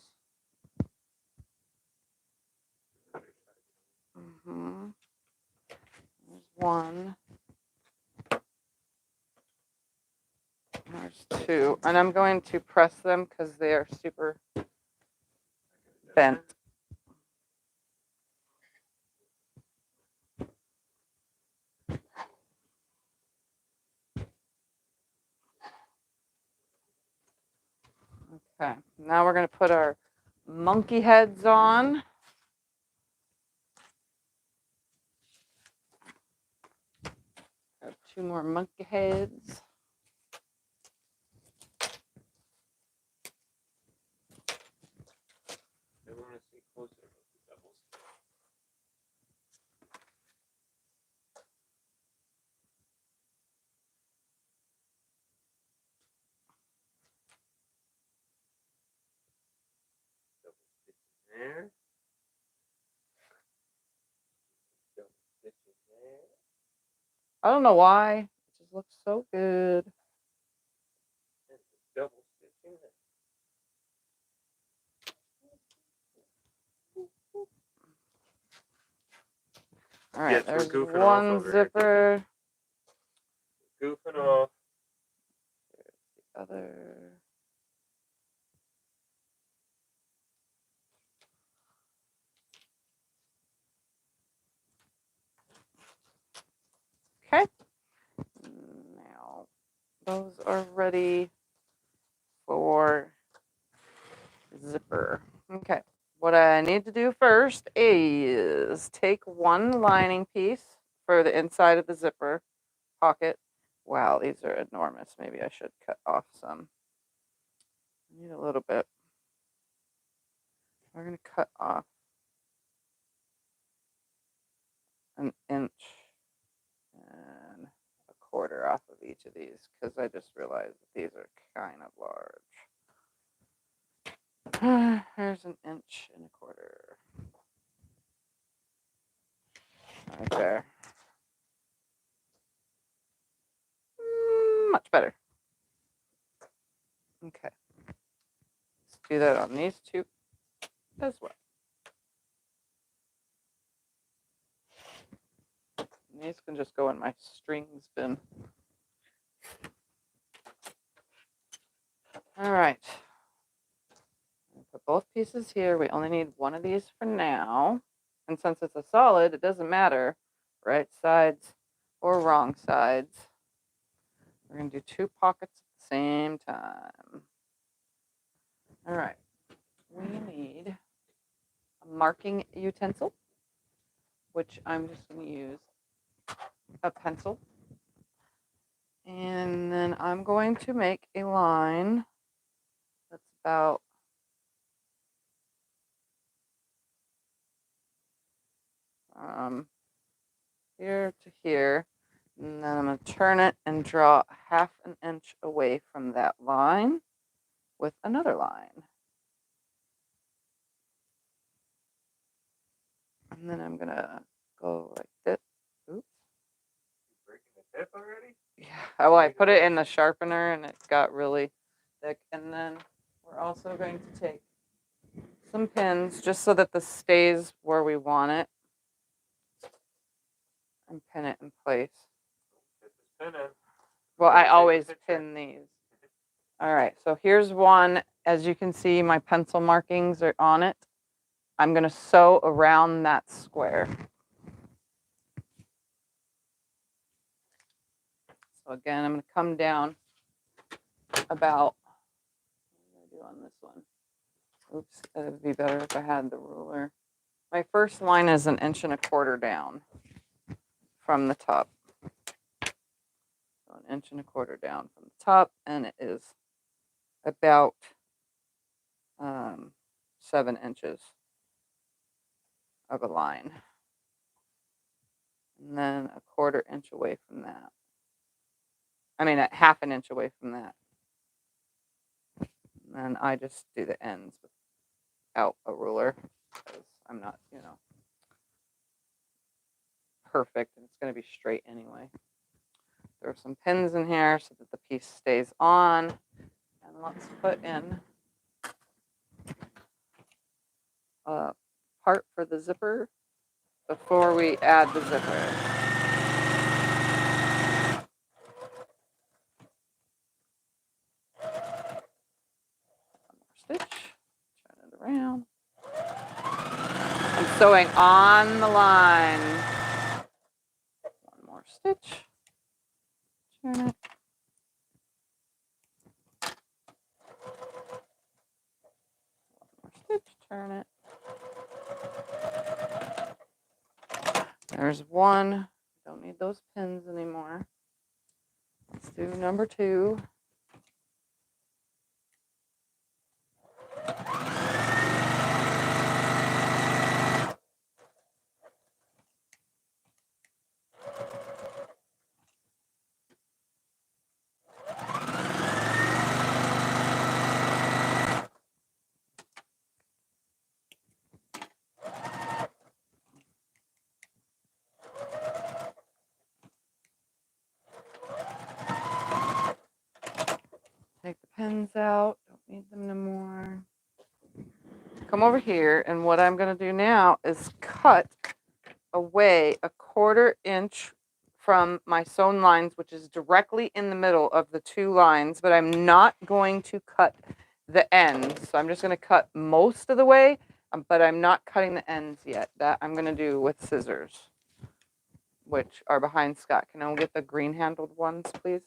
There's one. There's 2. And I'm going to press them because they are super bent. Okay, now we're going to put our monkey heads on. Got 2 more monkey heads. I want to see closer with the doubles. Double stitching there. Double stitching there. I don't know why. It just looks so good. And double stitching there. All right, Yes, we're there's goofing off one over here. zipper. Goofing off. The other. Okay. those are ready for zipper. Okay, what I need to do first is take one lining piece for the inside of the zipper pocket. Wow, these are enormous. Maybe I should cut off some. I need a little bit. We're going to cut off an inch and a quarter off of each of these because I just realized that these are kind of large. There's an inch and a quarter. Right there. Much better. Okay. Let's do that on these two as well. And these can just go in my strings bin. All right. Put both pieces here. We only need one of these for now. And since it's a solid, it doesn't matter right sides or wrong sides. We're going to do two pockets at the same time. All right. We need a marking utensil, which I'm just going to use a pencil. And then I'm going to make a line that's about here to here. And then I'm going to turn it and draw half an inch away from that line with another line. And then I'm going to go like this. Oops. You breaking the tip already? Yeah. Oh, I put it in the sharpener and it got really thick. And then we're also going to take some pins just so that this stays where we want it and pin it in place. Well, I always pin these. All right, so here's one. As you can see, my pencil markings are on it. I'm going to sew around that square. So again, I'm going to come down about, what do I do on this one? Oops, it would be better if I had the ruler. My first line is an inch and a quarter down from the top. So an inch and a quarter down from the top, and it is about 7 inches of a line. And then a quarter inch away from that. I mean, a half an inch away from that. And then I just do the ends without a ruler because I'm not, perfect. And it's going to be straight anyway. There are some pins in here so that the piece stays on. And let's put in a part for the zipper before we add the zipper. Stitch, turn it around. I'm sewing on the line. One more stitch, turn it. One more stitch, turn it. There's one. Don't need those pins anymore. Let's do number 2. Take the pins out. Don't need them no more. Come over here, and what I'm going to do now is cut away a quarter inch from my sewn lines, which is directly in the middle of the 2 lines, but I'm not going to cut the ends. So I'm just going to cut most of the way, but I'm not cutting the ends yet. That I'm going to do with scissors, which are behind Scott. Can I get the green handled ones, please?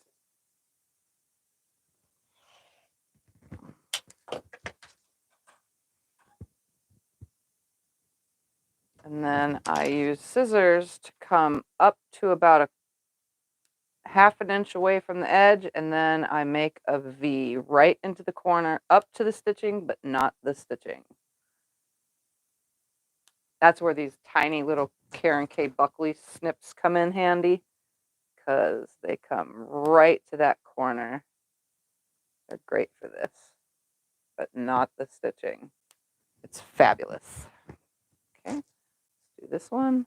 And then I use scissors to come up to about a half an inch away from the edge, and then I make a V right into the corner, up to the stitching, but not the stitching. That's where these tiny little Karen K. Buckley snips come in handy, because they come right to that corner. They're great for this, but not the stitching. It's fabulous. Okay, let's do this one.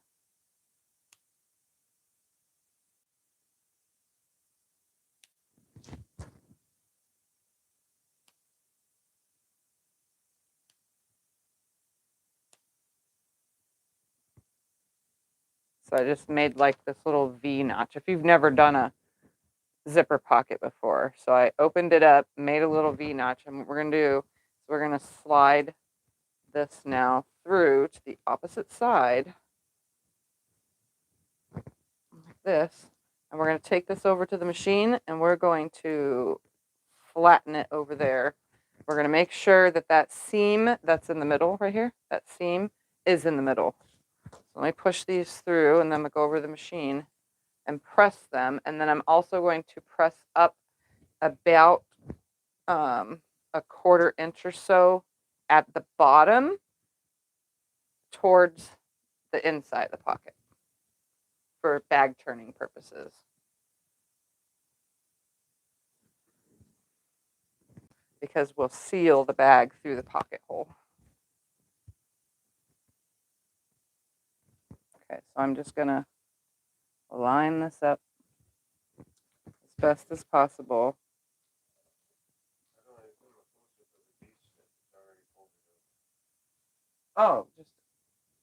So I just made like this little V notch. If you've never done a zipper pocket before. So I opened it up, made a little V notch, and what we're going to do is we're going to slide this now through to the opposite side, like this. And we're going to take this over to the machine, and we're going to flatten it over there. We're going to make sure that that seam that's in the middle right here, that seam is in the middle. So let me push these through, and then we'll go over the machine and press them. And then I'm also going to press up about a quarter inch or so at the bottom towards the inside of the pocket for bag turning purposes. Because we'll seal the bag through the pocket hole. Okay, so I'm just going to line this up as best as possible. Oh, just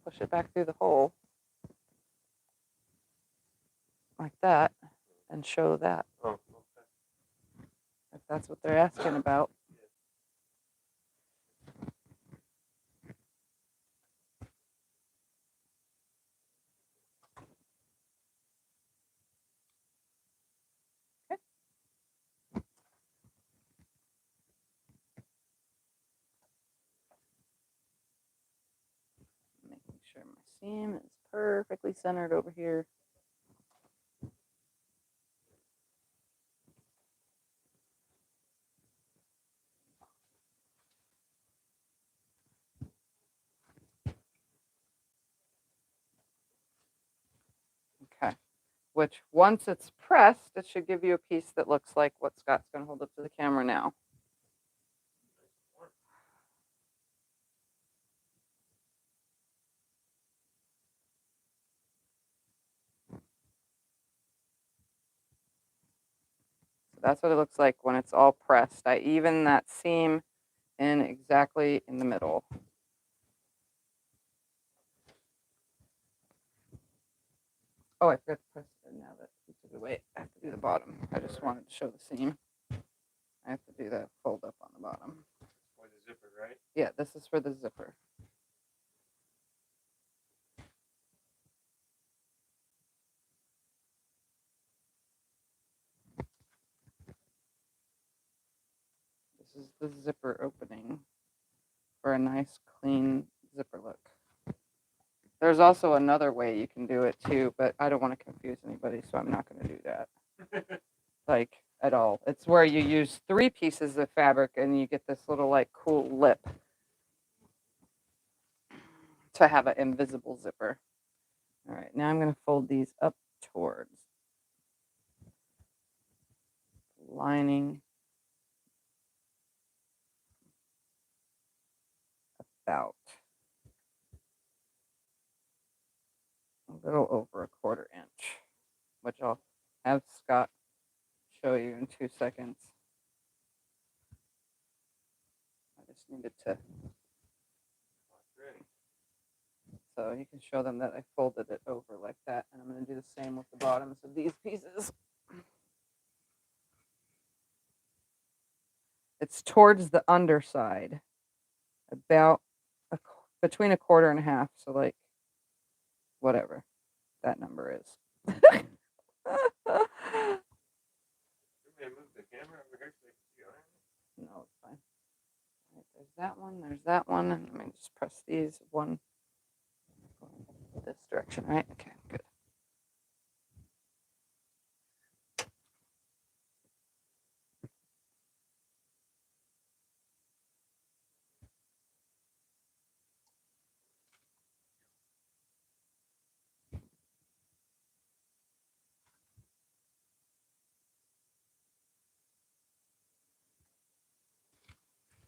push it back through the hole like that and show that. Oh, okay. If that's what they're asking about. Okay. Making sure my seam is perfectly centered over here. Okay, which once it's pressed, it should give you a piece that looks like what Scott's going to hold up to the camera now. So that's what it looks like when it's all pressed. I even that seam in exactly in the middle. Oh, I forgot to press it now that you took it away. I have to do the bottom. I just wanted to show the seam. I have to do that fold up on the bottom. For the zipper, right? Yeah, this is for the zipper. This is the zipper opening for a nice clean zipper look. There's also another way you can do it too, but I don't want to confuse anybody, so I'm not going to do that. Like at all. It's where you use 3 pieces of fabric and you get this little like cool lip to have an invisible zipper. All right, now I'm going to fold these up towards lining about a little over a quarter inch, which I'll have Scott show you in 2 seconds. I just needed to, so you can show them that I folded it over like that, and I'm going to do the same with the bottoms of these pieces. It's towards the underside, about between a quarter and a half, so like whatever that number is. You may move the camera over here so they can see it. No, it's fine. Right, there's that one, and let me just press these one this direction, right? Okay, good.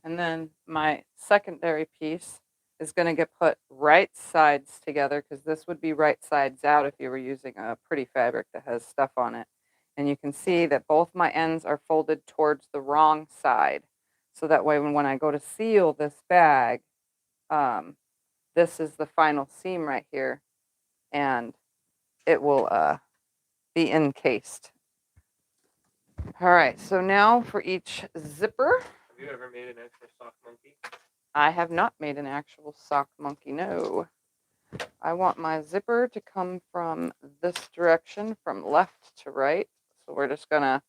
And then my secondary piece is going to get put right sides together, because this would be right sides out if you were using a pretty fabric that has stuff on it. And you can see that both my ends are folded towards the wrong side. So that way when I go to seal this bag, this is the final seam right here, and it will be encased. All right, so now for each zipper. Have you ever made an actual sock monkey? I have not made an actual sock monkey, no. I want my zipper to come from this direction, from left to right. So we're just gonna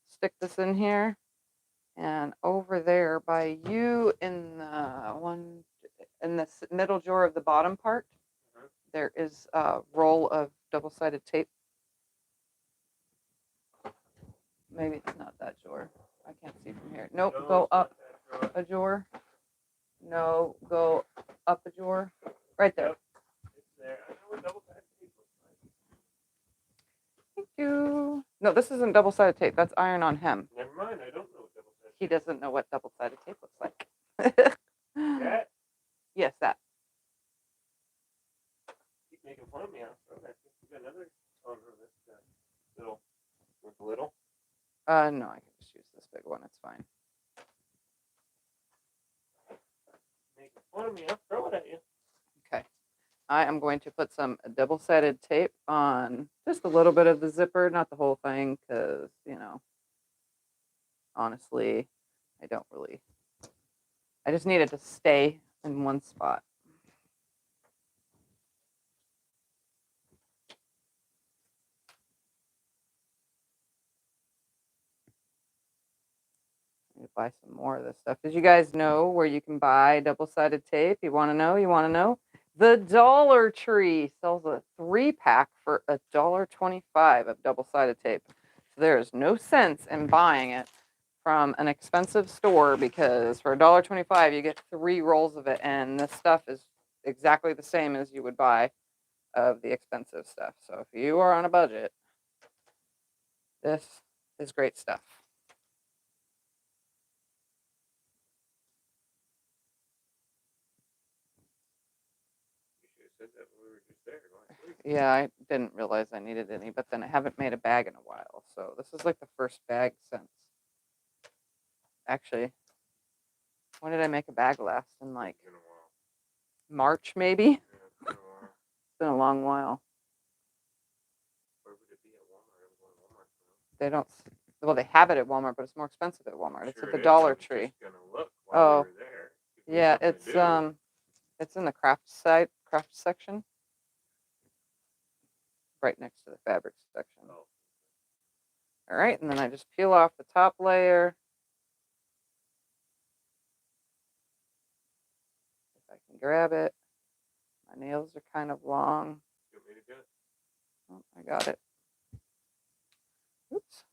stick this in here, and over there by you in the middle drawer of the bottom part, there is a roll of double-sided tape. Maybe it's not that drawer. I can't see from here. Nope, No, go it's not up that drawer. a drawer. No, go up a drawer. Right there. Yep, it's there. I know what double-sided tape looks like. Thank you. No, this isn't double-sided tape. That's iron on hem. Never mind, I don't know what double-sided He tape doesn't know what double-sided tape looks like. That? Yes, that. Keep making fun of me. I think we got another owner of this little, with the little. No, I can just use this big one. It's fine. Making fun of me, I'll throw it at you. Okay. I am going to put some double-sided tape on just a little bit of the zipper, not the whole thing, because, honestly, I just need it to stay in one spot. I need to buy some more of this stuff. Did you guys know where you can buy double-sided tape? You want to know? You want to know? The Dollar Tree sells a 3-pack for $1.25 of double-sided tape. So there is no sense in buying it from an expensive store, because for $1.25 you get 3 rolls of it, and this stuff is exactly the same as you would buy of the expensive stuff. So if you are on a budget, this is great stuff. You should have said that when we were just there last week. Yeah, I didn't realize I needed any, but then I haven't made a bag in a while. So this is like the first bag since, actually, when did I make a bag last? In like It's been a while. March, maybe? Yeah, it's been a while. It's been a long while. Where would it be at Walmart? I was going to Walmart for them. They don't, well, they have it at Walmart, but it's more expensive at Walmart. It's Sure at the it is. Dollar I was Tree. just gonna look while Oh. we were there. If there's Yeah, something to do. it's in the craft section, right next to the fabric section. Oh. All right, and then I just peel off the top layer. If I can grab it. My nails are kind of long. You want me to do it? Oh, I got it. Oops.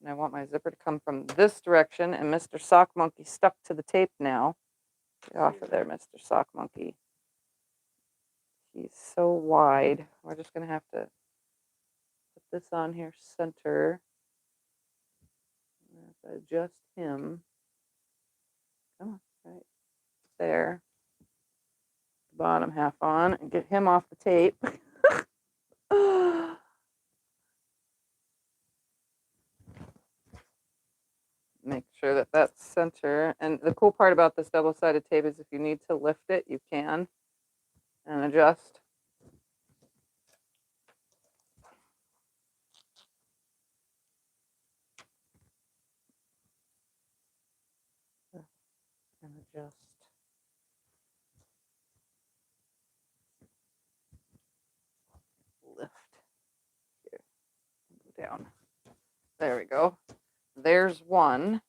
And I want my zipper to come from this direction, and Mr. Sock Monkey stuck to the tape now. Get off of there, Mr. Sock Monkey. He's so wide. We're just going to have to put this on here center. Have to adjust him. Come on, right there. Bottom half on, and get him off the tape. Make sure that that's center. And the cool part about this double-sided tape is if you need to lift it, you can, and adjust. And adjust. Lift. Here. Go down. There we go. There's one.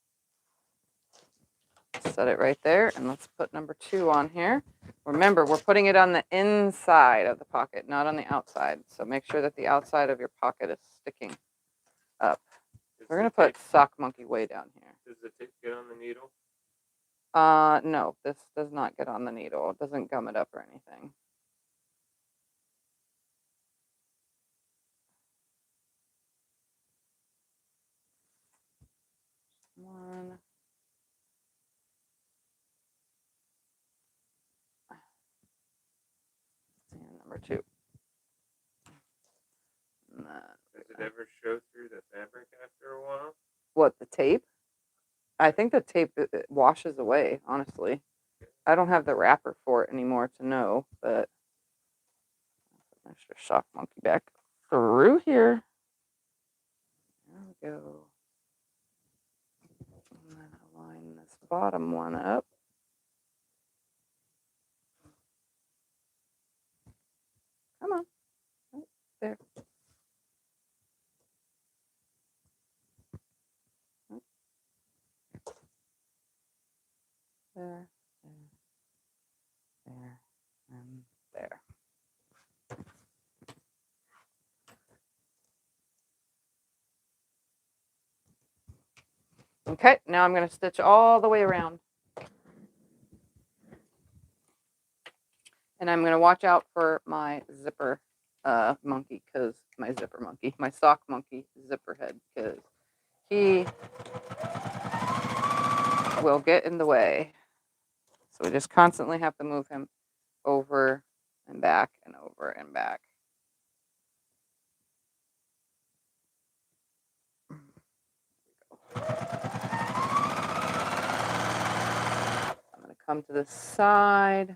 set it right there, and let's put number 2 on here. Remember, we're putting it on the inside of the pocket, not on the outside. So make sure that the outside of your pocket is sticking up. We're going to put Sock Monkey way down here. Does the tip get on the needle? No, this does not get on the needle. It doesn't gum it up or anything. One. And number 2. And Does it ever show through the fabric after a while? what, the tape? I think the tape it washes away, honestly. I don't have the wrapper for it anymore to know, but I should Sock Monkey back through here. There we go. And then align this bottom one up. Come on. Right there. There, there, and there. Okay, now I'm going to stitch all the way around. And I'm going to watch out for my zipper monkey, because my sock monkey zipper head, because he will get in the way. So we just constantly have to move him over and back and over and back. I'm going to come to the side,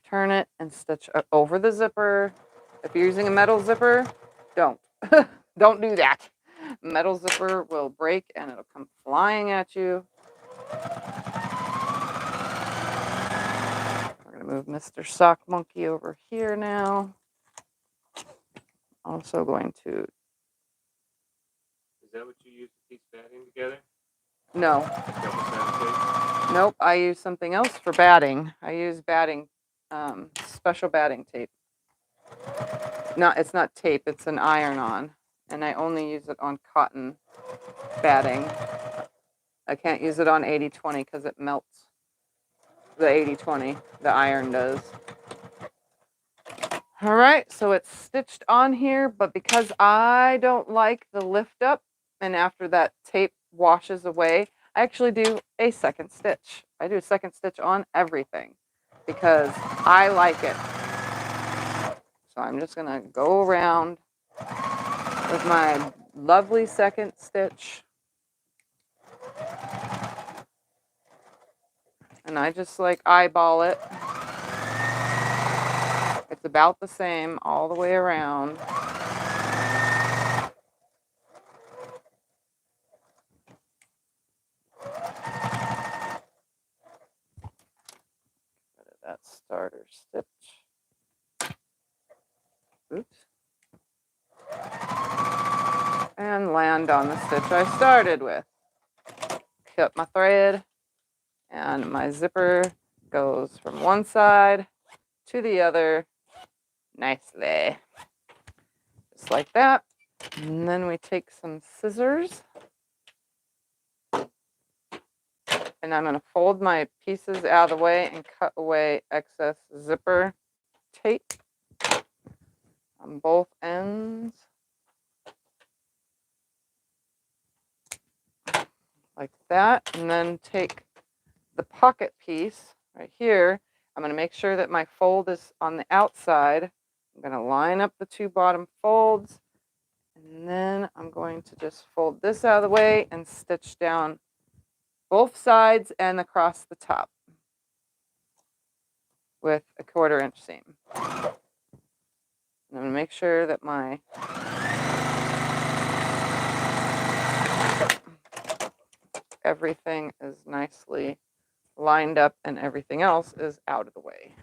turn it, and stitch over the zipper. If you're using a metal zipper, don't. Don't do that. Metal zipper will break and it'll come flying at you. We're going to move Mr. Sock Monkey over here now. Also going to... Is that what you use to piece batting together? No. Nope, I use something else for batting. I use batting, special batting tape. No, it's not tape, it's an iron-on. And I only use it on cotton batting. I can't use it on 80/20 because it melts. The 80/20, the iron does. All right, so it's stitched on here, but because I don't like the lift up, and after that tape washes away, I actually do a second stitch. I do a second stitch on everything because I like it. So I'm just gonna go around with my lovely second stitch. And I just like eyeball it. It's about the same all the way around. That starter stitch. Oops. And land on the stitch I started with. Cut my thread, and my zipper goes from one side to the other nicely. Just like that. And then we take some scissors. And I'm going to fold my pieces out of the way and cut away excess zipper tape on both ends. Like that. And then take the pocket piece right here. I'm going to make sure that my fold is on the outside. I'm going to line up the 2 bottom folds. And then I'm going to just fold this out of the way and stitch down both sides and across the top with a 1/4 inch seam. I'm going to make sure that my everything is nicely lined up and everything else is out of the way.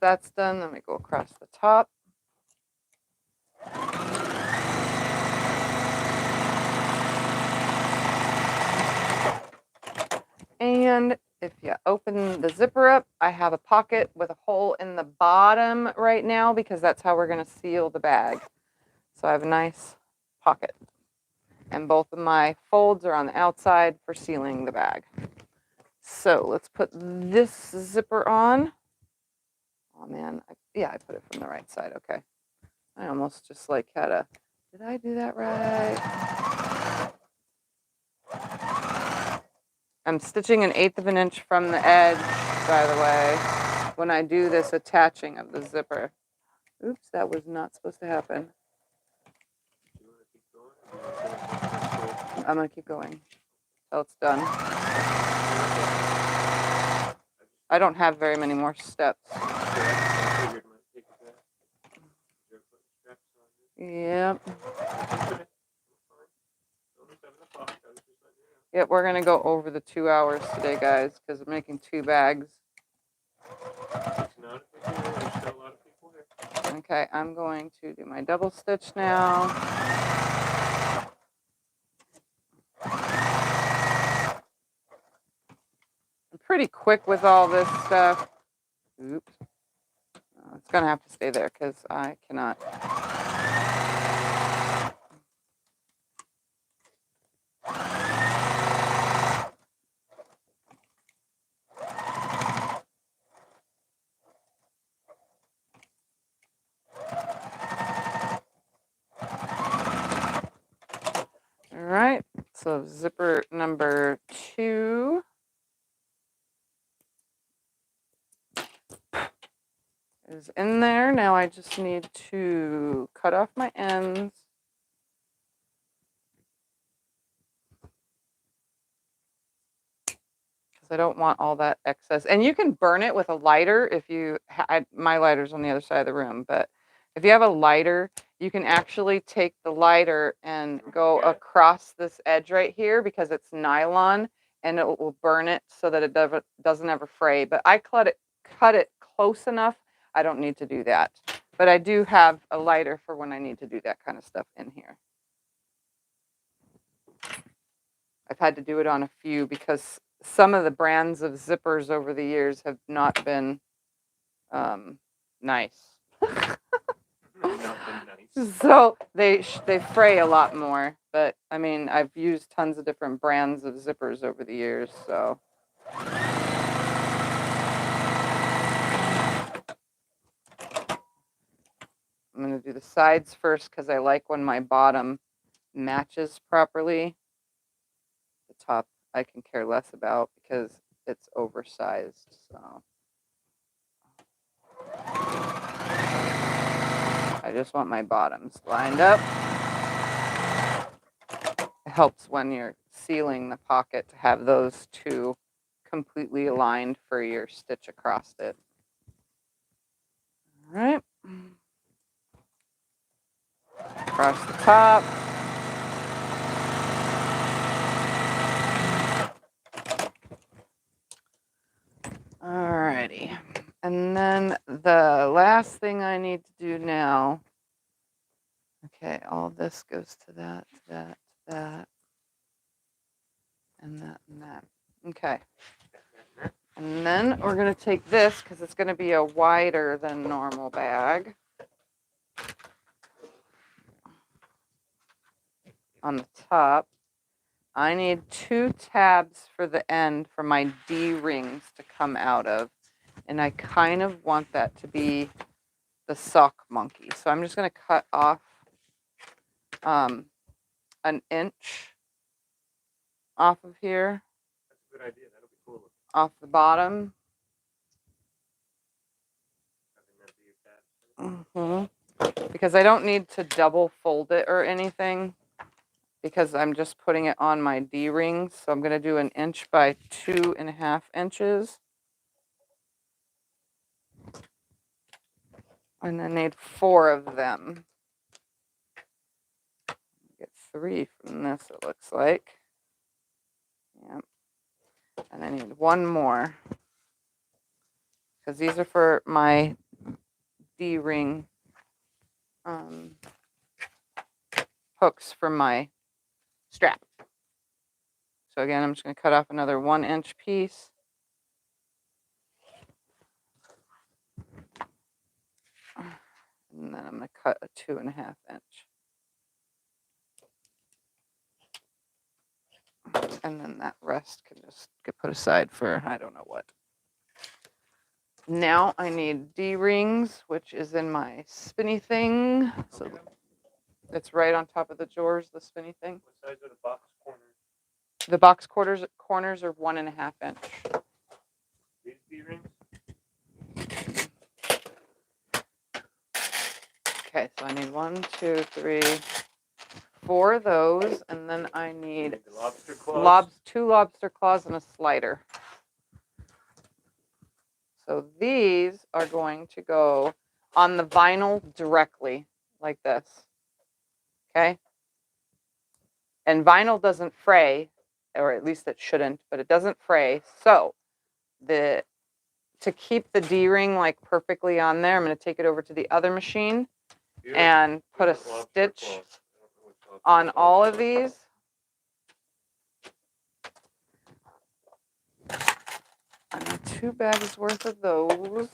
that's done, then we go across the top. And if you open the zipper up, I have a pocket with a hole in the bottom right now because that's how we're going to seal the bag. So I have a nice pocket. And both of my folds are on the outside for sealing the bag. So let's put this zipper on. Oh man, I put it from the right side. Okay. I almost just like had a, did I do that right? I'm stitching 1/8 of an inch from the edge, by the way, when I do this attaching of the zipper. Oops, that was not supposed to happen. I'm going to keep going till it's done. I don't have very many more steps. Yep. Yep, we're going to go over the 2 hours today, guys, because I'm making 2 bags. Okay, I'm going to do my double stitch now. I'm pretty quick with all this stuff. Oops. It's going to have to stay there because I cannot. All right, so zipper number 2 is in there. Now I just need to cut off my ends. Because I don't want all that excess. And you can burn it with a lighter if you, my lighter's on the other side of the room, but if you have a lighter, you can actually take the lighter and go across this edge right here because it's nylon and it will burn it so that it doesn't ever fray. But I cut it close enough. I don't need to do that. But I do have a lighter for when I need to do that kind of stuff in here. I've had to do it on a few because some of the brands of zippers over the years have not been nice. So they fray a lot more. But I mean, I've used tons of different brands of zippers over the years, so. I'm going to do the sides first because I like when my bottom matches properly. The top I can care less about because it's oversized, so. I just want my bottoms lined up. It helps when you're sealing the pocket to have those two completely aligned for your stitch across it. All right. Across the top. Alrighty. And then the last thing I need to do now. Okay, all this goes to that, that, that, and that, and that. Okay. And then we're going to take this because it's going to be a wider than normal bag. On the top, I need 2 tabs for the end for my D-rings to come out of. And I kind of want that to be the sock monkey. So I'm just going to cut off an inch off of here. That's a good idea. That'll be cool. Off the bottom. Because I don't need to double fold it or anything because I'm just putting it on my D-rings. So I'm going to do 1 inch by 2.5 inches. And I need 4 of them. Get 3 from this, it looks like. Yeah. And I need 1 more. Because these are for my D-ring hooks for my strap. So again, I'm just going to cut off another 1-inch piece. And then I'm going to cut a 2.5 inch. And then that rest can just get put aside for I don't know what. Now I need D-rings, which is in my spinny thing. So it's right on top of the drawers, the spinny thing. What size are the box corners? The box corners are 1.5 inch. These D-rings? Okay, so I need 1, 2, 3, 4 of those, and then I need The lobster claws? 2 lobster claws and a slider. So these are going to go on the vinyl directly, like this. Okay? And vinyl doesn't fray, or at least it shouldn't, but it doesn't fray. So to keep the D-ring like perfectly on there, I'm going to take it over to the other machine and put a stitch on all of these. I need 2 bags worth of those.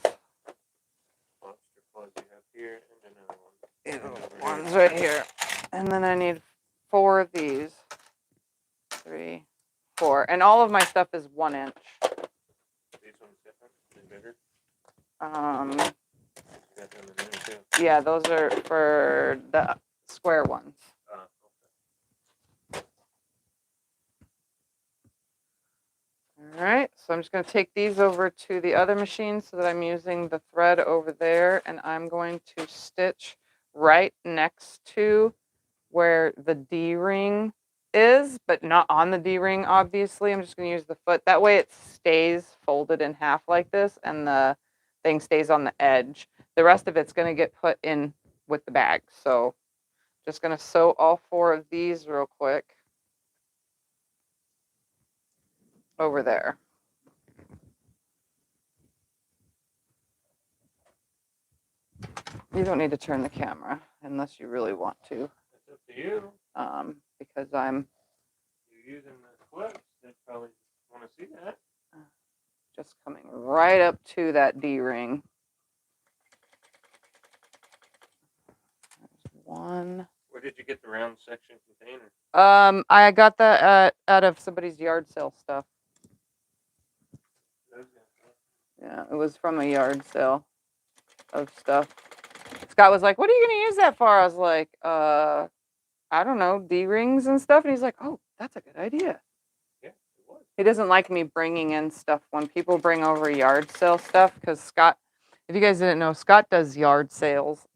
Lobster claws you have here, and another one. Yeah, one's right here. And then I need 4 of these. 3, 4. And all of my stuff is 1 inch. These ones different and bigger? You got them in there too. Yeah, those are for the square ones. Okay. All right, so I'm just going to take these over to the other machine so that I'm using the thread over there, and I'm going to stitch right next to where the D-ring is, but not on the D-ring, obviously. I'm just going to use the foot. That way it stays folded in half like this, and the thing stays on the edge. The rest of it's going to get put in with the bag. So just going to sew all 4 of these real quick over there. You don't need to turn the camera unless you really want to. It's up to you. Because You're using the quilts, they probably want to see that. just coming right up to that D-ring. There's 1. Where did you get the round section container? I got that out of somebody's yard sale stuff. Yeah, it was from a yard sale of stuff. Scott was like, "What are you gonna use that for?" I was like, I don't know, D-rings and stuff." And he's like, "Oh, that's a good idea." Yeah, it was. He doesn't like me bringing in stuff when people bring over yard sale stuff, because Scott, if you guys didn't know, Scott does yard sales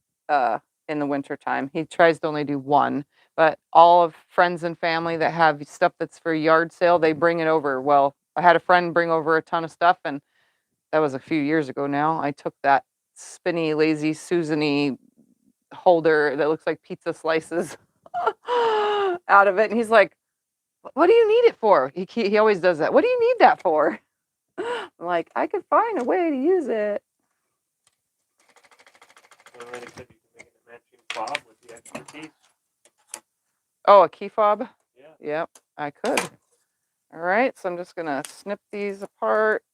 in the wintertime. He tries to only do one, but all of friends and family that have stuff that's for yard sale, they bring it over. Well, I had a friend bring over a ton of stuff, and that was a few years ago now. I took that spinny, lazy Susan-y holder that looks like pizza slices out of it, and he's like, "What do you need it for?" He always does that. "What do you need that for?" I'm like, "I could find a way to use it." You already said you can make a matching fob with the extra piece. Oh, a key fob? Yeah. Yep, I could. All right, so I'm just gonna snip these apart.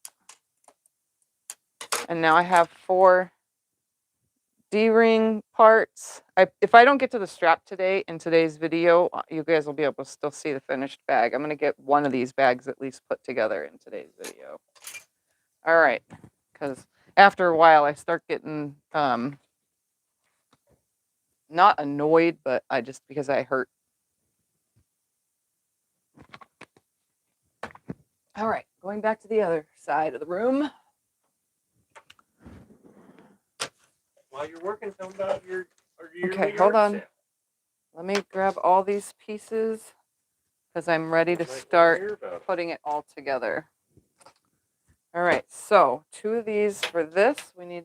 And now I have 4 D-ring parts. If I don't get to the strap today in today's video, you guys will be able to still see the finished bag. I'm going to get one of these bags at least put together in today's video. All right, because after a while I start getting not annoyed, but because I hurt. All right, going back to the other side of the room. While you're working, tell them about your Okay, hold on. Let me grab all these pieces because I'm ready to start putting it all together. All right, so 2 of these for this. Can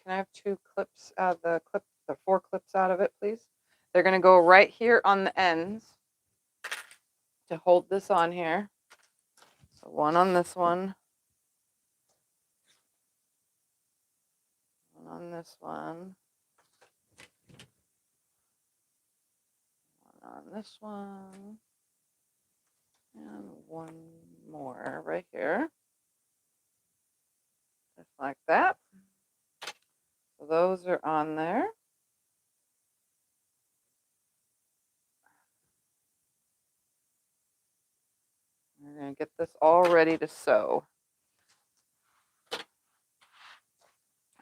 I have 2 clips out of the 4 clips out of it, please? They're going to go right here on the ends to hold this on here. So 1 on this one. 1 on this one on this one, and one more right here, just like that. So those are on there. We're going to get this all ready to sew.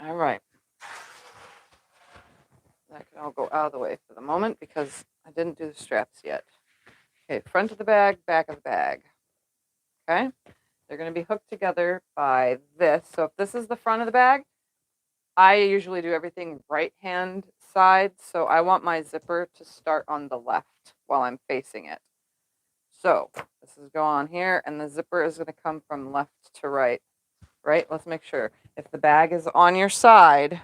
All right. That can all go out of the way for the moment because I didn't do the straps yet. Okay, front of the bag, back of the bag. Okay, they're going to be hooked together by this. So if this is the front of the bag, I usually do everything right hand side. So I want my zipper to start on the left while I'm facing it. So this is go on here, and the zipper is going to come from left to right. Right? Let's make sure. If the bag is on your side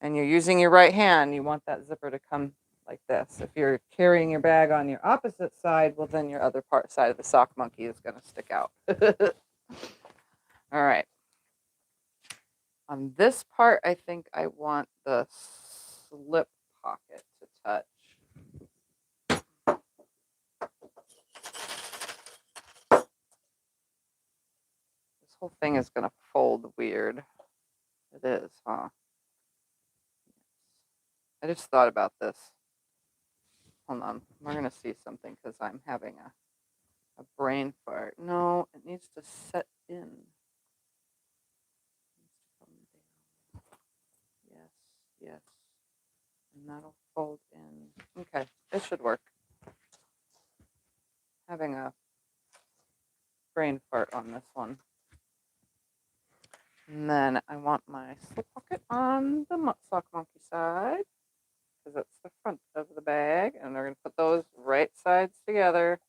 and you're using your right hand, you want that zipper to come like this. If you're carrying your bag on your opposite side, well, then your other side of the sock monkey is going to stick out. All right. On this part, I think I want the slip pocket to touch. This whole thing is going to fold weird. It is, huh? I just thought about this. Hold on. We're going to see something because I'm having a brain fart. No, it needs to set in. Yes, yes. And that'll fold in. Okay, it should work. Having a brain fart on this one. And then I want my slip pocket on the sock monkey side because that's the front of the bag. And we're going to put those right sides together.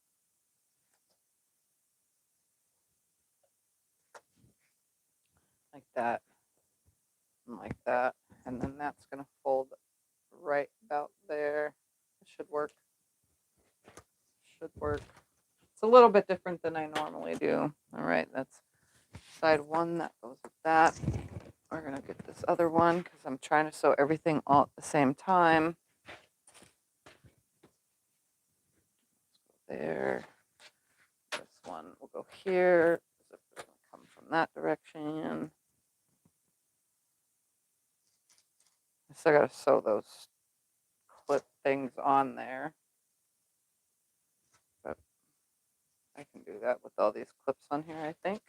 Like that. And like that. And then that's going to fold right about there. It should work. Should work. It's a little bit different than I normally do. All right, that's side one. That goes with that. We're going to get this other one because I'm trying to sew everything all at the same time. There. This one will go here. This is going to come from that direction. I still got to sew those clip things on there. But I can do that with all these clips on here, I think.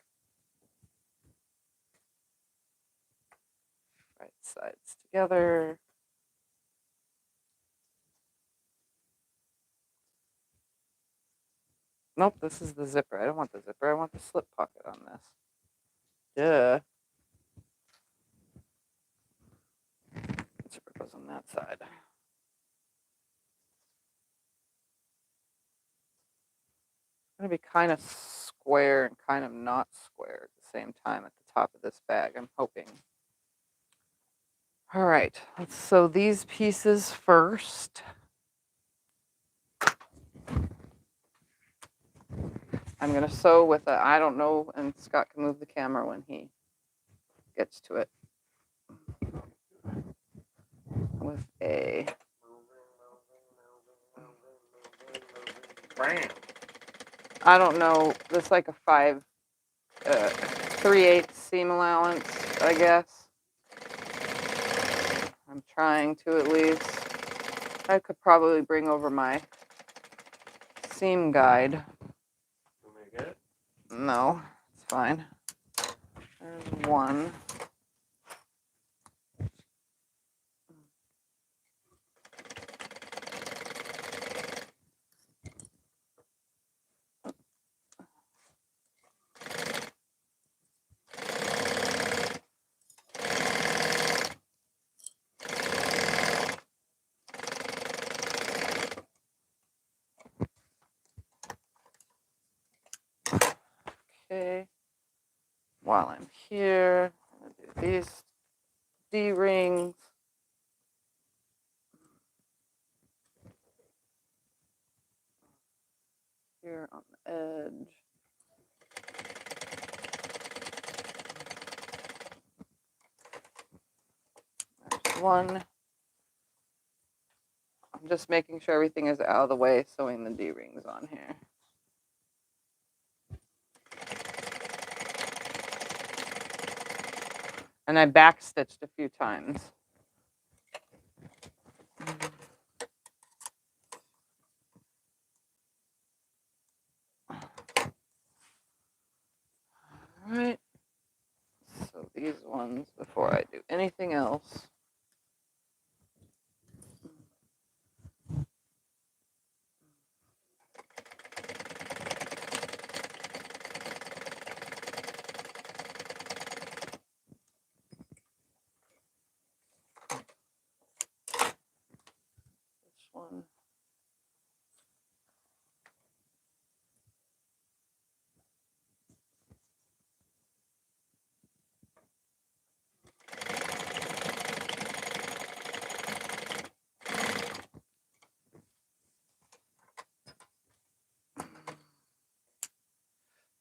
Right sides together. Nope, this is the zipper. I don't want the zipper. I want the slip pocket on this. Duh. The zipper goes on that side. It's going to be kind of square and kind of not square at the same time at the top of this bag, I'm hoping. All right, let's sew these pieces first. I'm going to sew with a, I don't know, and Scott can move the camera when he gets to it. With a, I don't know, this like a 3/8 seam allowance, I guess. I'm trying to at least. I could probably bring over my seam guide. Want me to get it? No, it's fine. There's one. Okay. While I'm here, I'm going to do these D-rings. Here on the edge. one. I'm just making sure everything is out of the way, sewing the D-rings on here. And I backstitched a few times. All right. So these ones, before I do anything else. This one.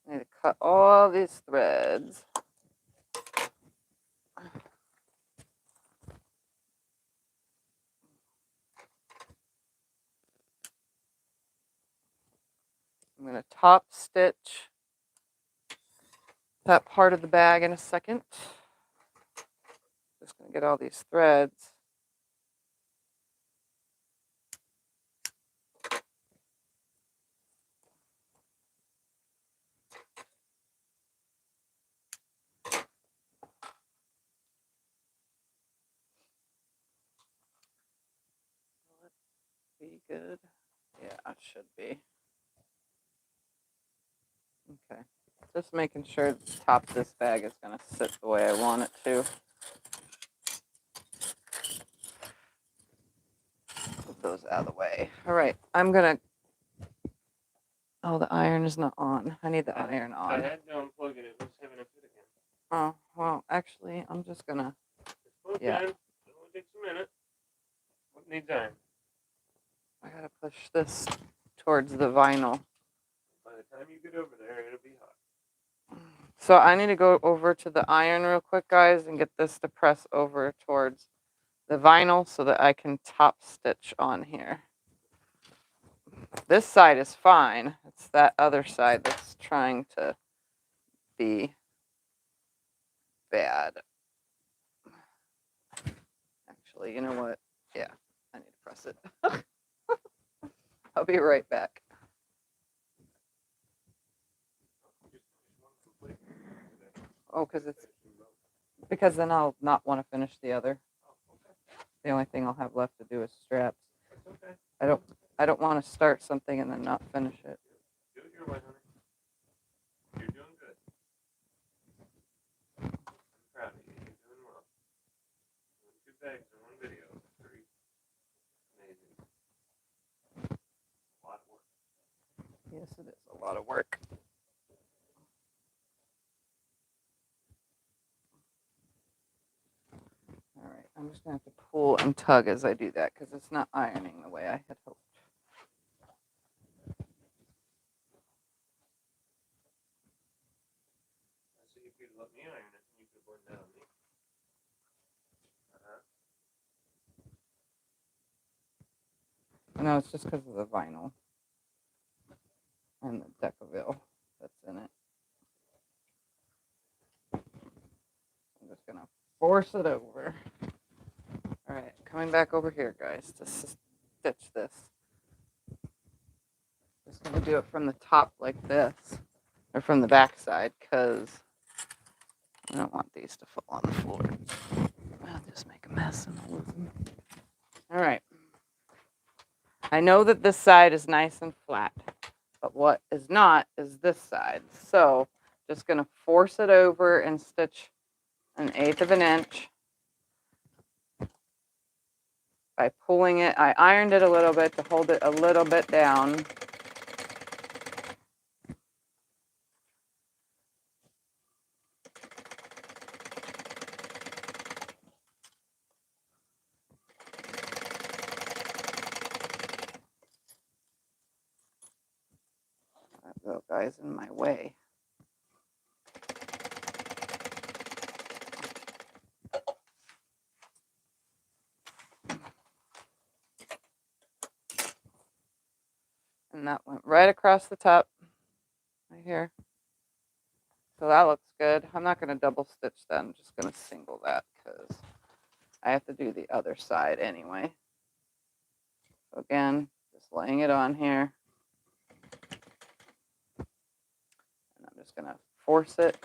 I need to cut all these threads. I'm going to top stitch that part of the bag in a second. Just going to get all these threads. Be good. Yeah, it should be. Okay. Just making sure the top of this bag is going to sit the way I want it to. Move those out of the way. All right. I'm going to. Oh, the iron is not on. I need the iron on. I had to unplug it. It was having a fit again. Oh, well, actually, I'm just going to. Yeah. It only takes a minute. What needs iron? I got to push this towards the vinyl. By the time you get over there, it'll be hot. So I need to go over to the iron real quick, guys, and get this to press over towards the vinyl so that I can top stitch on here. This side is fine. It's that other side that's trying to be bad. Actually, you know what? Yeah, I need to press it. I'll be right back. Oh, because then I'll not want to finish the other. The only thing I'll have left to do is straps. I don't want to start something and then not finish it. Do it your way, honey. You're doing good. I'm proud of you. You're doing well. 2 bags in one video. Very amazing. A lot of work. Yes, it is a lot of work. All right, I'm just going to have to pull and tug as I do that because it's not ironing the way I had hoped. I see if you'd let me iron it, and you could blend that on me. No, it's just because of the vinyl and the Decaville that's in it. I'm just going to force it over. All right, coming back over here, guys, to stitch this. Just going to do it from the top like this, or from the back side, because I don't want these to fall on the floor. I'll just make a mess and I'll lose them. All right. I know that this side is nice and flat, but what is not is this side. So just going to force it over and stitch 1/8 of an inch. By pulling it, I ironed it a little bit to hold it a little bit down. That little guy's in my way. And that went right across the top, right here. So that looks good. I'm not going to double stitch that. I'm just going to single that because I have to do the other side anyway. So again, just laying it on here. And I'm just going to force it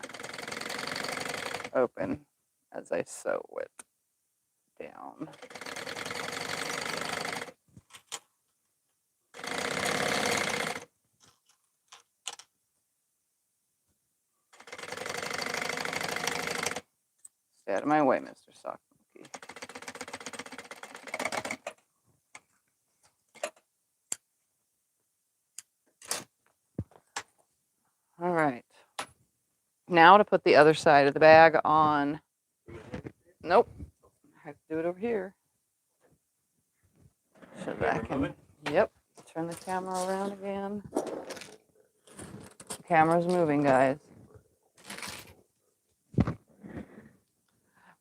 open as I sew it down. Stay out of my way, Mr. Sock Monkey. All right. Now to put the other side of the bag on. Nope. I have to do it over here. So that I can, yep. Turn the camera around again. The camera's moving, guys.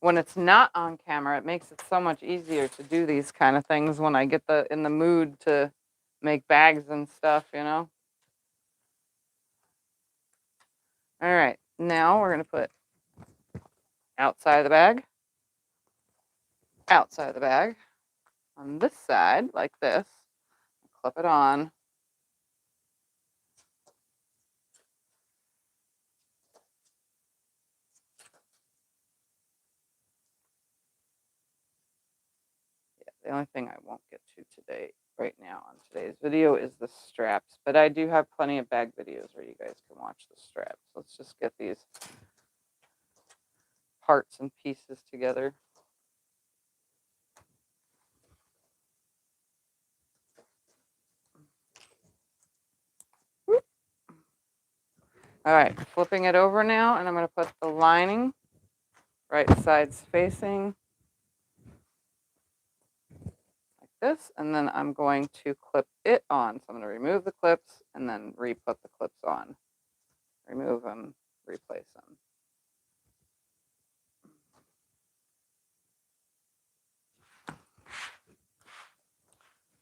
When it's not on camera, it makes it so much easier to do these kind of things when I get in the mood to make bags and stuff, you know. All right, now we're gonna put outside of the bag, outside of the bag, on this side like this. Clip it on. The only thing I won't get to today, right now on today's video, is the straps. But I do have plenty of bag videos where you guys can watch the straps. Let's just get these parts and pieces together. All right, flipping it over now, and I'm going to put the lining right sides facing like this, and then I'm going to clip it on. So I'm going to remove the clips and then re-put the clips on. Remove them, replace them.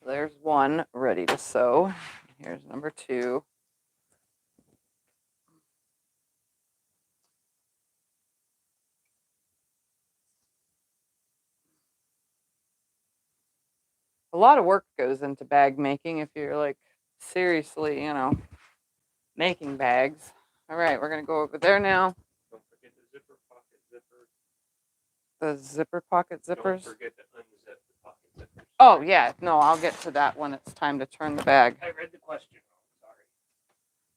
There's one ready to sew. Here's number two. A lot of work goes into bag making if you're like seriously, you know, making bags. All right, we're gonna go over there now. Don't forget the zipper pocket zipper. The zipper pocket zippers. Don't forget to unzip the pocket zippers. Oh yeah, no, I'll get to that when it's time to turn the bag. I read the question wrong, sorry.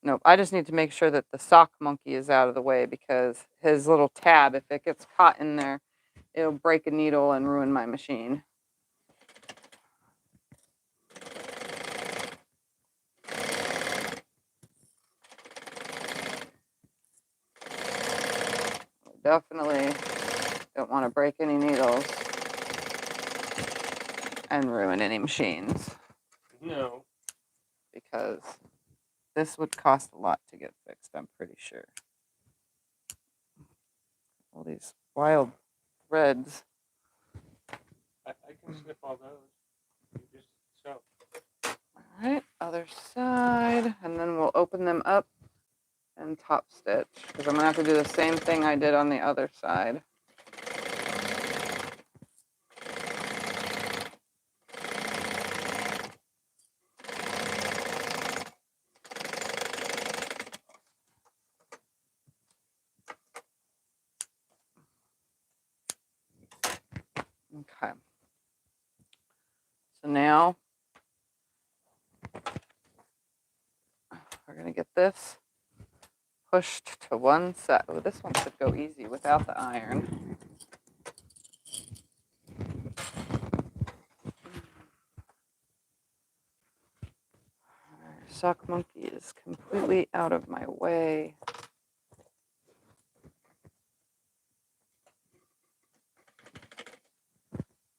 Nope, I just need to make sure that the sock monkey is out of the way because his little tab, if it gets caught in there, it'll break a needle and ruin my machine. Definitely don't want to break any needles and ruin any machines. No. Because this would cost a lot to get fixed, I'm pretty sure. All these wild threads. I can snip all those. You just sew. All right, other side, and then we'll open them up and top stitch because I'm gonna have to do the same thing I did on the other side. Okay. So now we're gonna get this pushed to one side. Oh, this one should go easy without the iron. Our sock monkey is completely out of my way.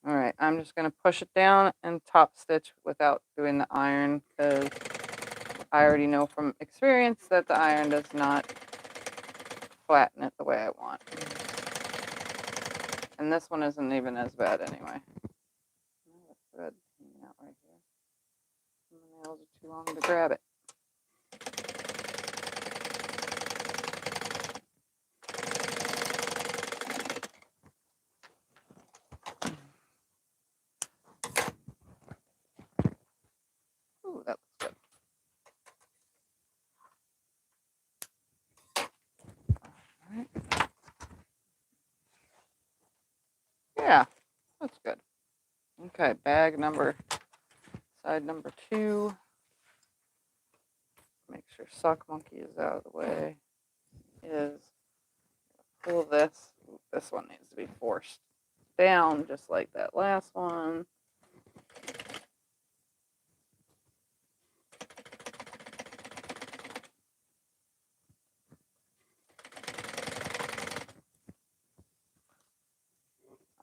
All right, I'm just going to push it down and top stitch without doing the iron because I already know from experience that the iron does not flatten it the way I want. And this one isn't even as bad anyway. Thread hanging out right here. And the nails are too long to grab it. Ooh, that looks good. All right. Yeah, that's good. Okay, side number 2. Make sure sock monkey is out of the way. Pull this. Ooh, this one needs to be forced down just like that last one.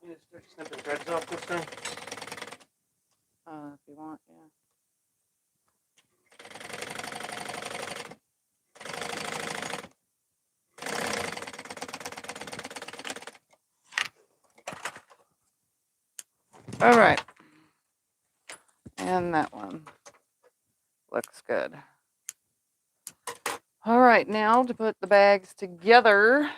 You need to start snipping threads off this thing. If you want, yeah. All right. And that one looks good. All right, now to put the bags together.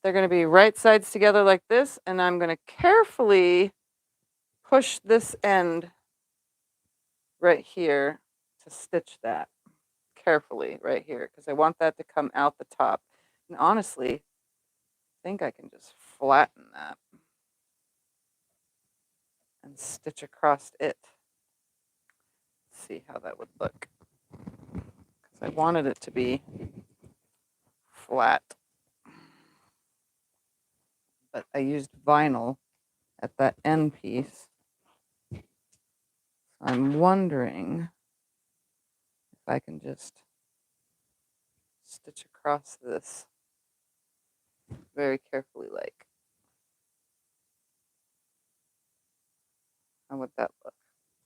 They're going to be right sides together like this, and I'm going to carefully push this end right here to stitch that carefully right here because I want that to come out the top. And honestly, I think I can just flatten that and stitch across it. See how that would look. Because I wanted it to be flat. But I used vinyl at that end piece. So I'm wondering if I can just stitch across this very carefully like. How would that look?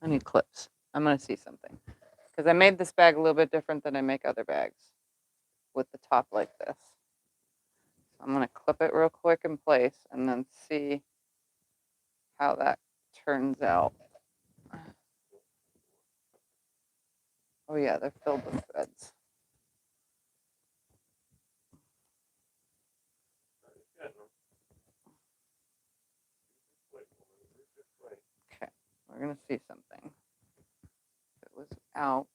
I need clips. I'm going to see something. Because I made this bag a little bit different than I make other bags with the top like this. So I'm going to clip it real quick in place and then see how that turns out. Oh yeah, they're filled with threads. Okay, we're going to see something. If it was out.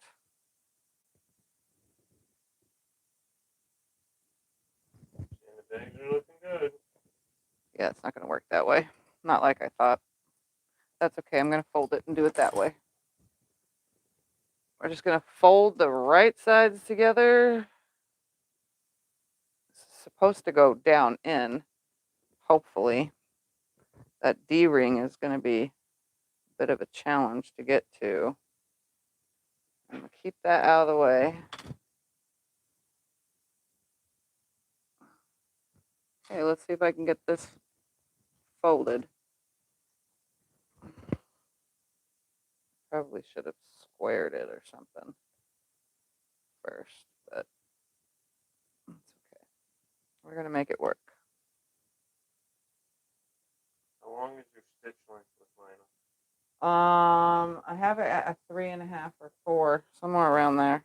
And the bags are looking good. Yeah, it's not going to work that way. Not like I thought. That's okay. I'm going to fold it and do it that way. We're just going to fold the right sides together. It's supposed to go down in, hopefully. That D-ring is going to be a bit of a challenge to get to. I'm going to keep that out of the way. Okay, let's see if I can get this folded. Probably should have squared it or something first, but it's okay. We're going to make it work. How long is your stitch length with vinyl? I have it at a 3.5 or 4, somewhere around there.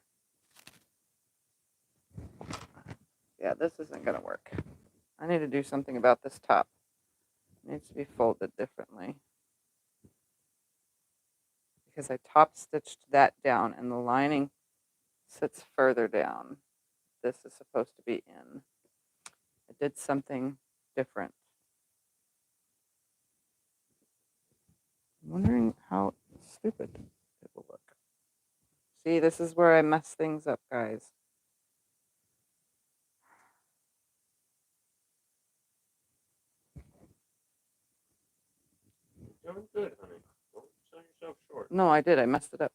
Yeah, this isn't going to work. I need to do something about this top. It needs to be folded differently. Because I top stitched that down and the lining sits further down. This is supposed to be in. I did something different. I'm wondering how stupid it will look. See, this is where I mess things up, guys. You're doing good, honey. Don't sell yourself short. No, I did. I messed it up.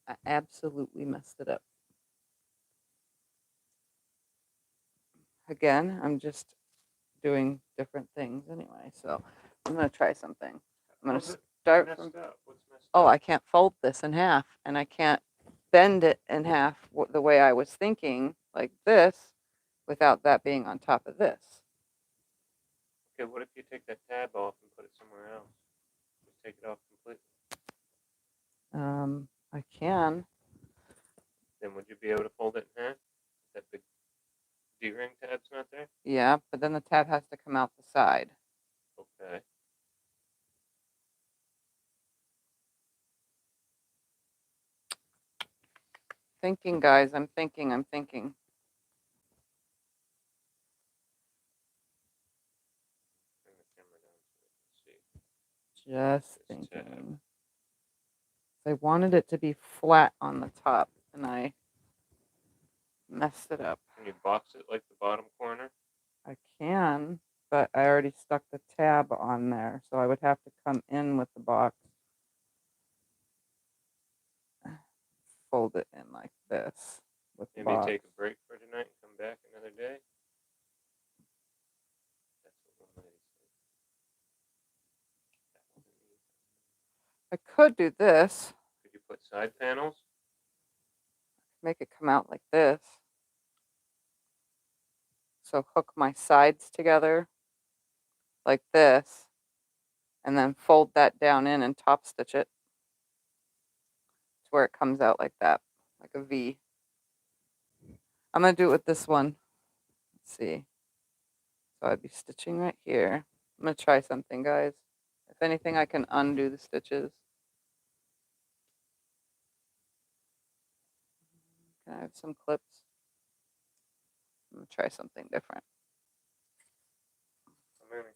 I absolutely messed it up. Again, I'm just doing different things anyway. So I'm going to try something. I'm going to start from. What's messed Oh, up? I can't fold this in half, and I can't bend it in half the way I was thinking, like this, without that being on top of this. Okay, what if you take that tab off and put it somewhere else? Just take it off completely. I can. Then would you be able to fold it in half? That big D-ring tab's not there? Yeah, but then the tab has to come out the side. Okay. Thinking, guys. I'm thinking. Bring the camera down so we can see. Just This tab. thinking. I wanted it to be flat on the top, and I messed it up. Can you box it like the bottom corner? I can, but I already stuck the tab on there, so I would have to come in with the box, fold it in like this with the Maybe box. take a break for tonight and come back another day? That's what one lady said. I could do this, Could you put side panels? make it come out like this. So hook my sides together like this, and then fold that down in and top stitch it to where it comes out like that, like a V. I'm going to do it with this one. Let's see. So I'd be stitching right here. I'm going to try something, guys. If anything, I can undo the stitches. Can I have some clips? I'm going to try something different. How many?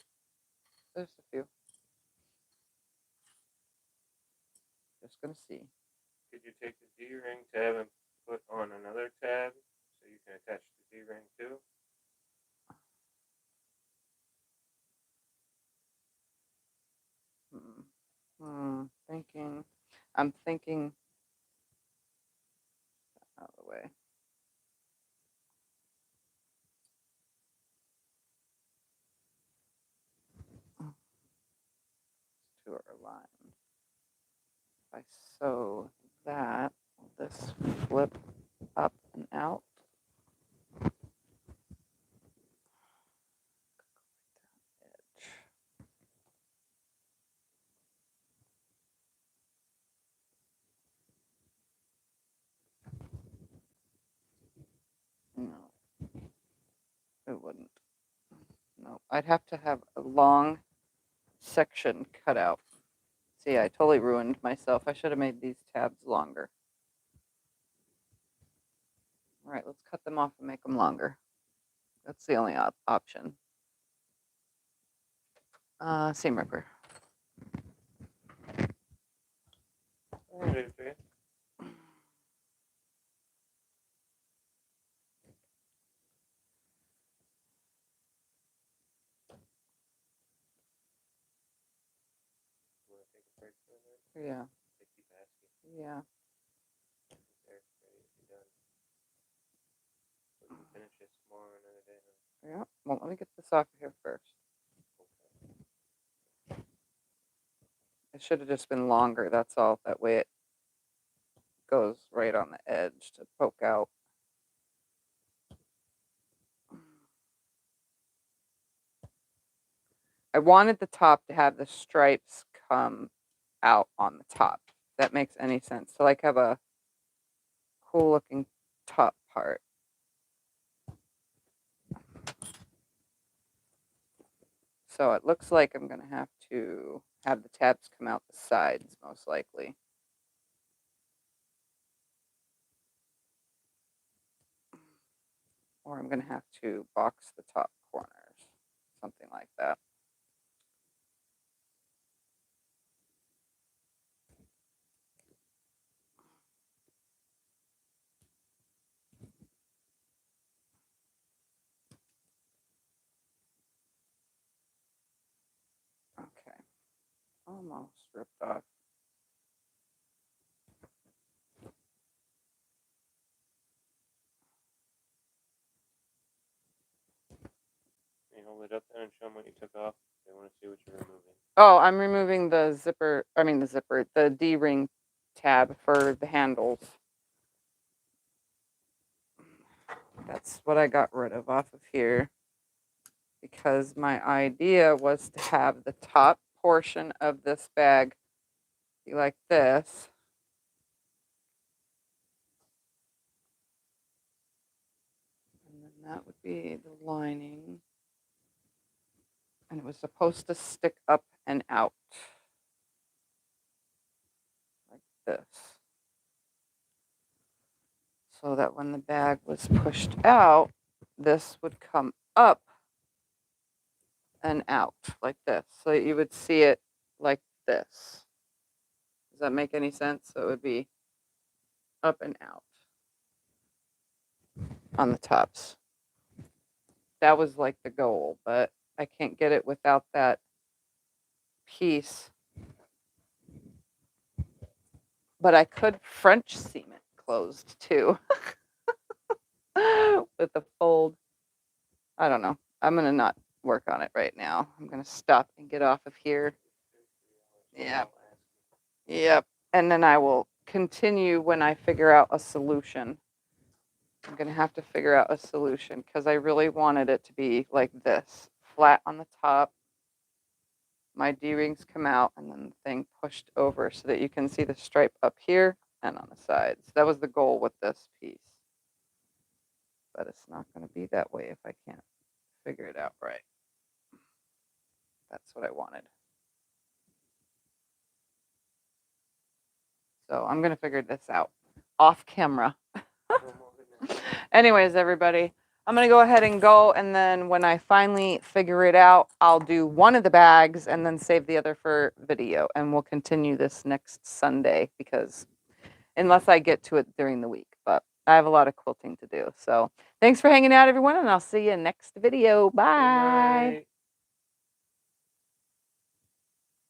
There's a few. Just going to see. Could you take the D-ring tab and put on another tab so you can attach the D-ring too? Thinking. I'm thinking out of the way. Two are aligned. If I sew that, will this flip up and out? Edge. No, it wouldn't. No, I'd have to have a long section cut out. See, I totally ruined myself. I should have made these tabs longer. All right, let's cut them off and make them longer. That's the only option. Seam ripper. I'm ready for you. You want to take a break for a minute? Yeah. They keep asking. Yeah. They're ready to be done. We can finish this tomorrow or another day. Huh? Yeah. Well, let me get this off of here first. Okay. It should have just been longer. That's all. That way it goes right on the edge to poke out. I wanted the top to have the stripes come out on the top. If that makes any sense. So like have a cool looking top part. So it looks like I'm going to have the tabs come out the sides most likely. Or I'm going to have to box the top corners. Something like that. Okay. Almost ripped off. Can you hold it up there and show them what you took off? They want to see what you're removing. Oh, I'm removing the zipper. I mean the D-ring tab for the handles. That's what I got rid of off of here. Because my idea was to have the top portion of this bag be like this. that would be the lining. And it was supposed to stick up and out like this. So that when the bag was pushed out, this would come up and out like this. So you would see it like this. Does that make any sense? So it would be up and out on the tops. That was like the goal, but I can't get it without that piece. But I could French seam it closed too with the fold. I don't know. I'm going to not work on it right now. I'm going to stop and get off of here. Yep. Yep. And then I will continue when I figure out a solution. I'm going to have to figure out a solution because I really wanted it to be like this, flat on the top. My D-rings come out and then the thing pushed over so that you can see the stripe up here and on the sides. That was the goal with this piece. But it's not going to be that way if I can't figure it out right. That's what I wanted. So I'm going to figure this out off camera. Anyways, everybody, I'm going to go ahead and go. And then when I finally figure it out, I'll do one of the bags and then save the other for video. And we'll continue this next Sunday because unless I get to it during the week. But I have a lot of quilting to do. So thanks for hanging out, everyone. And I'll see you next video. Bye.